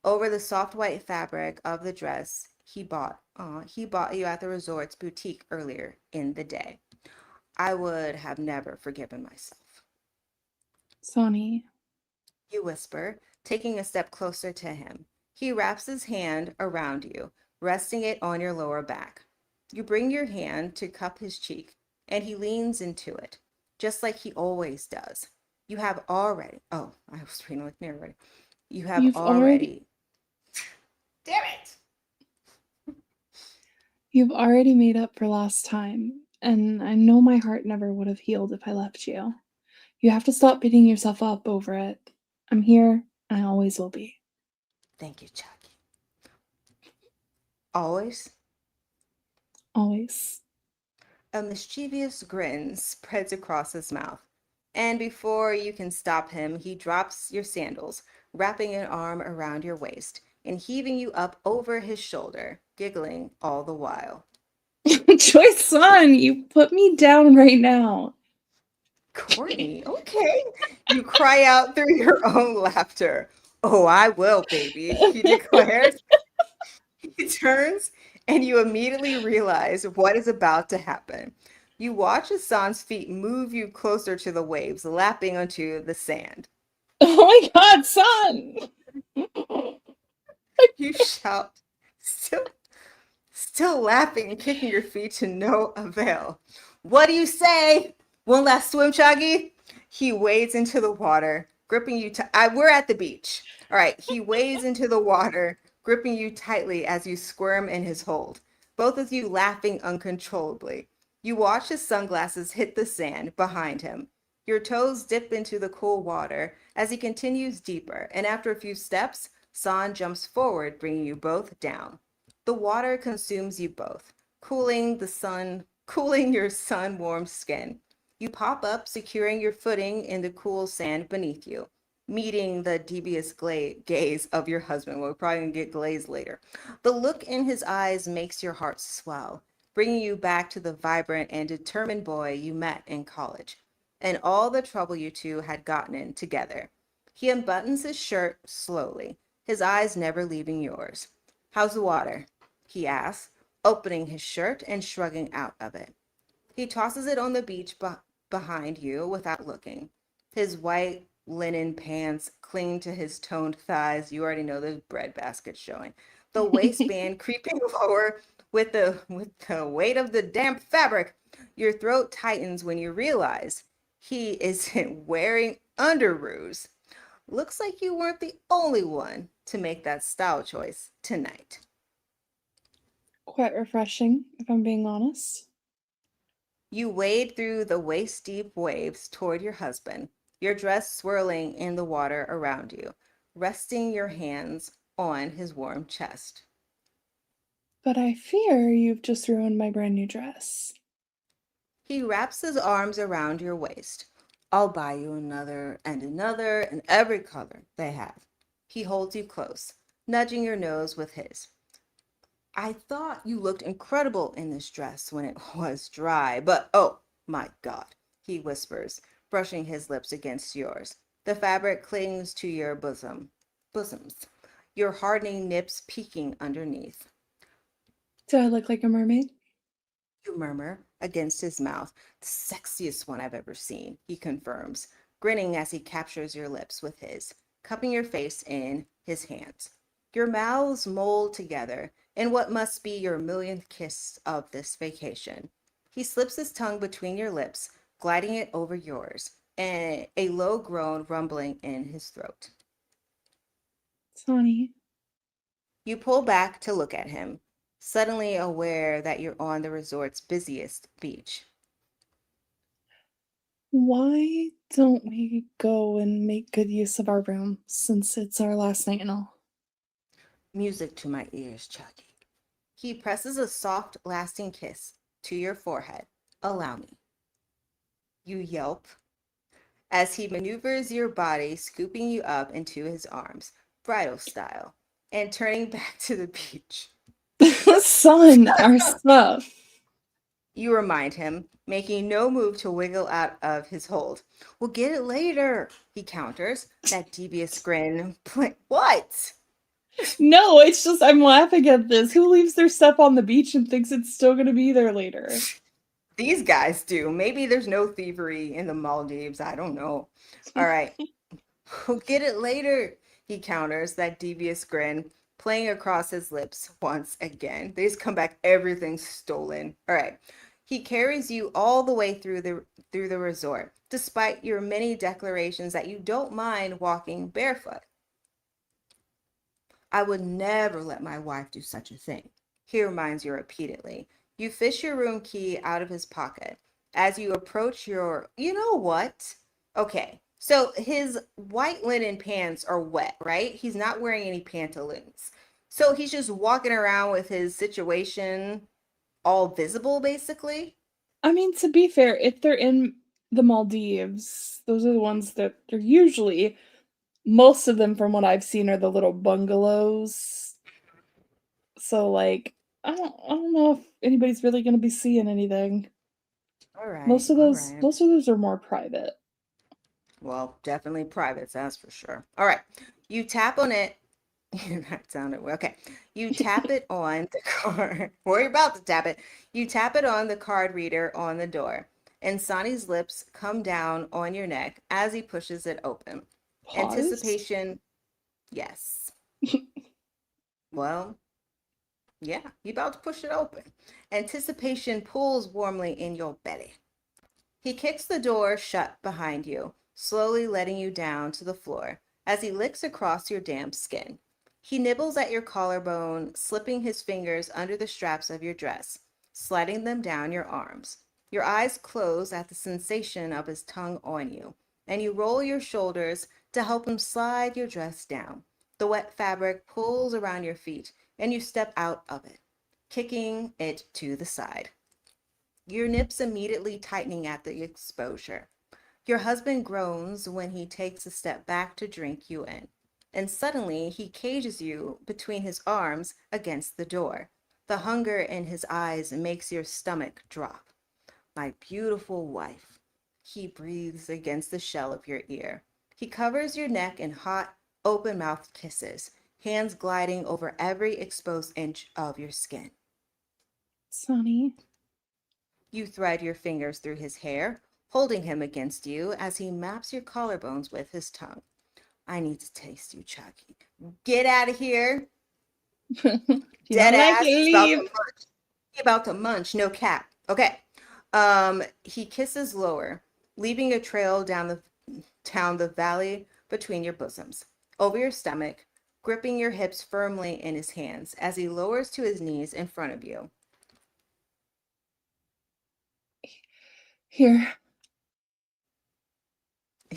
Over the soft white fabric of the dress he bought you at the resort's boutique earlier in the day. I would have never forgiven myself. Sonny. You whisper, taking a step closer to him. He wraps his hand around you, resting it on your lower back. You bring your hand to cup his cheek, and he leans into it, just like he always does. I was reading like me already. You have You've already already, damn it! you've already made up for lost time, and I know my heart never would have healed if I left you. You have to stop beating yourself up over it. I'm here, and I always will be. Thank you, Chucky. Always. Always. A mischievous grin spreads across his mouth, and before you can stop him, he drops your sandals, wrapping an arm around your waist and heaving you up over his shoulder, giggling all the while. Joyce son, you put me down right now. Courtney, okay. You cry out through your own laughter. Oh, I will, baby, he declares. He turns, and you immediately realize what is about to happen. You watch Hassan's feet move you closer to the waves, lapping onto the sand. Oh my god, son! You shout, still, still laughing and kicking your feet to no avail. What do you say? One last swim, Chaggy? He wades into the water, gripping you. We're at the beach. All right. He wades into the water, gripping you tightly as you squirm in his hold, both of you laughing uncontrollably. You watch his sunglasses hit the sand behind him. Your toes dip into the cool water as he continues deeper, and after a few steps, San jumps forward, bringing you both down. The water consumes you both, cooling your sun-warmed skin. You pop up, securing your footing in the cool sand beneath you, meeting the devious gaze of your husband. We're probably gonna get glazed later. The look in his eyes makes your heart swell, bringing you back to the vibrant and determined boy you met in college, and all the trouble you two had gotten in together. He unbuttons his shirt slowly, his eyes never leaving yours. How's the water? He asks, opening his shirt and shrugging out of it. He tosses it on the beach behind you without looking. His white linen pants cling to his toned thighs. You already know the bread basket showing. The waistband creeping lower with the weight of the damp fabric. Your throat tightens when you realize he isn't wearing underoos. Looks like you weren't the only one to make that style choice tonight. quite refreshing, if I'm being honest. You wade through the waist-deep waves toward your husband, your dress swirling in the water around you, resting your hands on his warm chest. But I fear you've just ruined my brand new dress. He wraps his arms around your waist. I'll buy you another, and every color they have. He holds you close, nudging your nose with his. I thought you looked incredible in this dress when it was dry, but oh my God, he whispers, brushing his lips against yours. The fabric clings to your bosoms, your hardening nips peeking underneath. Do I look like a mermaid? You murmur against his mouth. The sexiest one I've ever seen, he confirms, grinning as he captures your lips with his, cupping your face in his hands. Your mouths mold together in what must be your millionth kiss of this vacation. He slips his tongue between your lips, gliding it over yours, and a low groan rumbling in his throat. Sonny, You pull back to look at him, suddenly aware that you're on the resort's busiest beach. why don't we go and make good use of our room since it's our last night and all? Music to my ears, Chucky. He presses a soft, lasting kiss to your forehead. Allow me. You yelp as he maneuvers your body, scooping you up into his arms, bridal style, and turning back to the beach. Son, our stuff. You remind him, making no move to wiggle out of his hold. We'll get it later, he counters, that devious grin. What? No, it's just I'm laughing at this. Who leaves their stuff on the beach and thinks it's still gonna be there later? These guys do. Maybe there's no thievery in the Maldives. I don't know. All right. We'll get it later, he counters, that devious grin playing across his lips once again. They just come back, everything's stolen. All right. He carries you all the way through the resort, despite your many declarations that you don't mind walking barefoot. I would never let my wife do such a thing, he reminds you repeatedly. You fish your room key out of his pocket. As you approach your, you know what? Okay, so his white linen pants are wet, right? He's not wearing any pantaloons. So he's just walking around with his situation all visible, basically. I mean, to be fair, if they're in the Maldives, those are the ones that they're usually most of them from what I've seen are the little bungalows. So like I don't know if anybody's really gonna be seeing anything. All right, Most of all those right. most of those are more private. Well, definitely privates, that's for sure. All right, you tap on it. That sounded well. Okay. You tap it on the card. Or you're about to tap it. You tap it on the card reader on the door, and Sonny's lips come down on your neck as he pushes it open. Pause. Anticipation, yes. Well, yeah, you about to push it open. Anticipation pulls warmly in your belly. He kicks the door shut behind you, slowly letting you down to the floor as he licks across your damp skin. He nibbles at your collarbone, slipping his fingers under the straps of your dress, sliding them down your arms. Your eyes close at the sensation of his tongue on you, and you roll your shoulders to help him slide your dress down. The wet fabric pulls around your feet, and you step out of it, kicking it to the side, your nips immediately tightening at the exposure. Your husband groans when he takes a step back to drink you in, and suddenly he cages you between his arms against the door. The hunger in his eyes makes your stomach drop. My beautiful wife. He breathes against the shell of your ear. He covers your neck in hot, open-mouthed kisses, hands gliding over every exposed inch of your skin. Sonny. You thread your fingers through his hair, holding him against you as he maps your collarbones with his tongue. I need to taste you, Chucky. Get out of here. If you Dead don't like ass. it, He's about to leave. munch. He's about to munch. No cap. Okay. He kisses lower, leaving a trail down the valley between your bosoms, over your stomach, gripping your hips firmly in his hands as he lowers to his knees in front of you. Here.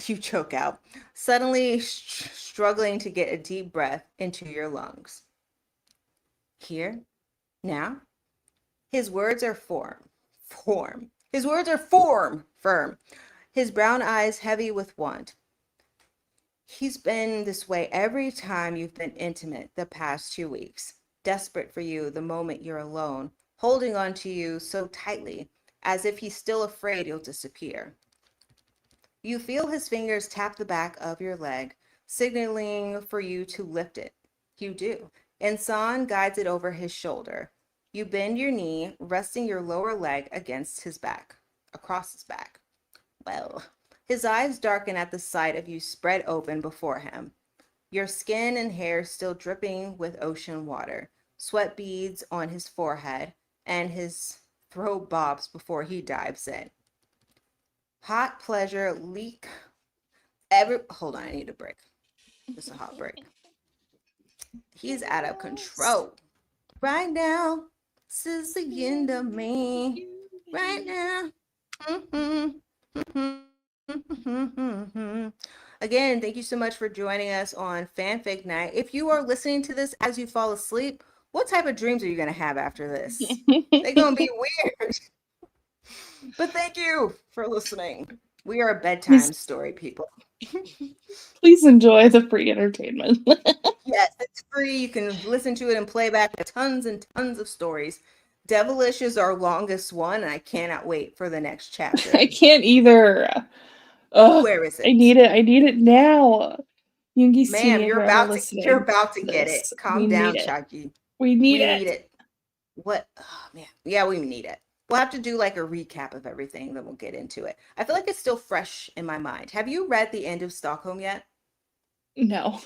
You choke out, suddenly struggling to get a deep breath into your lungs. Here, now, his words are form. His words are firm. His brown eyes heavy with want. He's been this way every time you've been intimate the past 2 weeks, desperate for you the moment you're alone, holding on to you so tightly, as if he's still afraid you'll disappear. You feel his fingers tap the back of your leg, signaling for you to lift it. You do, and San guides it over his shoulder. You bend your knee, resting your lower leg against his back, across his back. Well, his eyes darken at the sight of you spread open before him. Your skin and hair still dripping with ocean water, sweat beads on his forehead, and his throat bobs before he dives in. Hot pleasure leak hold on, I need a break. Just a hot break. He's out of control. Right now, this is the end of me. Right now. Again, thank you so much for joining us on Fanfic Night. If you are listening to this as you fall asleep, what type of dreams are you going to have after this? They're going to be weird. But thank you for listening. We are a bedtime story people. Please enjoy the free entertainment. Yes, it's free. You can listen to it and play back tons and tons of stories. Devilish is our longest one, and I cannot wait for the next chapter. I can't either. Ugh, Where is it? I need it. I need it now. Yoongi Ma'am, Senior, you're whoever about listening, to get it. this. Calm We down, need it. Chucky. We need We it. need it. What? Oh, man. Yeah, we need it. We'll have to do like a recap of everything, then we'll get into it. I feel like it's still fresh in my mind. Have you read The End of Stockholm yet? No.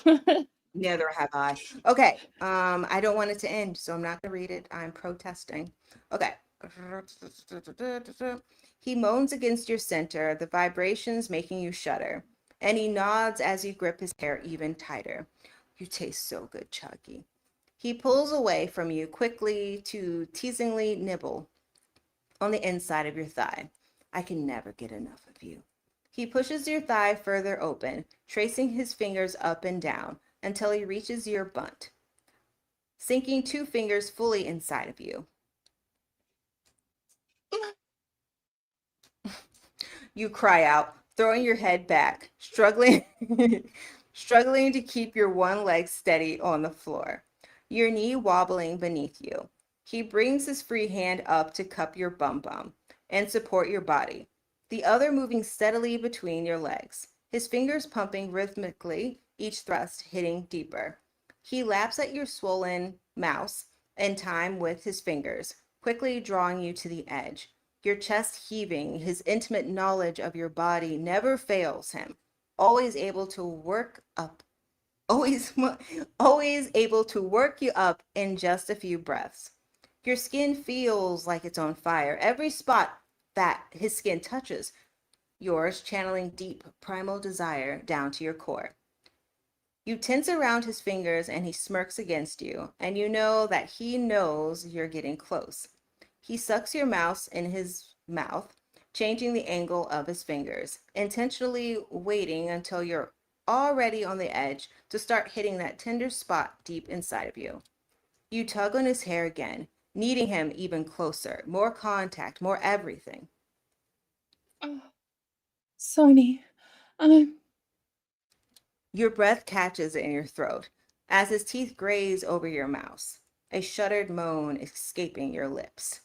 Neither have I. Okay. I don't want it to end, so I'm not gonna read it. I'm protesting. Okay. He moans against your center, the vibrations making you shudder, and he nods as you grip his hair even tighter. You taste so good, Chucky. He pulls away from you quickly to teasingly nibble on the inside of your thigh. I can never get enough of you. He pushes your thigh further open, tracing his fingers up and down until he reaches your butt, sinking 2 fingers fully inside of you. You cry out, throwing your head back, struggling to keep your one leg steady on the floor, your knee wobbling beneath you. He brings his free hand up to cup your bum bum and support your body, the other moving steadily between your legs, his fingers pumping rhythmically, each thrust hitting deeper. He laps at your swollen mouse in time with his fingers, quickly drawing you to the edge. Your chest heaving, his intimate knowledge of your body never fails him, always able to work up, always, always able to work you up in just a few breaths. Your skin feels like it's on fire. Every spot that his skin touches, yours channeling deep primal desire down to your core. You tense around his fingers and he smirks against you, and you know that he knows you're getting close. He sucks your mouse in his mouth, changing the angle of his fingers, intentionally waiting until you're already on the edge to start hitting that tender spot deep inside of you. You tug on his hair again, needing him even closer, more contact, more everything. Oh, Sony, I'm. Your breath catches in your throat as his teeth graze over your mouth, a shuddered moan escaping your lips.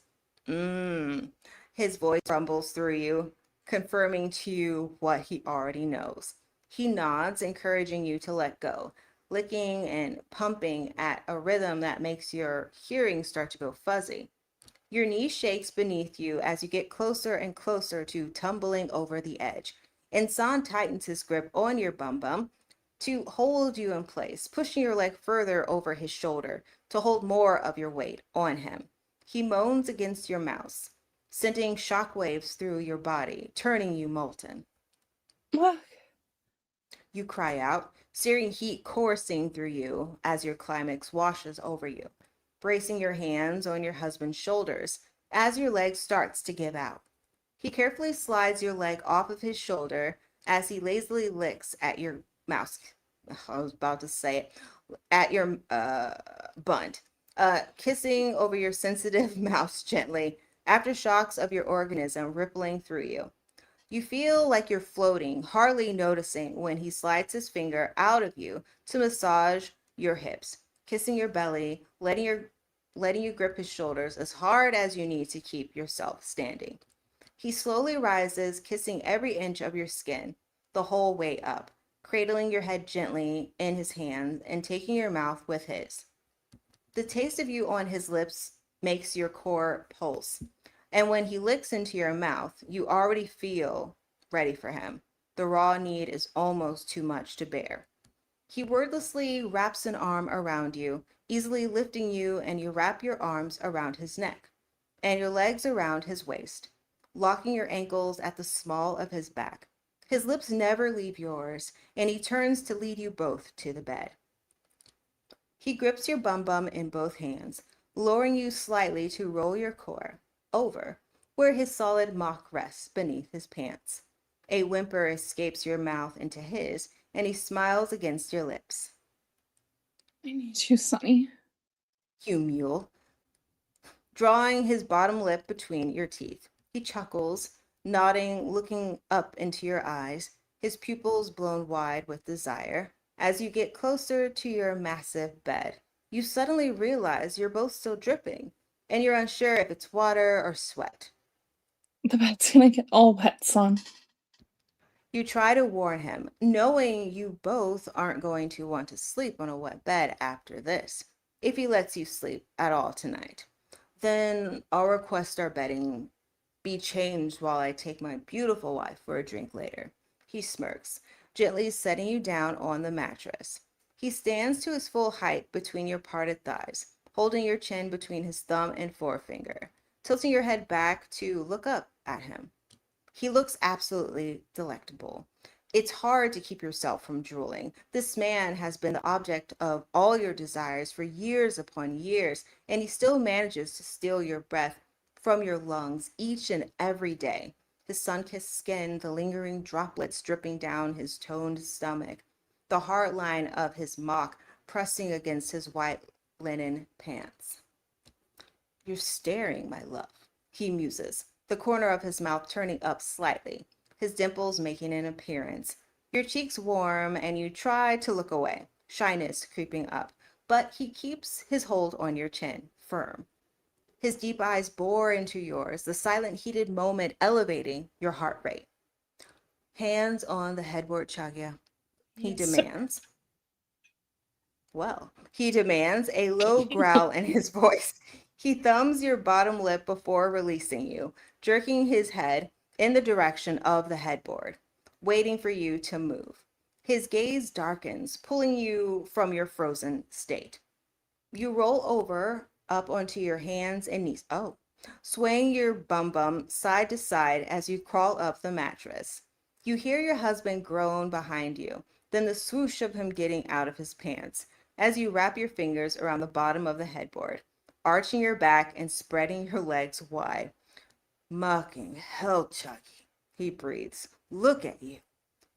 Mmm. His voice rumbles through you, confirming to you what he already knows. He nods, encouraging you to let go, licking and pumping at a rhythm that makes your hearing start to go fuzzy. Your knee shakes beneath you as you get closer and closer to tumbling over the edge. And San tightens his grip on your bum bum to hold you in place, pushing your leg further over his shoulder to hold more of your weight on him. He moans against your mouse, sending shockwaves through your body, turning you molten. Ugh. You cry out, searing heat coursing through you as your climax washes over you, bracing your hands on your husband's shoulders as your leg starts to give out. He carefully slides your leg off of his shoulder as he lazily licks at your mouse. I was about to say it, at your bunt, kissing over your sensitive mouse gently, aftershocks of your organism rippling through you. You feel like you're floating, hardly noticing when he slides his finger out of you to massage your hips, kissing your belly, letting you grip his shoulders as hard as you need to keep yourself standing. He slowly rises, kissing every inch of your skin, the whole way up, cradling your head gently in his hands and taking your mouth with his. The taste of you on his lips makes your core pulse. And when he licks into your mouth, you already feel ready for him. The raw need is almost too much to bear. He wordlessly wraps an arm around you, easily lifting you, and you wrap your arms around his neck and your legs around his waist, locking your ankles at the small of his back. His lips never leave yours, and he turns to lead you both to the bed. He grips your bum bum in both hands, lowering you slightly to roll your core over, where his solid mock rests beneath his pants. A whimper escapes your mouth into his, and he smiles against your lips. I need you, Sonny. You mule. Drawing his bottom lip between your teeth. He chuckles, nodding, looking up into your eyes, his pupils blown wide with desire. As you get closer to your massive bed, you suddenly realize you're both still dripping, and you're unsure if it's water or sweat. The bed's gonna get all wet, son. You try to warn him, knowing you both aren't going to want to sleep on a wet bed after this, if he lets you sleep at all tonight. Then I'll request our bedding be changed while I take my beautiful wife for a drink later. He smirks, gently setting you down on the mattress. He stands to his full height between your parted thighs, holding your chin between his thumb and forefinger, tilting your head back to look up at him. He looks absolutely delectable. It's hard to keep yourself from drooling. This man has been the object of all your desires for years upon years, and he still manages to steal your breath from your lungs each and every day. His sun-kissed skin, the lingering droplets dripping down his toned stomach, the hard line of his mock pressing against his white linen pants. You're staring, my love, he muses, the corner of his mouth turning up slightly, his dimples making an appearance. Your cheeks warm, and you try to look away, shyness creeping up, but he keeps his hold on your chin, firm. His deep eyes bore into yours, the silent heated moment elevating your heart rate. Hands on the headboard, Chagya, he Yes, sir. demands. Well, he demands, a low growl in his voice. He thumbs your bottom lip before releasing you, jerking his head in the direction of the headboard, waiting for you to move. His gaze darkens, pulling you from your frozen state. You roll over, up onto your hands and knees. Oh, swaying your bum bum side to side as you crawl up the mattress. You hear your husband groan behind you, then the swoosh of him getting out of his pants as you wrap your fingers around the bottom of the headboard, arching your back and spreading your legs wide. Mucking hell, Chucky, he breathes. Look at you.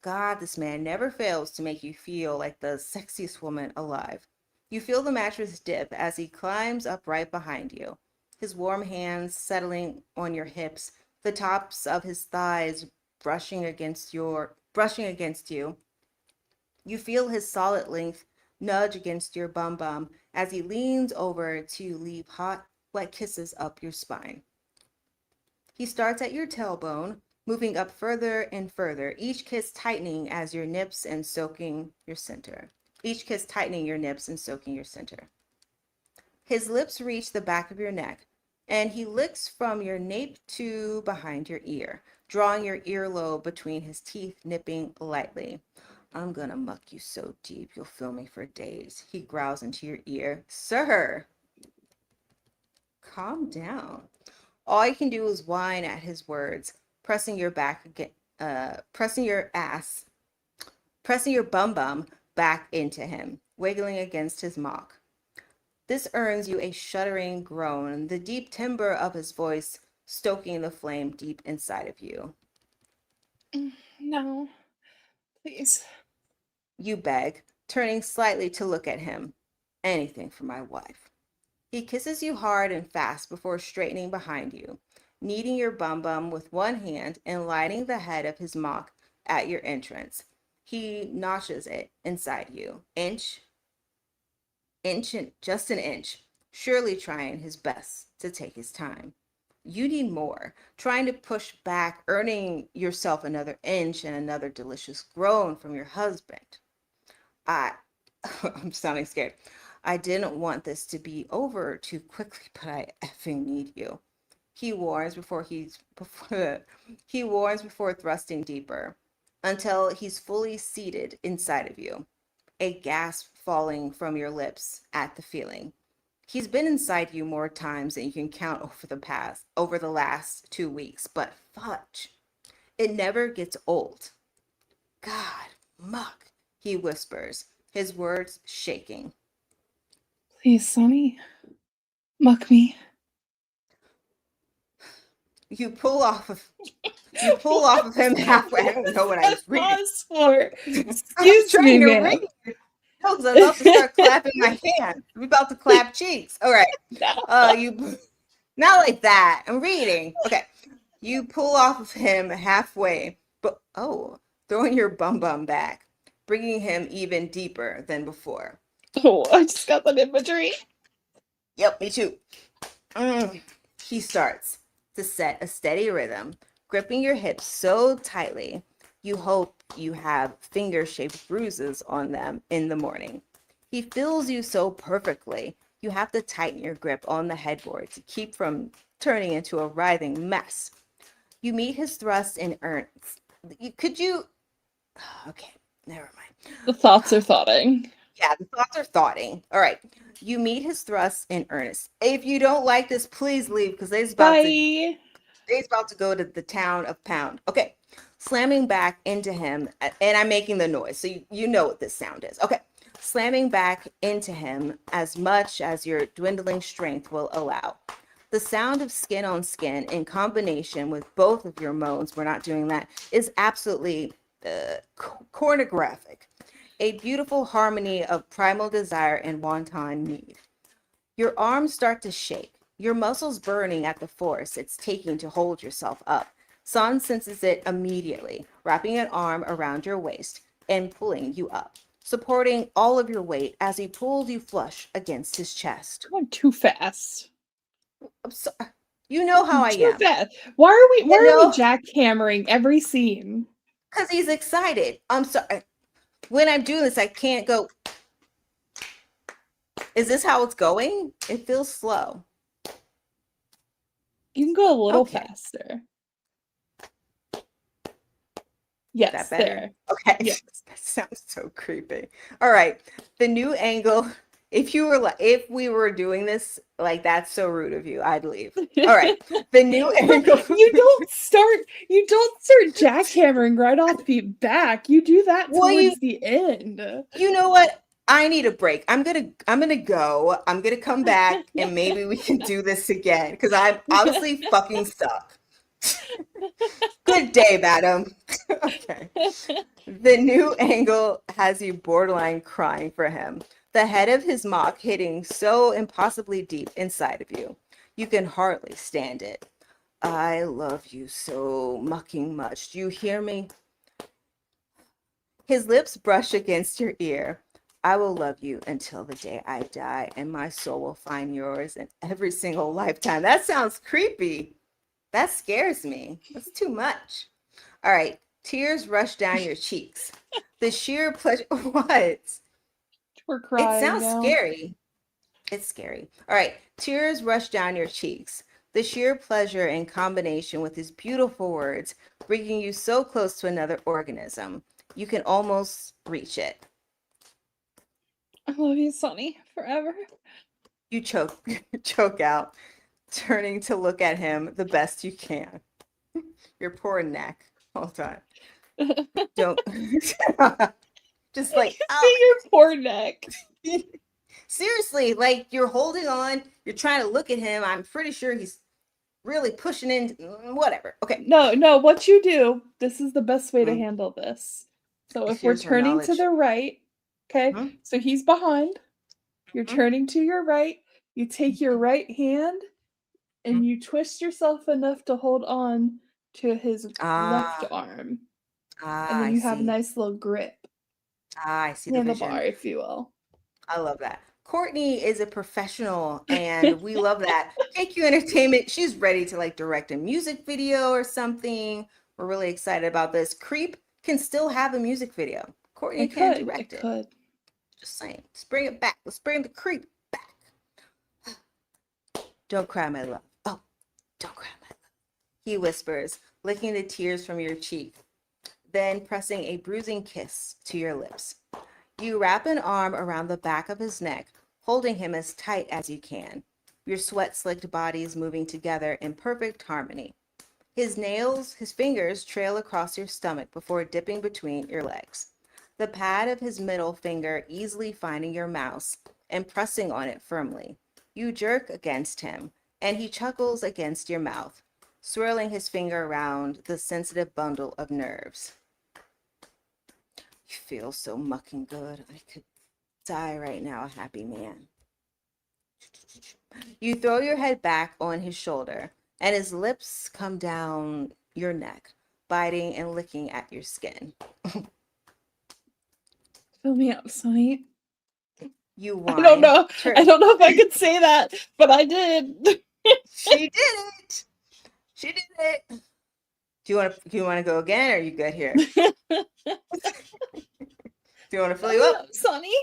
God, this man never fails to make you feel like the sexiest woman alive. You feel the mattress dip as he climbs up right behind you, his warm hands settling on your hips, the tops of his thighs brushing against you. You feel his solid length nudge against your bum bum as he leans over to leave hot, wet kisses up your spine. He starts at your tailbone, moving up further and further, each kiss tightening as your nips and soaking your center. Each kiss tightening your nips and soaking your center. His lips reach the back of your neck, and he licks from your nape to behind your ear, drawing your earlobe between his teeth, nipping lightly. I'm gonna muck you so deep you'll feel me for days, he growls into your ear. Sir, calm down. All you can do is whine at his words, pressing your back again, pressing your bum bum back into him, wiggling against his mock. This earns you a shuddering groan, the deep timbre of his voice stoking the flame deep inside of you. No, please. You beg, turning slightly to look at him. Anything for my wife. He kisses you hard and fast before straightening behind you, kneading your bum bum with one hand and lighting the head of his mock at your entrance. He notches it inside you, inch, just an inch, surely trying his best to take his time. You need more, trying to push back, earning yourself another inch and another delicious groan from your husband. I, I'm sounding scared. I didn't want this to be over too quickly, but I effing need you. He warns he warns before thrusting deeper, until he's fully seated inside of you, a gasp falling from your lips at the feeling. He's been inside you more times than you can count over the last 2 weeks, but fudge, it never gets old. God, muck, he whispers, his words shaking. Please, Sonny. Muck me. You pull off of him halfway. I don't know what I was reading. Pause for. I was Excuse me, trying to man. read. No, because I'm about to start clapping my hands. I'm about to clap cheeks. All right. No. You not like that. I'm reading. Okay. You pull off of him halfway, but throwing your bum bum back, bringing him even deeper than before. Oh, I just got that imagery. Yep, me too. He starts to set a steady rhythm, gripping your hips so tightly you hope you have finger-shaped bruises on them in the morning. He fills you so perfectly, you have to tighten your grip on the headboard to keep from turning into a writhing mess. You meet his thrust in earnest. Okay, never mind. The thoughts are thoughting. Yeah, the thoughts are thoughting. All right. You meet his thrust in earnest. If you don't like this, please leave because they's about to go to the town of Pound. Okay. Slamming back into him, and I'm making the noise, so you know what this sound is. Okay. Slamming back into him as much as your dwindling strength will allow. The sound of skin on skin in combination with both of your moans, we're not doing that, is absolutely pornographic. A beautiful harmony of primal desire and wanton need. Your arms start to shake, your muscles burning at the force it's taking to hold yourself up. San senses it immediately, wrapping an arm around your waist and pulling you up, supporting all of your weight as he pulls you flush against his chest. Going too fast. I'm sorry. You know how I Too am. fast. Why are we know, jackhammering every scene? because he's excited. I'm sorry. When I'm doing this, I can't go. Is this how it's going? It feels slow. You can go a little Okay. faster. Is Yes, that better? there. Okay. Yes. That sounds so creepy. All right. The new angle. If we were doing this, like, that's so rude of you, I'd leave. All right. The new angle. You don't start jackhammering right off the back. You do that towards the end. You know what? I need a break. I'm gonna go. I'm gonna come back and maybe we can do this again because I'm obviously fucking stuck. Good day, madam. Okay. The new angle has you borderline crying for him. The head of his mock hitting so impossibly deep inside of you. You can hardly stand it. I love you so mucking much. Do you hear me? His lips brush against your ear. I will love you until the day I die, and my soul will find yours in every single lifetime. That sounds creepy. That scares me. That's too much. All right. Tears rush down your cheeks. The sheer pleasure. What? We're crying. It sounds now. scary. It's scary. All right. Tears rush down your cheeks. The sheer pleasure in combination with his beautiful words, bringing you so close to another organism. You can almost reach it. I love you, Sonny, forever. You choke out, turning to look at him the best you can. Your poor neck. Hold on. Don't. Just like, You oh, see your poor neck. seriously, like you're holding on, you're trying to look at him. I'm pretty sure he's really pushing in, whatever. Okay. No, what you do, this is the best way to Mm, handle this. So if we're here's her turning to knowledge. the right, okay, Mhm, so he's behind, you're mhm, turning to your right, you take your right hand and mhm. you twist yourself enough to hold on to his left Ah, arm. And ah, then I you have a see. nice little grip, Ah, I see the vision. handlebar, if you will. I love that. Courtney is a professional and we love that. KQ Entertainment, she's ready to like direct a music video or something. We're really excited about this. Creep can still have a music video. Courtney can It direct it. could. Just saying. Let's bring it back. Let's bring the creep back. Don't cry, my love. Oh, don't cry, my love. He whispers, licking the tears from your cheek, then pressing a bruising kiss to your lips. You wrap an arm around the back of his neck, holding him as tight as you can, your sweat-slicked bodies moving together in perfect harmony. His fingers trail across your stomach before dipping between your legs. The pad of his middle finger easily finding your mouse and pressing on it firmly. You jerk against him, and he chuckles against your mouth, swirling his finger around the sensitive bundle of nerves. You feel so mucking good. I could die right now, a happy man. You throw your head back on his shoulder, and his lips come down your neck, biting and licking at your skin. Fill me up, Sonny. You I don't whine. know. I don't know if I could say that, but I did. She did it. She did it. Do you want to go again, or are you good here? Do you want to fill Fill you me up? up, Sonny.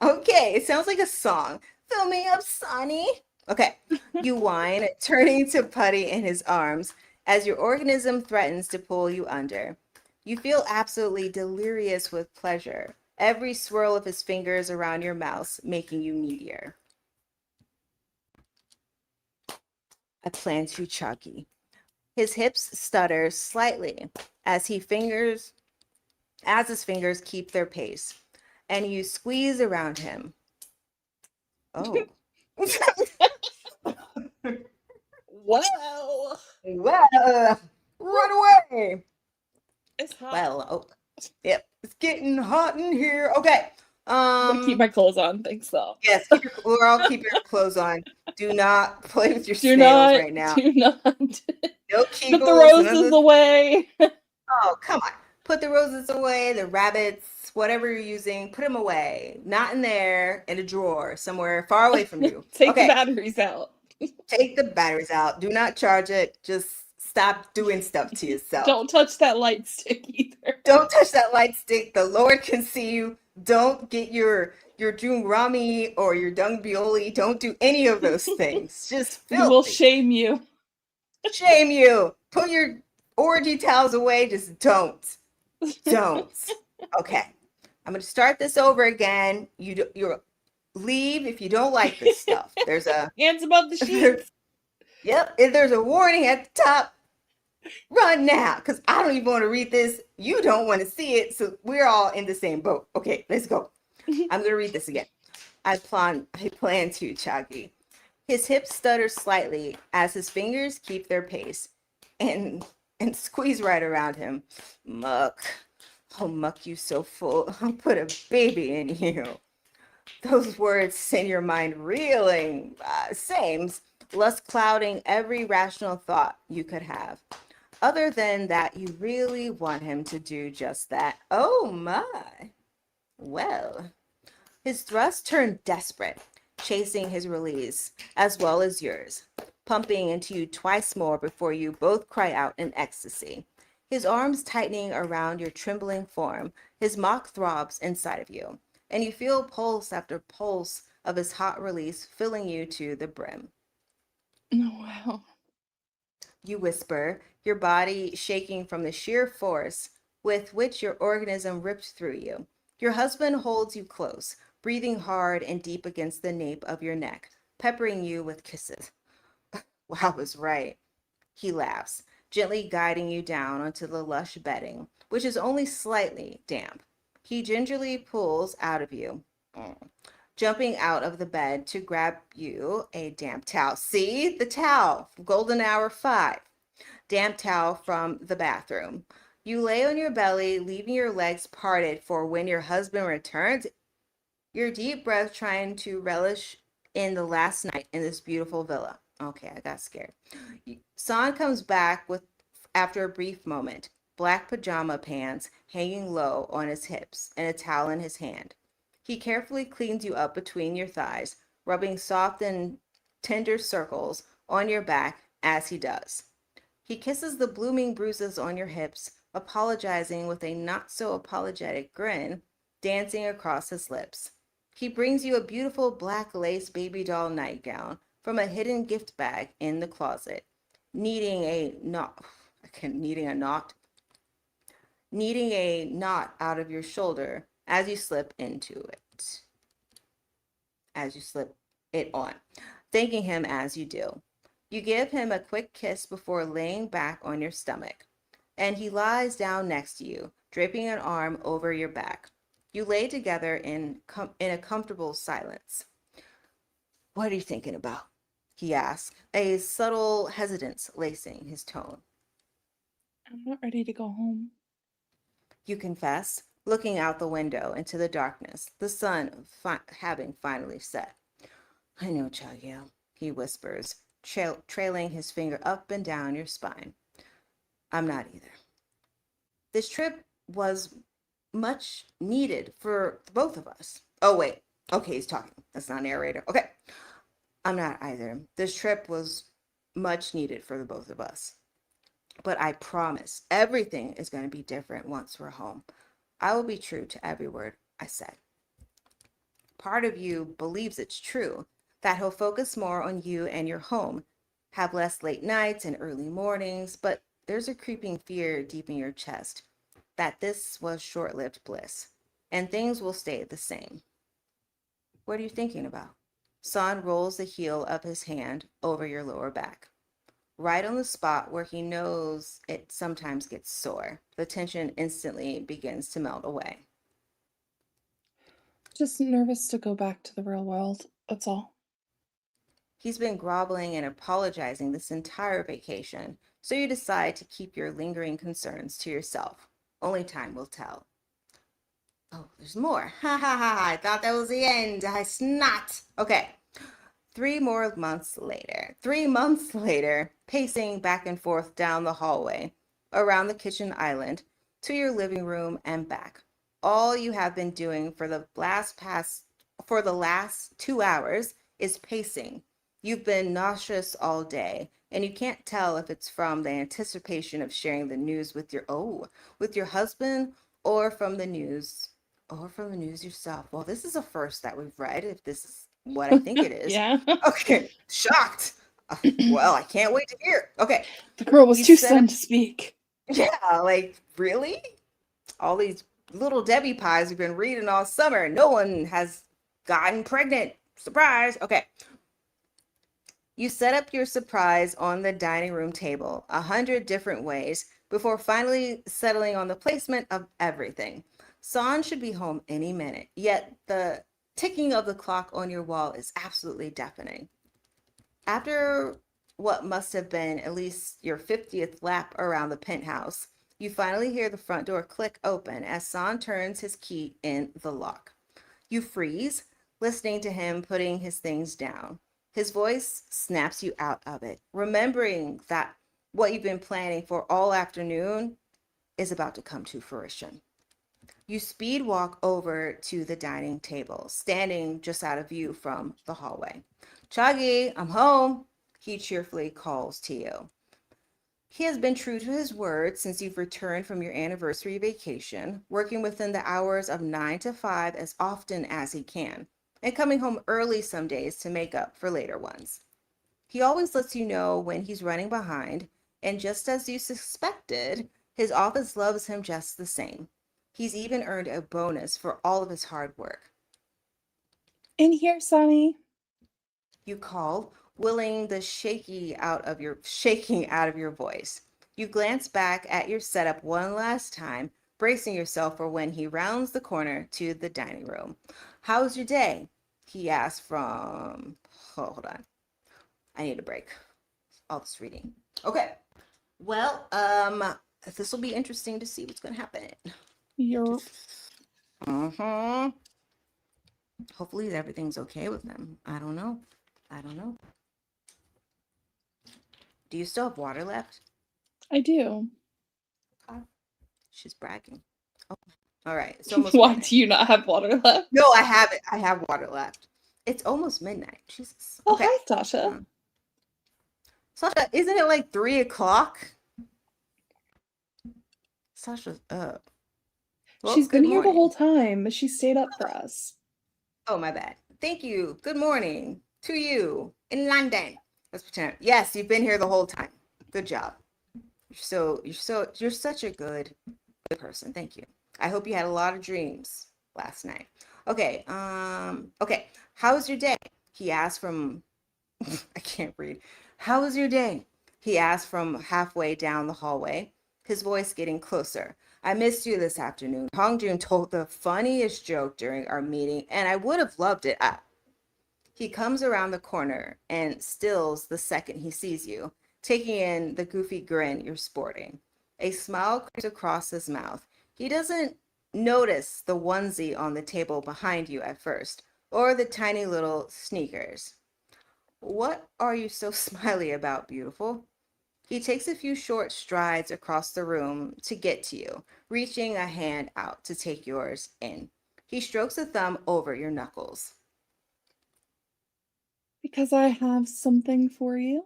Okay, it sounds like a song. Fill me up, Sonny. Okay, you whine, turning to Putty in his arms as your organism threatens to pull you under. You feel absolutely delirious with pleasure, every swirl of his fingers around your mouth making you needier. I plan to chuggy. His hips stutter slightly as his fingers keep their pace, and you squeeze around him. Oh. Wow. Well, run away. It's hot. Well, oh, yep, it's getting hot in here. Okay. I'm gonna keep my clothes on. Thanks, though. Yes, we're all keep your clothes on. Do not play with your Do snails not, right now. do not No put the kegels, none of roses this. away. Oh, come on. Put the roses away, the rabbits, whatever you're using, put them away. Not in there, in a drawer, somewhere far away from you. Take the Okay. batteries out. Take the batteries out. Do not charge it. Just stop doing stuff to yourself. Don't touch that light stick either. Don't touch that light stick. The Lord can see you. Don't get your Rami or your dung bioli. Don't do any of those things. Just We will filthy. shame you. Shame you. Put your orgy towels away. Just don't. Don't. Okay. I'm gonna start this over again. You leave if you don't like this stuff. There's a Hands above the sheets. yep. If there's a warning at the top, run now, because I don't even want to read this. You don't want to see it, so we're all in the same boat. Okay, let's go. I'm gonna read this again. I plan to, Chagi. His hips stutter slightly as his fingers keep their pace and squeeze right around him. Muck. I'll muck you so full. I'll put a baby in you. Those words send your mind reeling, sames, less clouding every rational thought you could have. Other than that, you really want him to do just that. Oh my. Well, his thrust turned desperate, chasing his release, as well as yours, pumping into you twice more before you both cry out in ecstasy. His arms tightening around your trembling form, his mock throbs inside of you, and you feel pulse after pulse of his hot release filling you to the brim. Oh, wow. You whisper, your body shaking from the sheer force with which your organism ripped through you. Your husband holds you close, breathing hard and deep against the nape of your neck, peppering you with kisses. Well, I was right. He laughs, gently guiding you down onto the lush bedding, which is only slightly damp. He gingerly pulls out of you, jumping out of the bed to grab you a damp towel. See? The towel. Golden hour 5. Damp towel from the bathroom. You lay on your belly, leaving your legs parted for when your husband returns. Your deep breath trying to relish in the last night in this beautiful villa. Okay, I got scared. San comes back with after a brief moment, black pajama pants hanging low on his hips and a towel in his hand. He carefully cleans you up between your thighs, rubbing soft and tender circles on your back as he does. He kisses the blooming bruises on your hips, apologizing with a not so apologetic grin dancing across his lips. He brings you a beautiful black lace baby doll nightgown from a hidden gift bag in the closet, needing a knot, needing a knot out of your shoulder as you slip into it, as you slip it on, thanking him as you do. You give him a quick kiss before laying back on your stomach, and he lies down next to you, draping an arm over your back. You lay together in a comfortable silence. What are you thinking about? He asks, a subtle hesitance lacing his tone. I'm not ready to go home. You confess, looking out the window into the darkness, the sun having finally set. I know, Chagyo, he whispers, trailing his finger up and down your spine. I'm not either. This trip was much needed for both of us. Oh, wait. Okay, he's talking. That's not narrator. Okay. I'm not either. This trip was much needed for the both of us. But I promise everything is going to be different once we're home. I will be true to every word I said. Part of you believes it's true, that he'll focus more on you and your home, have less late nights and early mornings, but there's a creeping fear deep in your chest that this was short-lived bliss, and things will stay the same. What are you thinking about? San rolls the heel of his hand over your lower back, right on the spot where he knows it sometimes gets sore. The tension instantly begins to melt away. Just nervous to go back to the real world. That's all. He's been groveling and apologizing this entire vacation, so you decide to keep your lingering concerns to yourself. Only time will tell. Oh, there's more. Ha ha ha. I thought that was the end. I snot. Okay. 3 months later. 3 months later, pacing back and forth down the hallway, around the kitchen island, to your living room and back. All you have been doing for the last 2 hours is pacing. You've been nauseous all day, and you can't tell if it's from the anticipation of sharing the news with your husband, or from the news yourself. Well, this is a first that we've read, if this is what I think it is. Yeah. Okay, shocked. Well, I can't wait to hear. Okay, The girl was you too said, stunned to speak. yeah, like really? All these little Debbie pies we've been reading all summer. No one has gotten pregnant. Surprise. Okay. You set up your surprise on the dining room table 100 different ways before finally settling on the placement of everything. San should be home any minute, yet the ticking of the clock on your wall is absolutely deafening. After what must have been at least your 50th lap around the penthouse, you finally hear the front door click open as San turns his key in the lock. You freeze, listening to him putting his things down. His voice snaps you out of it, remembering that what you've been planning for all afternoon is about to come to fruition. You speed walk over to the dining table, standing just out of view from the hallway. Chagi, I'm home, he cheerfully calls to you. He has been true to his word since you've returned from your anniversary vacation, working within the hours of 9 to 5 as often as he can, and coming home early some days to make up for later ones. He always lets you know when he's running behind, and just as you suspected, his office loves him just the same. He's even earned a bonus for all of his hard work. In here, Sonny. You call, willing the shaking out of your voice. You glance back at your setup one last time bracing yourself for when he rounds the corner to the dining room. How's your day? He asks from, oh, hold on. I need a break. All this reading. Okay. Well, this will be interesting to see what's going to happen. You're Uh-huh. Hopefully everything's okay with them. I don't know. I don't know. Do you still have water left? I do. Okay. She's bragging. Oh, all right. It's almost Why midnight. do you not have water left? No, I have it. I have water left. It's almost midnight. Jesus. Oh, Okay. hi, Tasha. Sasha, isn't it like 3 o'clock? Sasha's up. Well, She's been good here the whole morning. time, but she stayed up for us. Oh, my bad. Thank you. Good morning to you in London. Let's pretend. Yes, you've been here the whole time. Good job. You're such a good person. Thank you. I hope you had a lot of dreams last night. Okay. Okay. How was your day? He asked from I can't read. How was your day? He asked from halfway down the hallway, his voice getting closer. I missed you this afternoon. Hongjun told the funniest joke during our meeting, and I would have loved it. He comes around the corner and stills the second he sees you, taking in the goofy grin you're sporting. A smile creeps across his mouth. He doesn't notice the onesie on the table behind you at first, or the tiny little sneakers. What are you so smiley about, beautiful? He takes a few short strides across the room to get to you, reaching a hand out to take yours in. He strokes a thumb over your knuckles. Because I have something for you.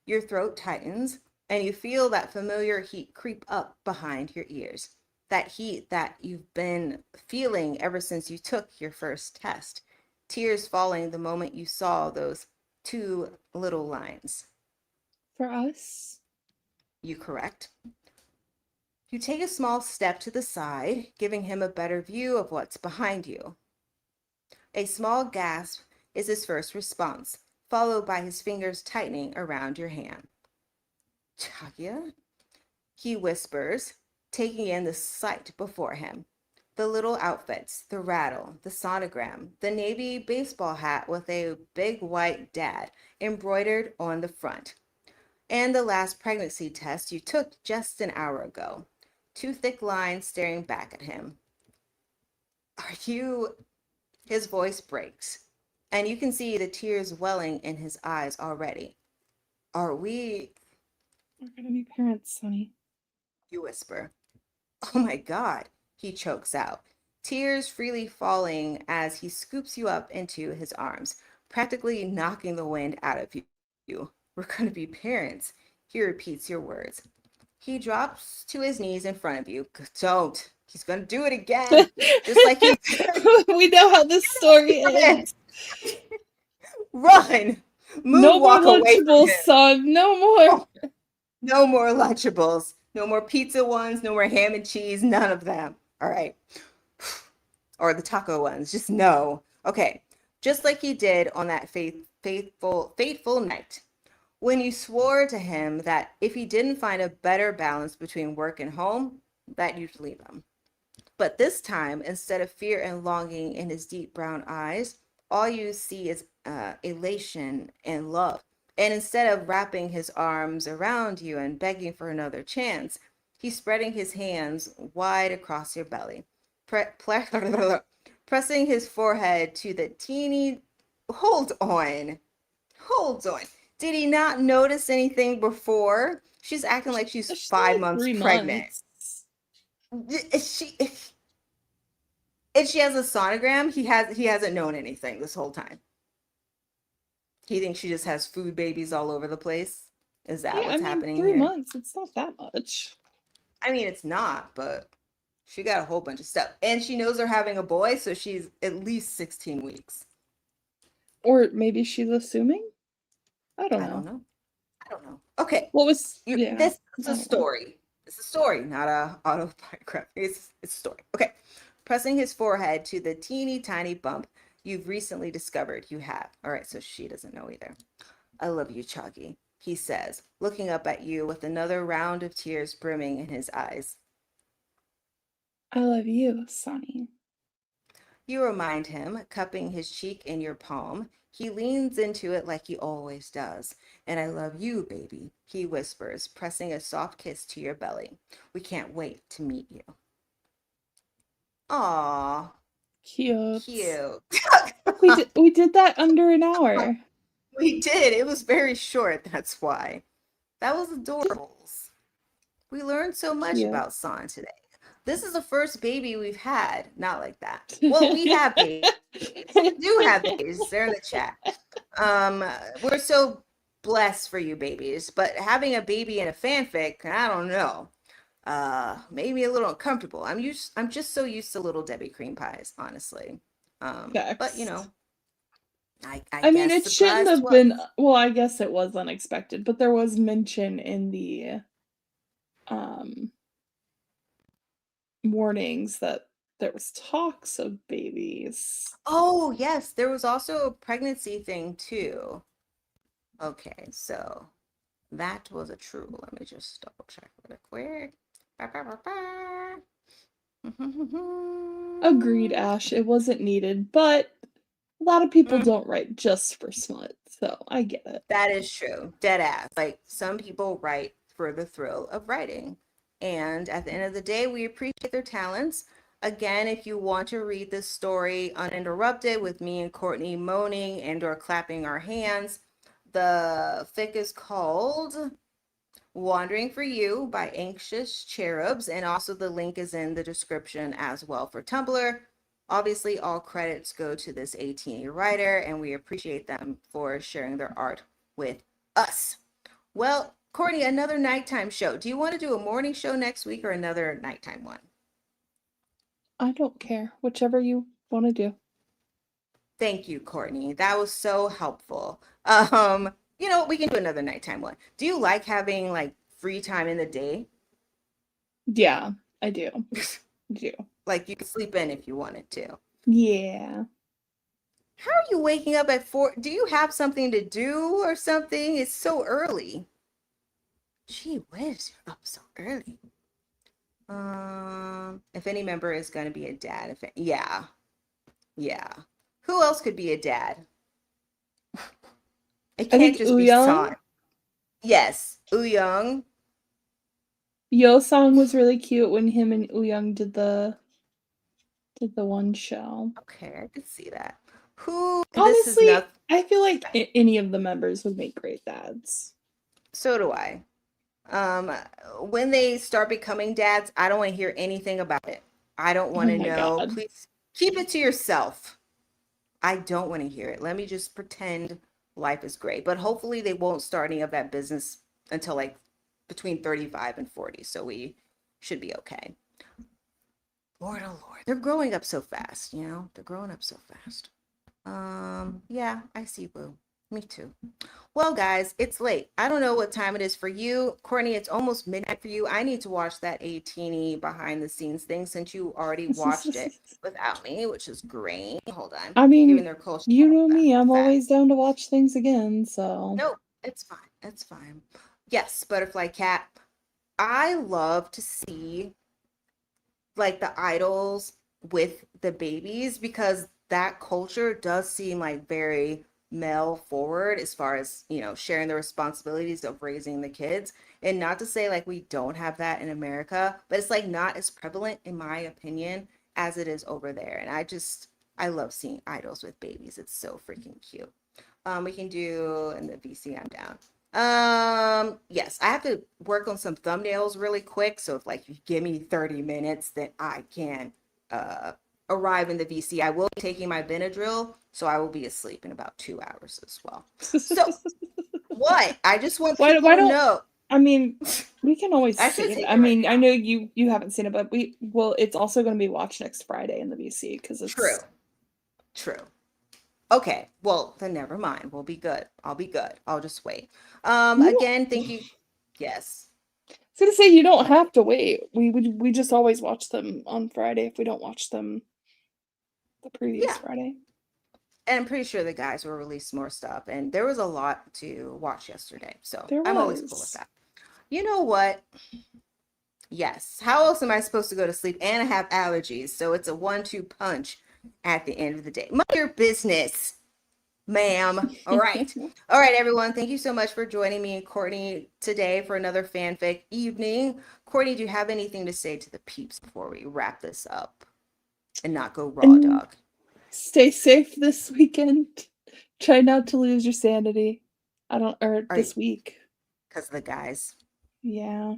Your throat tightens, and you feel that familiar heat creep up behind your ears. That heat that you've been feeling ever since you took your first test. Tears falling the moment you saw those two little lines. For us. You correct? You take a small step to the side, giving him a better view of what's behind you. A small gasp is his first response, followed by his fingers tightening around your hand. Chakia? He whispers, taking in the sight before him. The little outfits, the rattle, the sonogram, the navy baseball hat with a big white dad embroidered on the front, and the last pregnancy test you took just an hour ago. Two thick lines staring back at him. Are you? His voice breaks, and you can see the tears welling in his eyes already. Are we? We're gonna be parents, Sonny. You whisper. Oh my God, he chokes out, tears freely falling as he scoops you up into his arms, practically knocking the wind out of you. We're going to be parents. He repeats your words. He drops to his knees in front of you. Don't. He's going to do it again. Just like he We know how this story did. ends. Run. No more Moonwalk away from Lunchables, him. son. No more. Oh, no more Lunchables. No more pizza ones. No more ham and cheese. None of them. All right. Or the taco ones. Just no. Okay. Just like he did on that fateful night when you swore to him that if he didn't find a better balance between work and home, that you'd leave him. But this time, instead of fear and longing in his deep brown eyes, all you see is elation and love. And instead of wrapping his arms around you and begging for another chance, he's spreading his hands wide across your belly, pressing his forehead to the teeny. Hold on. Hold on. Did he not notice anything before? She's acting like she's She's 5 months 3 months. pregnant. If she has a sonogram, he hasn't known anything this whole time. He thinks she just has food babies all over the place. Is that Yeah, what's I mean, happening 3 here? months. It's not that much. I mean, it's not, but she got a whole bunch of stuff. And she knows they're having a boy, so she's at least 16 weeks. Or maybe she's assuming? I don't I don't know. know. I don't know. Okay. What was yeah? This is I a don't know. story. It's a story, not a autobiography. It's a story. Okay. Pressing his forehead to the teeny tiny bump you've recently discovered you have. All right, so she doesn't know either. I love you, Chalky, he says, looking up at you with another round of tears brimming in his eyes. I love you, Sonny. You remind him, cupping his cheek in your palm. He leans into it like he always does. And I love you, baby, he whispers, pressing a soft kiss to your belly. We can't wait to meet you. Aw, Cute. cute. We did that under an hour. We did. It was very short, that's why. That was adorable. We learned so much Cute. about San today. This is the first baby we've had. Not like that. Well, we have babies. We do have babies. They're in the chat. Um, we're so blessed for you babies, but having a baby in a fanfic, I don't know. Made me a little uncomfortable. I'm just so used to little Debbie cream pies, honestly. But you know, Text. I I mean, guess it shouldn't surprise have what. been. Well, I guess it was unexpected, but there was mention in the um warnings that there was talks of babies. Oh, yes, there was also a pregnancy thing too. Okay, so that was a true. Let me just double check really quick. Ba, ba, ba, ba. Agreed, Ash. It wasn't needed, but a lot of people Mm, don't write just for smut, so I get it. that is true. Dead ass. Like some people write for the thrill of writing. And at the end of the day, we appreciate their talents. Again, if you want to read this story uninterrupted with me and Courtney moaning and or clapping our hands, the fic is called Wandering for You by Anxious Cherubs, and also the link is in the description as well for Tumblr. Obviously, all credits go to this ATEEZ writer, and we appreciate them for sharing their art with us. Well, Courtney, another nighttime show. Do you want to do a morning show next week or another nighttime one? I don't care. Whichever you want to do. Thank you, Courtney. That was so helpful. We can do another nighttime one. Do you like having like free time in the day? Yeah, I do. I do. Like you could sleep in if you wanted to. Yeah. How are you waking up at 4? Do you have something to do or something? It's so early. Gee whiz, you're up so early. If any member is gonna be a dad, yeah, yeah. Who else could be a dad? It I can't think just be Uyang, San. Yes, Young. Yo song was really cute when him and Uyang did the one show. Okay, I could see that. Who? This is Honestly, not. I feel like any of the members would make great dads. So do I. Um, when they start becoming dads, I don't want to hear anything about it. I don't want Oh to my know. god. Please keep it to yourself. I don't want to hear it. Let me just pretend life is great. But hopefully they won't start any of that business until like between 35 and 40. So we should be okay. Lord, oh Lord. They're growing up so fast, you know? They're growing up so fast. Yeah, I see, Boo. Me too. Well, guys, it's late. I don't know what time it is for you. Courtney, it's almost midnight for you. I need to watch that A-Teeny behind the scenes thing since you already watched it without me, which is great. Hold on. I Giving mean, their culture you all know that me, I'm fast. always down to watch things again, so. Nope, it's fine. It's fine. Yes, Butterfly Cat. I love to see like the idols with the babies because that culture does seem like very male forward as far as sharing the responsibilities of raising the kids, and not to say like we don't have that in America, but it's like not as prevalent in my opinion as it is over there. And I love seeing idols with babies. It's so freaking cute. We can do in the VC. I'm down. Yes, I have to work on some thumbnails really quick. So if like you give me 30 minutes, then I can uh arrive in the VC. I will be taking my Benadryl, so I will be asleep in about 2 hours as well. So what? I just want people Why to don't know. I mean, we can always I should see it. take I it right mean, I now. know you haven't seen it, but it's also going to be watched next Friday in the VC because True, it's true. Okay, well then never mind. We'll be good. I'll be good. I'll just wait. you don't. Again, thank you. Yes. I was gonna say you don't have to wait. We just always watch them on Friday if we don't watch them the previous Yeah. Friday. And I'm pretty sure the guys will release more stuff. And there was a lot to watch yesterday. So There I'm always cool with was. that. You know what? Yes. How else am I supposed to go to sleep? And I have allergies, so it's a 1-2 punch at the end of the day. Mind your business, ma'am. All right. All right, everyone. Thank you so much for joining me and Courtney today for another fanfic evening. Courtney, do you have anything to say to the peeps before we wrap this up and not go raw And dog? stay safe this weekend. Try not to lose your sanity. Or All right, this week. because of the guys. Yeah.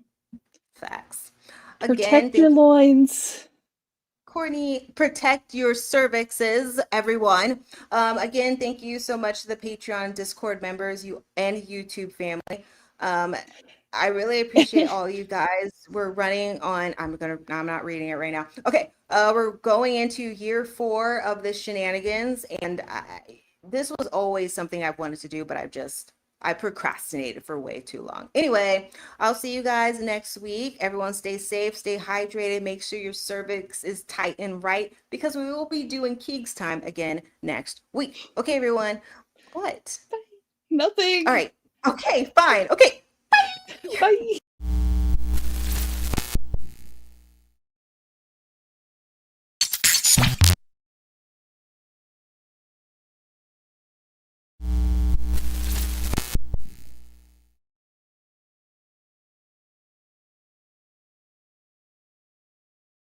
Facts. Again, Protect your thank you. loins. Courtney, protect your cervixes, everyone. Again, thank you so much to the Patreon, Discord members, you and YouTube family. Um, I really appreciate all you guys. We're running on, I'm not reading it right now. Okay, we're going into year 4 of the shenanigans, and this was always something I've wanted to do, but I procrastinated for way too long. Anyway, I'll see you guys next week. Everyone stay safe, stay hydrated, make sure your cervix is tight and right because we will be doing Keeg's time again next week. Okay, everyone. What? Nothing. All right. Okay, fine. Okay. Bye. Bye.